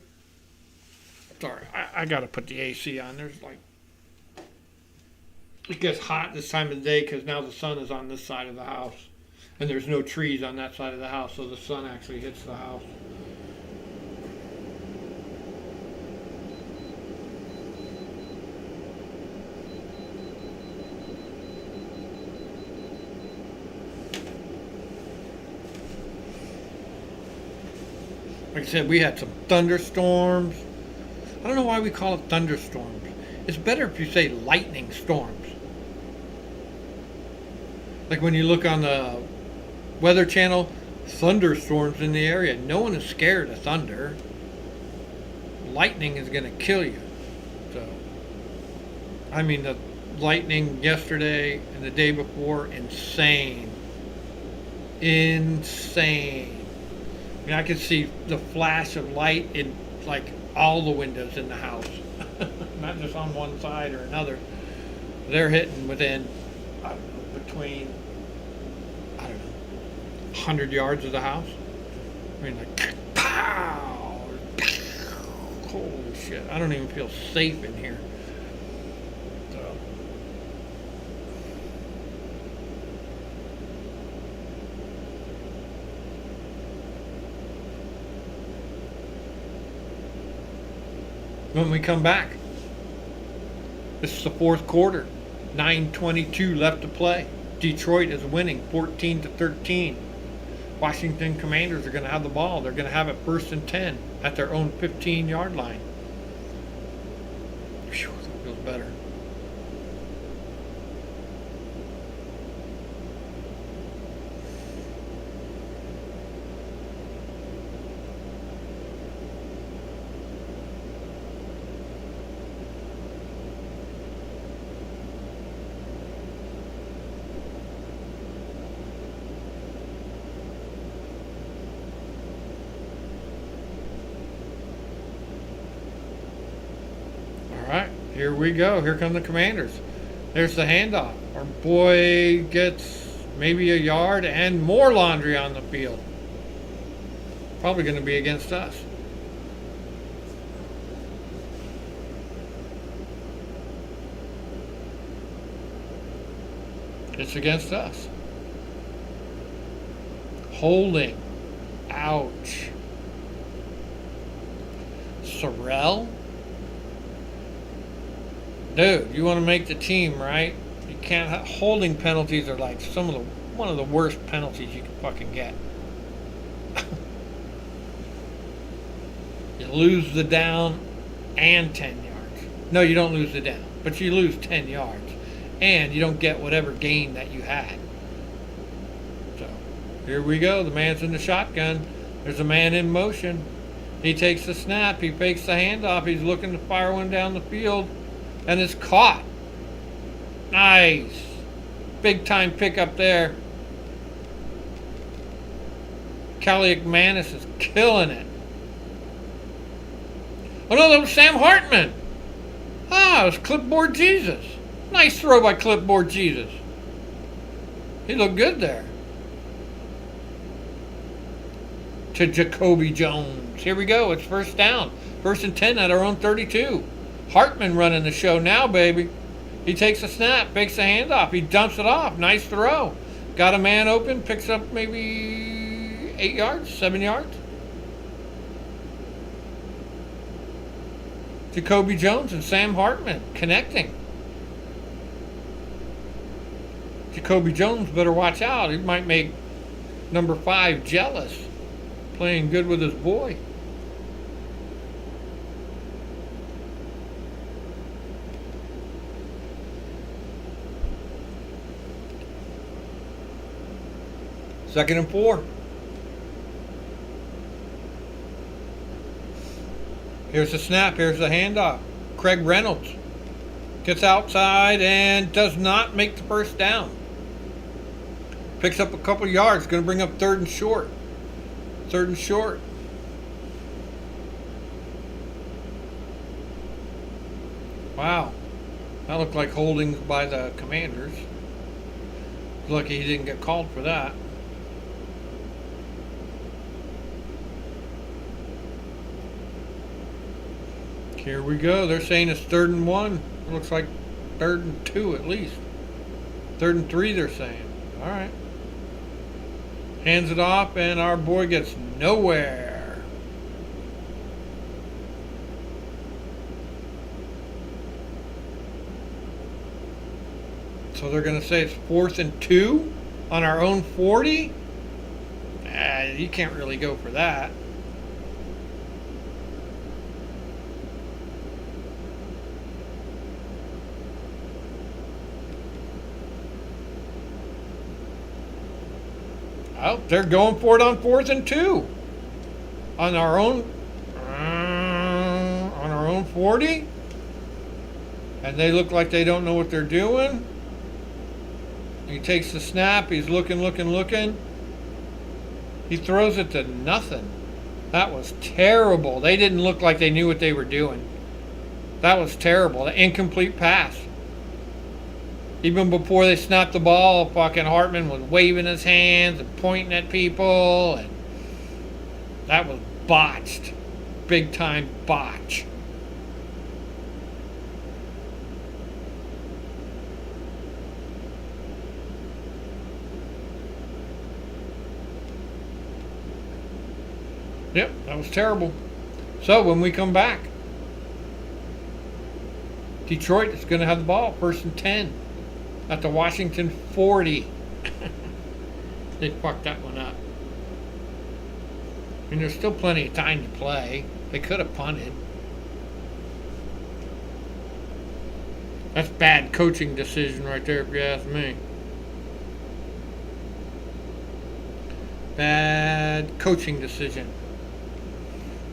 Sorry, I got to put the AC on. It gets hot this time of the day because now the sun is on this side of the house. And there's no trees on that side of the house, so the sun actually hits the house. Like I said, we had some thunderstorms. I don't know why we call it thunderstorms. It's better if you say lightning storms. Like when you look on the Weather Channel, thunderstorms in the area. No one is scared of thunder. Lightning is going to kill you. So, I mean, the lightning yesterday and the day before, insane. Insane. I mean, I could see the flash of light in like all the windows in the house, not just on one side or another. They're hitting within, I don't know, between, 100 yards of the house. I mean, like, pow! Holy shit! I don't even feel safe in here. So. When we come back, this is the 4th quarter. 9:22 left to play. Detroit is winning 14-13. Washington Commanders are going to have the ball. They're going to have it 1st and 10 at their own 15-yard line. Phew, that feels better. Here we go. Here come the Commanders. There's the handoff. Our boy gets maybe a yard and more laundry on the field. Probably going to be against us. It's against us. Holding. Ouch. Sorrell? Dude, you want to make the team, right? You can't holding penalties are like one of the worst penalties you can fucking get. You lose the down and 10 yards. No, you don't lose the down, but you lose 10 yards. And you don't get whatever gain that you had. So, here we go. The man's in the shotgun. There's a man in motion. He takes the snap. He fakes the handoff. He's looking to fire one down the field. And it's caught. Nice. Big time pickup there. Kelly McManus is killing it. Oh no, that was Sam Hartman. Ah, it was Clipboard Jesus. Nice throw by Clipboard Jesus. He looked good there. to Jacoby Jones. Here we go. It's first down. 1st and 10 at our own 32. Hartman running the show now, baby. He takes a snap, makes a handoff. He dumps it off. Nice throw. Got a man open, picks up maybe 8 yards, 7 yards. Jacoby Jones and Sam Hartman connecting. Jacoby Jones better watch out. He might make number 5 jealous. Playing good with his boy. Second and 4. Here's the snap. Here's the handoff. Craig Reynolds gets outside and does not make the first down. Picks up a couple yards. Going to bring up 3rd and short. 3rd and short. Wow. That looked like holding by the Commanders. Lucky he didn't get called for that. Here we go. They're saying it's 3rd and 1. It looks like 3rd and 2 at least. 3rd and 3 they're saying. All right. Hands it off and our boy gets nowhere. So they're going to say it's 4th and 2 on our own 40? You can't really go for that. Oh, they're going for it on 4th and 2 on our own 40, and they look like they don't know what they're doing. He takes the snap. He's looking. He throws it to nothing. That was terrible. They didn't look like they knew what they were doing. That was terrible. The incomplete pass. Even before they snapped the ball, fucking Hartman was waving his hands and pointing at people, and that was botched. Big time botch. Yep, that was terrible. So when we come back, Detroit is going to have the ball, 1st and 10. At the Washington 40. They fucked that one up. I mean, there's still plenty of time to play. They could have punted. That's bad coaching decision right there, if you ask me. Bad coaching decision.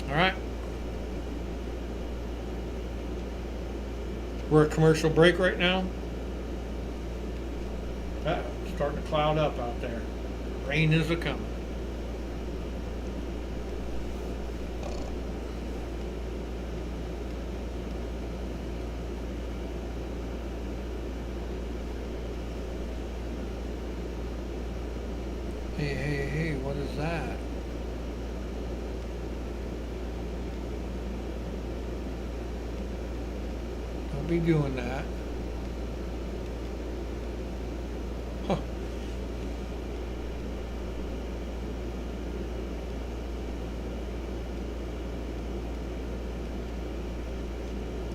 All right. We're at commercial break right now. Starting to cloud up out there. Rain is a-coming. Hey, what is that? Don't be doing that. Huh.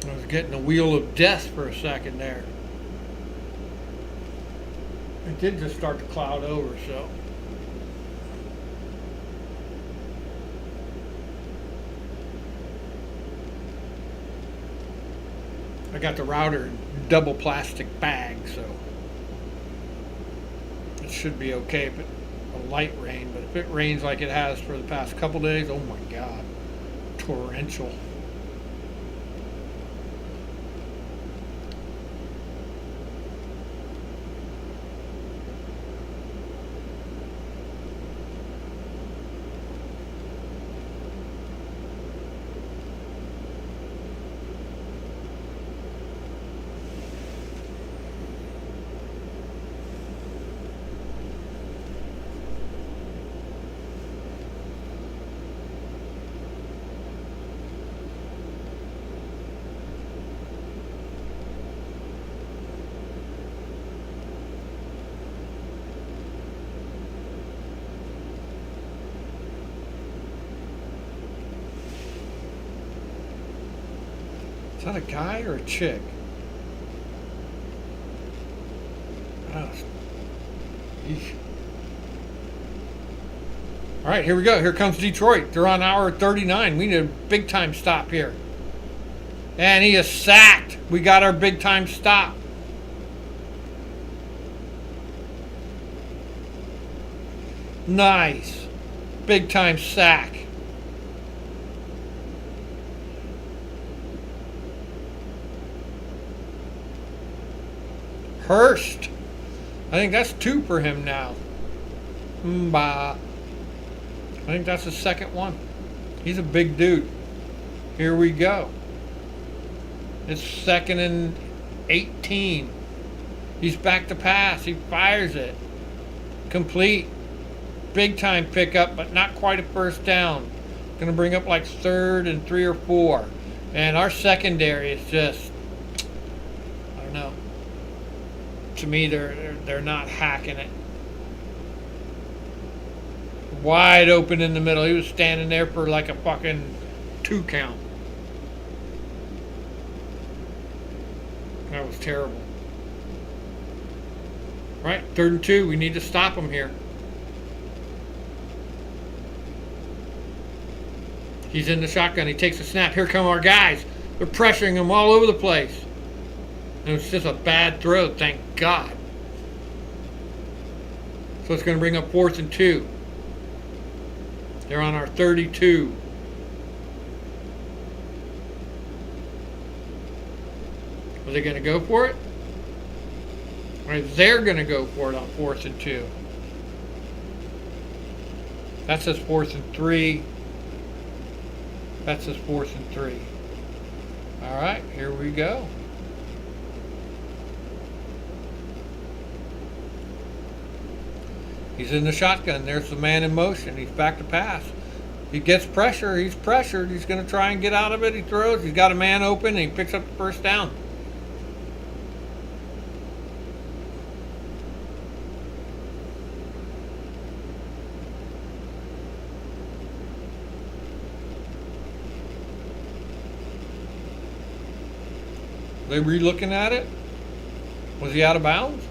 I was getting the wheel of death for a second there. It did just start to cloud over, so. I got the router in double plastic bag, so it should be okay if it a light rain, but if it rains like it has for the past couple days, oh my God, torrential. Is that a guy or a chick? Oh, yeesh. All right, here we go. Here comes Detroit. They're on hour 39. We need a big time stop here. And he is sacked. We got our big time stop. Nice. Big time sack. Hurst. I think that's 2 for him now. Mba. I think that's the second one. He's a big dude. Here we go. It's 2nd and 18. He's back to pass. He fires it. Complete. Big time pickup, but not quite a first down. Going to bring up like 3rd and 3 or 4. And our secondary is just, I don't know. To me, they're not hacking it. Wide open in the middle. He was standing there for like a fucking 2 count. That was terrible. Right, 3rd and 2. We need to stop him here. He's in the shotgun. He takes a snap. Here come our guys. They're pressuring him all over the place. And it's just a bad throw, thank God. So it's going to bring up 4th and 2. They're on our 32. Are they going to go for it? All right, they're going to go for it on 4th and 2. That says 4th and 3. That says 4th and 3. All right, here we go. He's in the shotgun. There's the man in motion. He's back to pass. He gets pressure. He's pressured. He's going to try and get out of it. He throws. He's got a man open, and he picks up the first down. They re-looking at it? Was he out of bounds?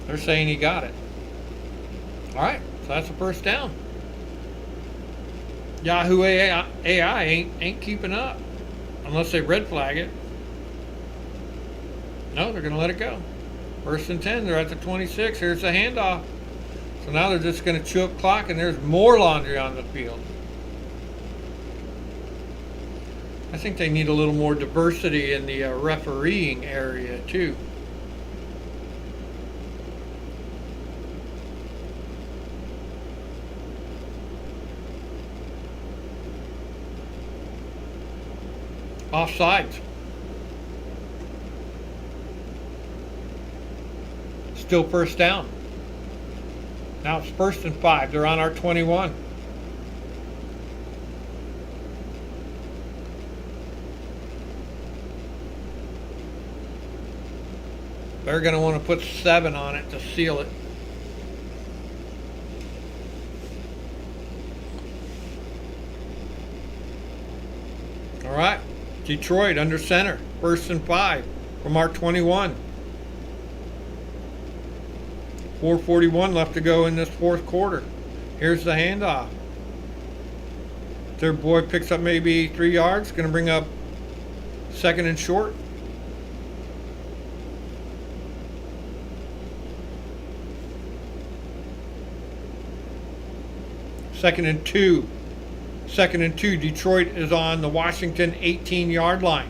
They're saying he got it. All right, so that's the first down. Yahoo AI ain't keeping up unless they red flag it. No, they're going to let it go. 1st and 10. They're at the 26. Here's the handoff. So now they're just going to chew up clock, and there's more laundry on the field. I think they need a little more diversity in the refereeing area too. Offsides. Still first down. Now it's 1st and 5. They're on our 21. They're going to want to put 7 on it to seal it. All right. Detroit under center. 1st and 5 from our 21. 4:41 left to go in this 4th quarter. Here's the handoff. Their boy picks up maybe 3 yards. Going to bring up 2nd and short. Second and 2. 2nd and 2. Detroit is on the Washington 18-yard line.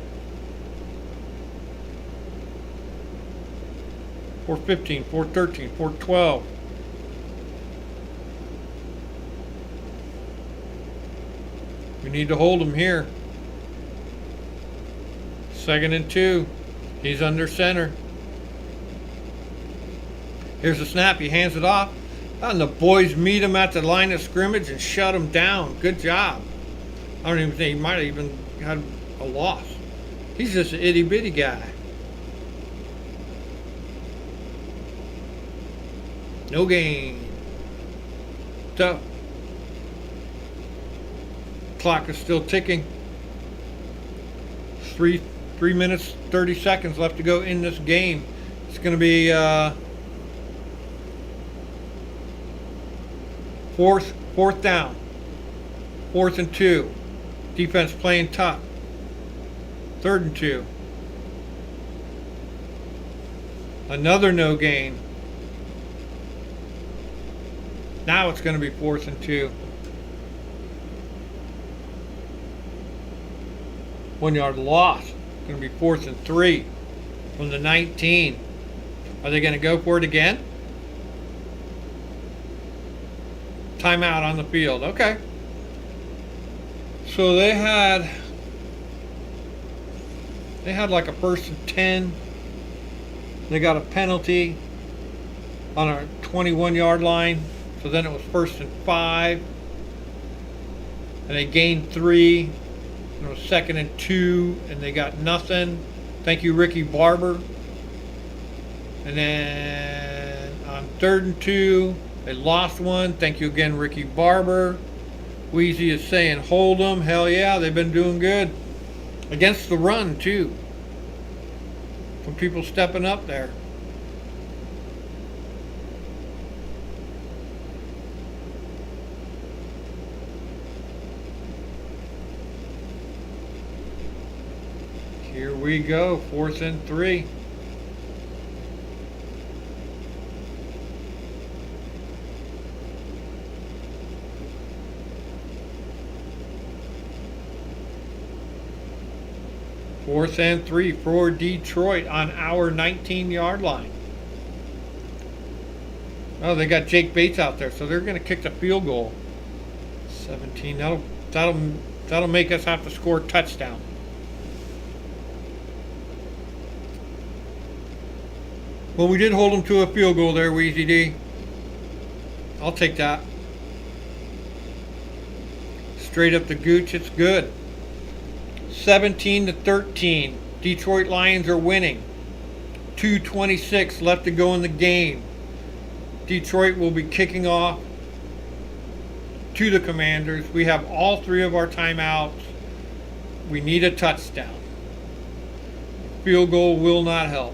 4:15, 4:13, 4:12. We need to hold him here. 2nd and 2. He's under center. Here's the snap. He hands it off. And the boys meet him at the line of scrimmage and shut him down. Good job. I don't even think he might have even had a loss. He's just an itty-bitty guy. No gain. So, clock is still ticking. 3 minutes 30 seconds left to go in this game. It's going to be fourth down, 4th and 2. Defense playing tough. 3rd and 2. Another no gain. Now it's going to be 4th and 2. 1 yard loss. It's going to be 4th and 3 from the 19. Are they going to go for it again? Timeout on the field. Okay. So they had like a 1st and 10. They got a penalty on our 21-yard line. So then it was 1st and 5. And they gained 3. And it was 2nd and 2. And they got nothing. Thank you, Ricky Barber. And then on 3rd and 2, they lost one. Thank you again, Ricky Barber. Wheezy is saying, hold them. Hell yeah, they've been doing good. Against the run, too. Some people stepping up there. Here we go, 4th and 3. Fourth and 3 for Detroit on our 19-yard line. Oh, they got Jake Bates out there, so they're going to kick the field goal. 17. That'll make us have to score a touchdown. Well, we did hold them to a field goal there, Weezy D. I'll take that. Straight up the gooch, it's good. 17-13. Detroit Lions are winning. 2:26 left to go in the game. Detroit will be kicking off to the Commanders. We have all 3 of our timeouts. We need a touchdown. Field goal will not help.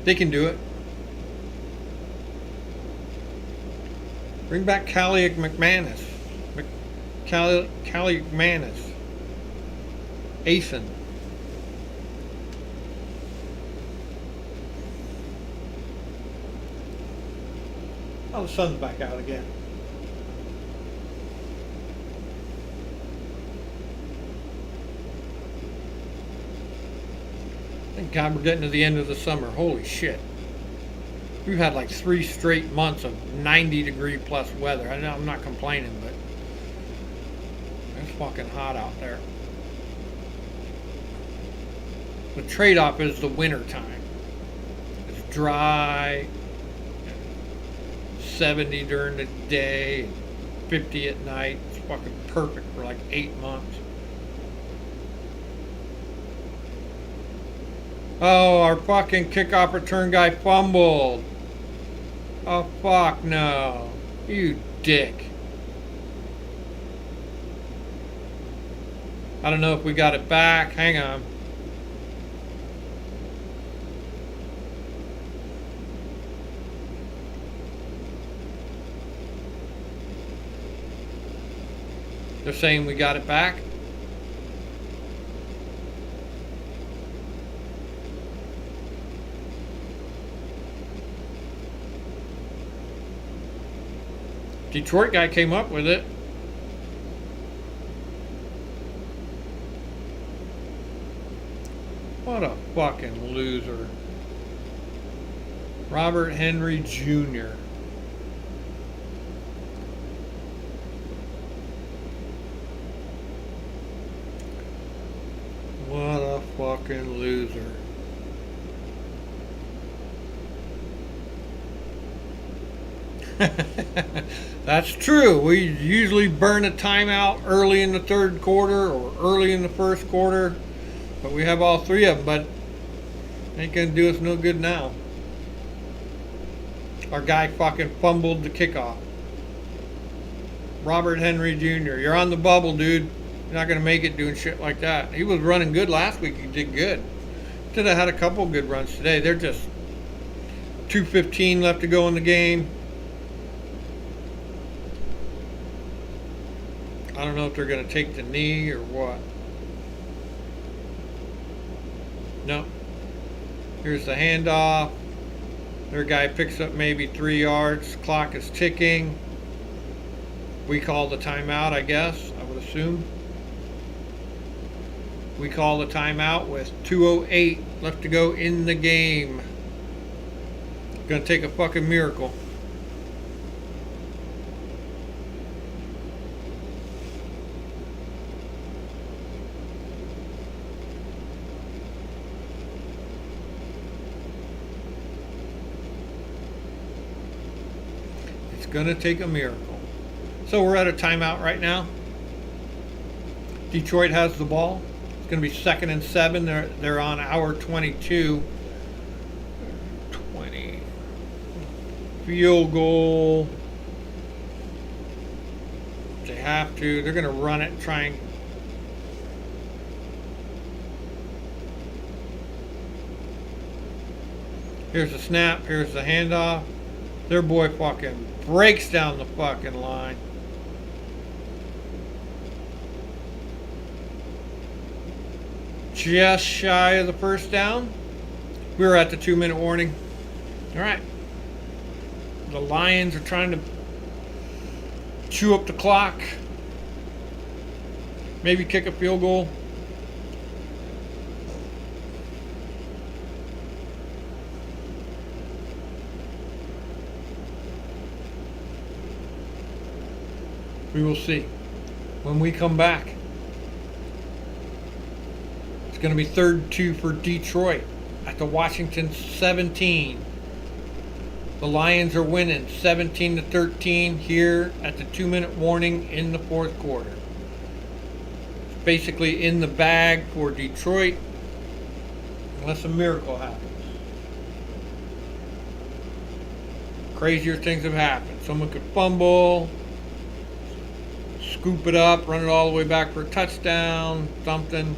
They can do it. Bring back Callie McManus. Callie McManus. Asen. Oh, the sun's back out again. Thank God we're getting to the end of the summer. Holy shit. We've had like 3 straight months of 90-degree plus weather. I know I'm not complaining, but it's fucking hot out there. The trade-off is the winter time. It's dry, 70 during the day, 50 at night. It's fucking perfect for like 8 months. Oh, our fucking kickoff return guy fumbled. Oh, fuck no. You dick. I don't know if we got it back. Hang on. They're saying we got it back. Detroit guy came up with it. What a fucking loser. Robert Henry Jr. What a fucking loser. That's true. We usually burn a timeout early in the 3rd quarter or early in the 1st quarter, but we have all 3 of them, but ain't gonna do us no good now. Our guy fucking fumbled the kickoff. Robert Henry Jr., you're on the bubble, dude. You're not going to make it doing shit like that. He was running good last week. He did good. Should have had a couple good runs today. They're just 2:15 left to go in the game. I don't know if they're going to take the knee or what. No. Here's the handoff. Their guy picks up maybe 3 yards. Clock is ticking. We call the timeout, I guess. I would assume. We call the timeout with 2:08 left to go in the game. Gonna take a fucking miracle. It's gonna take a miracle. So we're at a timeout right now. Detroit has the ball. It's going to be 2nd and 7. They're on our 22. 20. Field goal. They have to. They're going to run it and try and. Here's the snap. Here's the handoff. Their boy fucking breaks down the fucking line. Just shy of the first down. We were at the 2-minute warning. All right. The Lions are trying to chew up the clock. Maybe kick a field goal. We will see when we come back. It's going to be 3rd and 2 for Detroit at the Washington 17. The Lions are winning 17-13 here at the 2-minute warning in the 4th quarter. It's basically in the bag for Detroit unless a miracle happens. Crazier things have happened. Someone could fumble, scoop it up, run it all the way back for a touchdown, something.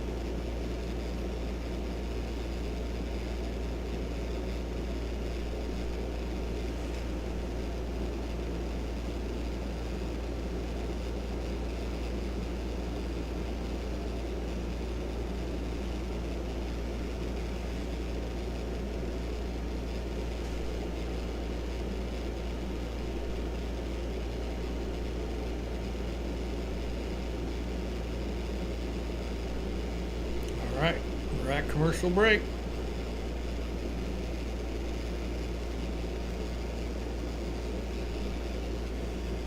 All right, we're at commercial break.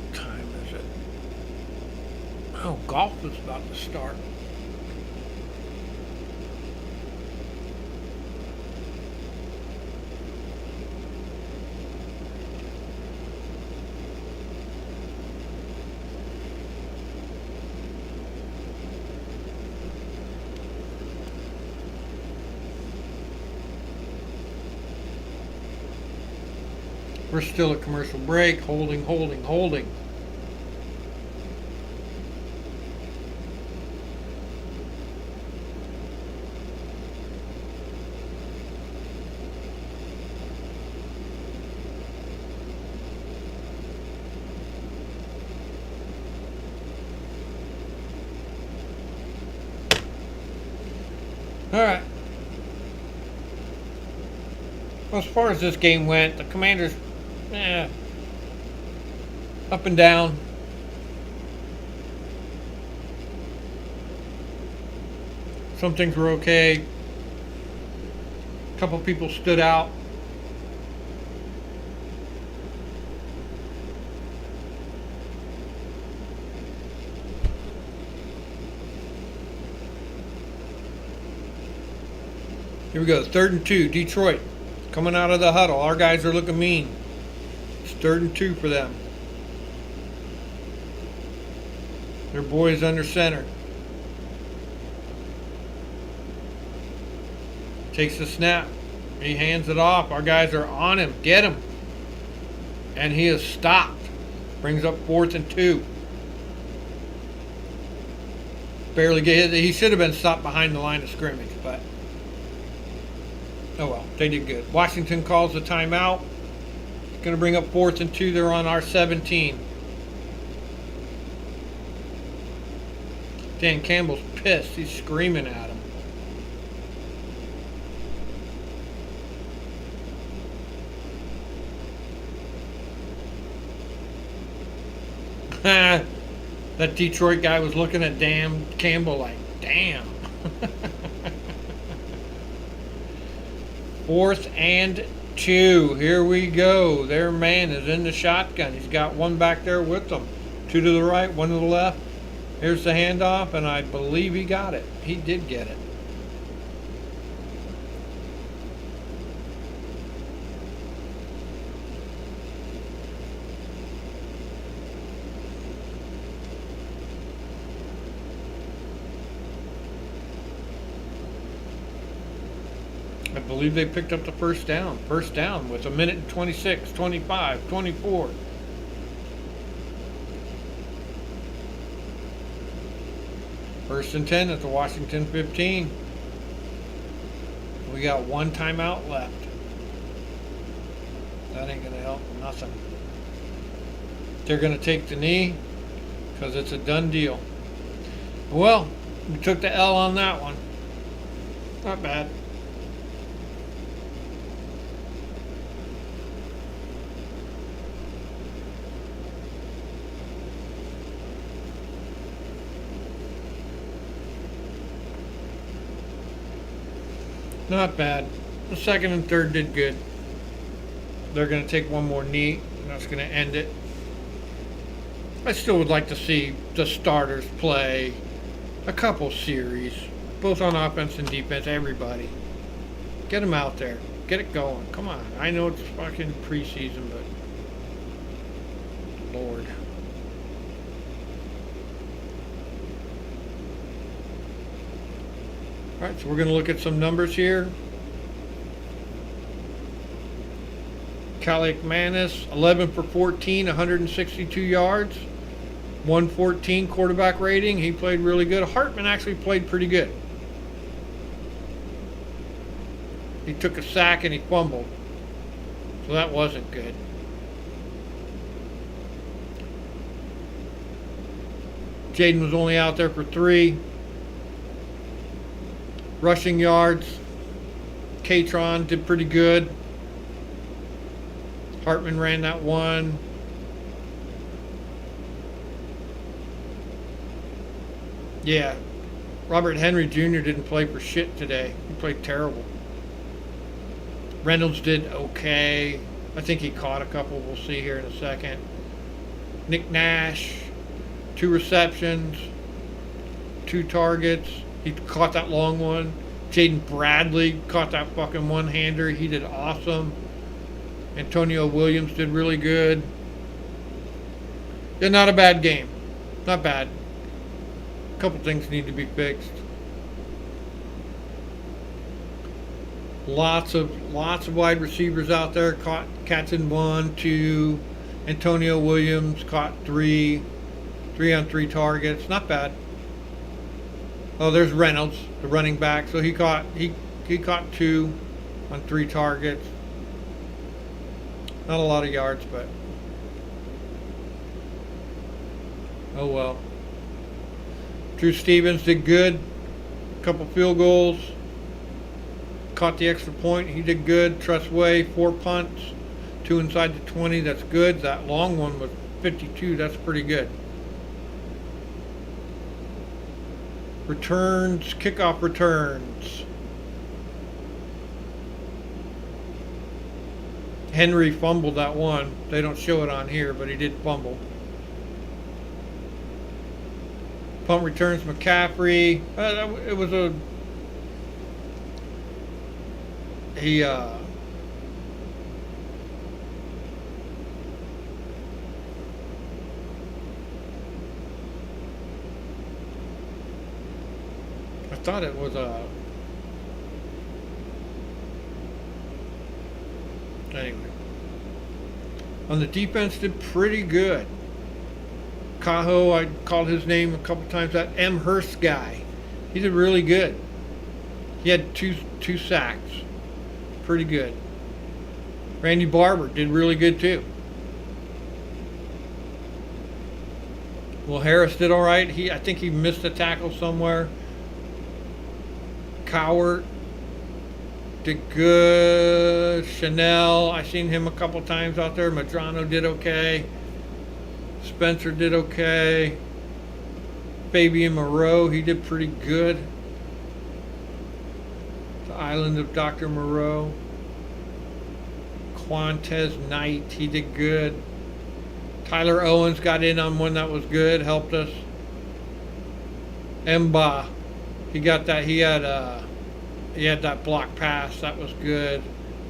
What time is it? Oh, golf is about to start. We're still at commercial break, holding. All right. Well, as far as this game went, the Commanders, up and down. Some things were okay. A couple people stood out. Here we go, 3rd and 2, Detroit. Coming out of the huddle. Our guys are looking mean. It's 3rd and 2 for them. Their boys under center. Takes the snap. He hands it off. Our guys are on him. Get him. And he is stopped. Brings up 4th and 2. Barely get hit. He should have been stopped behind the line of scrimmage, but oh well, they did good. Washington calls the timeout. Going to bring up 4th and 2. They're on our 17. Dan Campbell's pissed. He's screaming at him. That Detroit guy was looking at Dan Campbell like, damn. 4th and 2. Here we go. Their man is in the shotgun. He's got one back there with him. 2 to the right, 1 to the left. Here's the handoff, and I believe he got it. He did get it. I believe they picked up the first down. First down with 1:26, 25, 24. First and 10 at the Washington 15. We got 1 timeout left. That ain't going to help nothing. They're going to take the knee because it's a done deal. Well, we took the L on that one. Not bad. Not bad. The second and third did good. They're going to take one more knee, and that's going to end it. I still would like to see the starters play a couple series, both on offense and defense, everybody. Get them out there. Get it going. Come on. I know it's fucking preseason, but Lord. All right, so we're going to look at some numbers here. Manis, 11 for 14, 162 yards, 114 quarterback rating. He played really good. Hartman actually played pretty good. He took a sack and he fumbled, so that wasn't good. Jaden was only out there for 3. Rushing yards, Katron did pretty good. Hartman ran that 1. Yeah, Robert Henry Jr. didn't play for shit today. He played terrible. Reynolds did okay. I think he caught a couple. We'll see here in a second. Nick Nash, 2 receptions, 2 targets. He caught that long one. Jaden Bradley caught that fucking one-hander. He did awesome. Antonio Williams did really good. Yeah, not a bad game. Not bad. A couple things need to be fixed. Lots of wide receivers out there. Caught catching 1, 2. Antonio Williams caught 3. 3 on 3 targets. Not bad. Oh, there's Reynolds, the running back. So he caught 2 on 3 targets. Not a lot of yards, but oh well. Drew Stevens did good. A couple field goals. Caught the extra point. He did good. Trustway, 4 punts. 2 inside the 20. That's good. That long one was 52. That's pretty good. Returns, kickoff returns. Henry fumbled that one. They don't show it on here, but he did fumble. Punt returns, McCaffrey. It was a... He, I thought it was a... Anyway. on the defense did pretty good. Cajo, I called his name a couple times. That M. Hurst guy, he did really good. He had two sacks. Pretty good. Randy Barber did really good too. Will Harris did all right. I think he missed a tackle somewhere. Cowart did good. Chanel, I seen him a couple times out there. Madrano did okay. Spencer did okay. Fabian Moreau, he did pretty good. The Island of Dr. Moreau. Quantez Knight, he did good. Tyler Owens got in on one that was good, helped us. Mba, he got that. He had that block pass, that was good.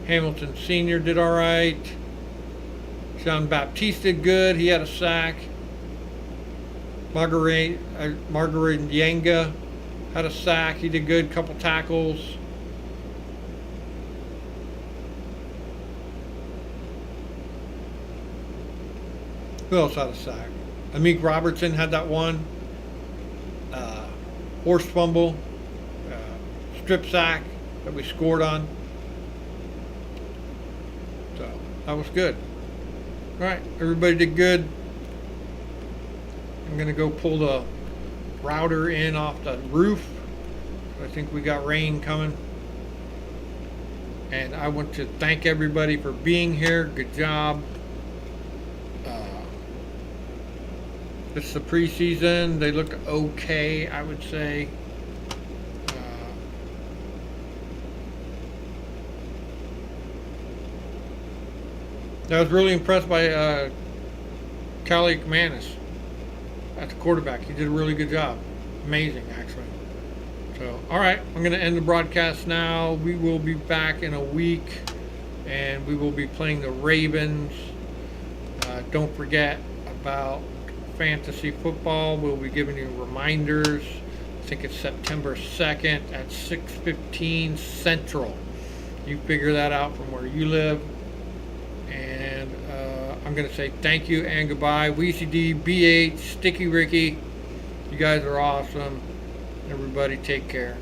Hamilton Sr. did all right. Jean Baptiste did good. He had a sack. Margaret Yanga had a sack. He did good. Couple tackles. Who else had a sack? Amik Robertson had that one. Horse fumble. Strip sack that we scored on. So that was good. All right, everybody did good. I'm gonna go pull the router in off the roof. I think we got rain coming. And I want to thank everybody for being here. Good job. It's the preseason. They look okay, I would say. I was really impressed by Callie McManus at the quarterback. He did a really good job. Amazing, actually. So, all right, I'm going to end the broadcast now. We will be back in a week, and we will be playing the Ravens. Don't forget about fantasy football. We'll be giving you reminders. I think it's September 2nd at 6:15 Central. You figure that out from where you live. And I'm going to say thank you and goodbye. Weezy D, BH, Sticky Ricky. You guys are awesome. Everybody take care.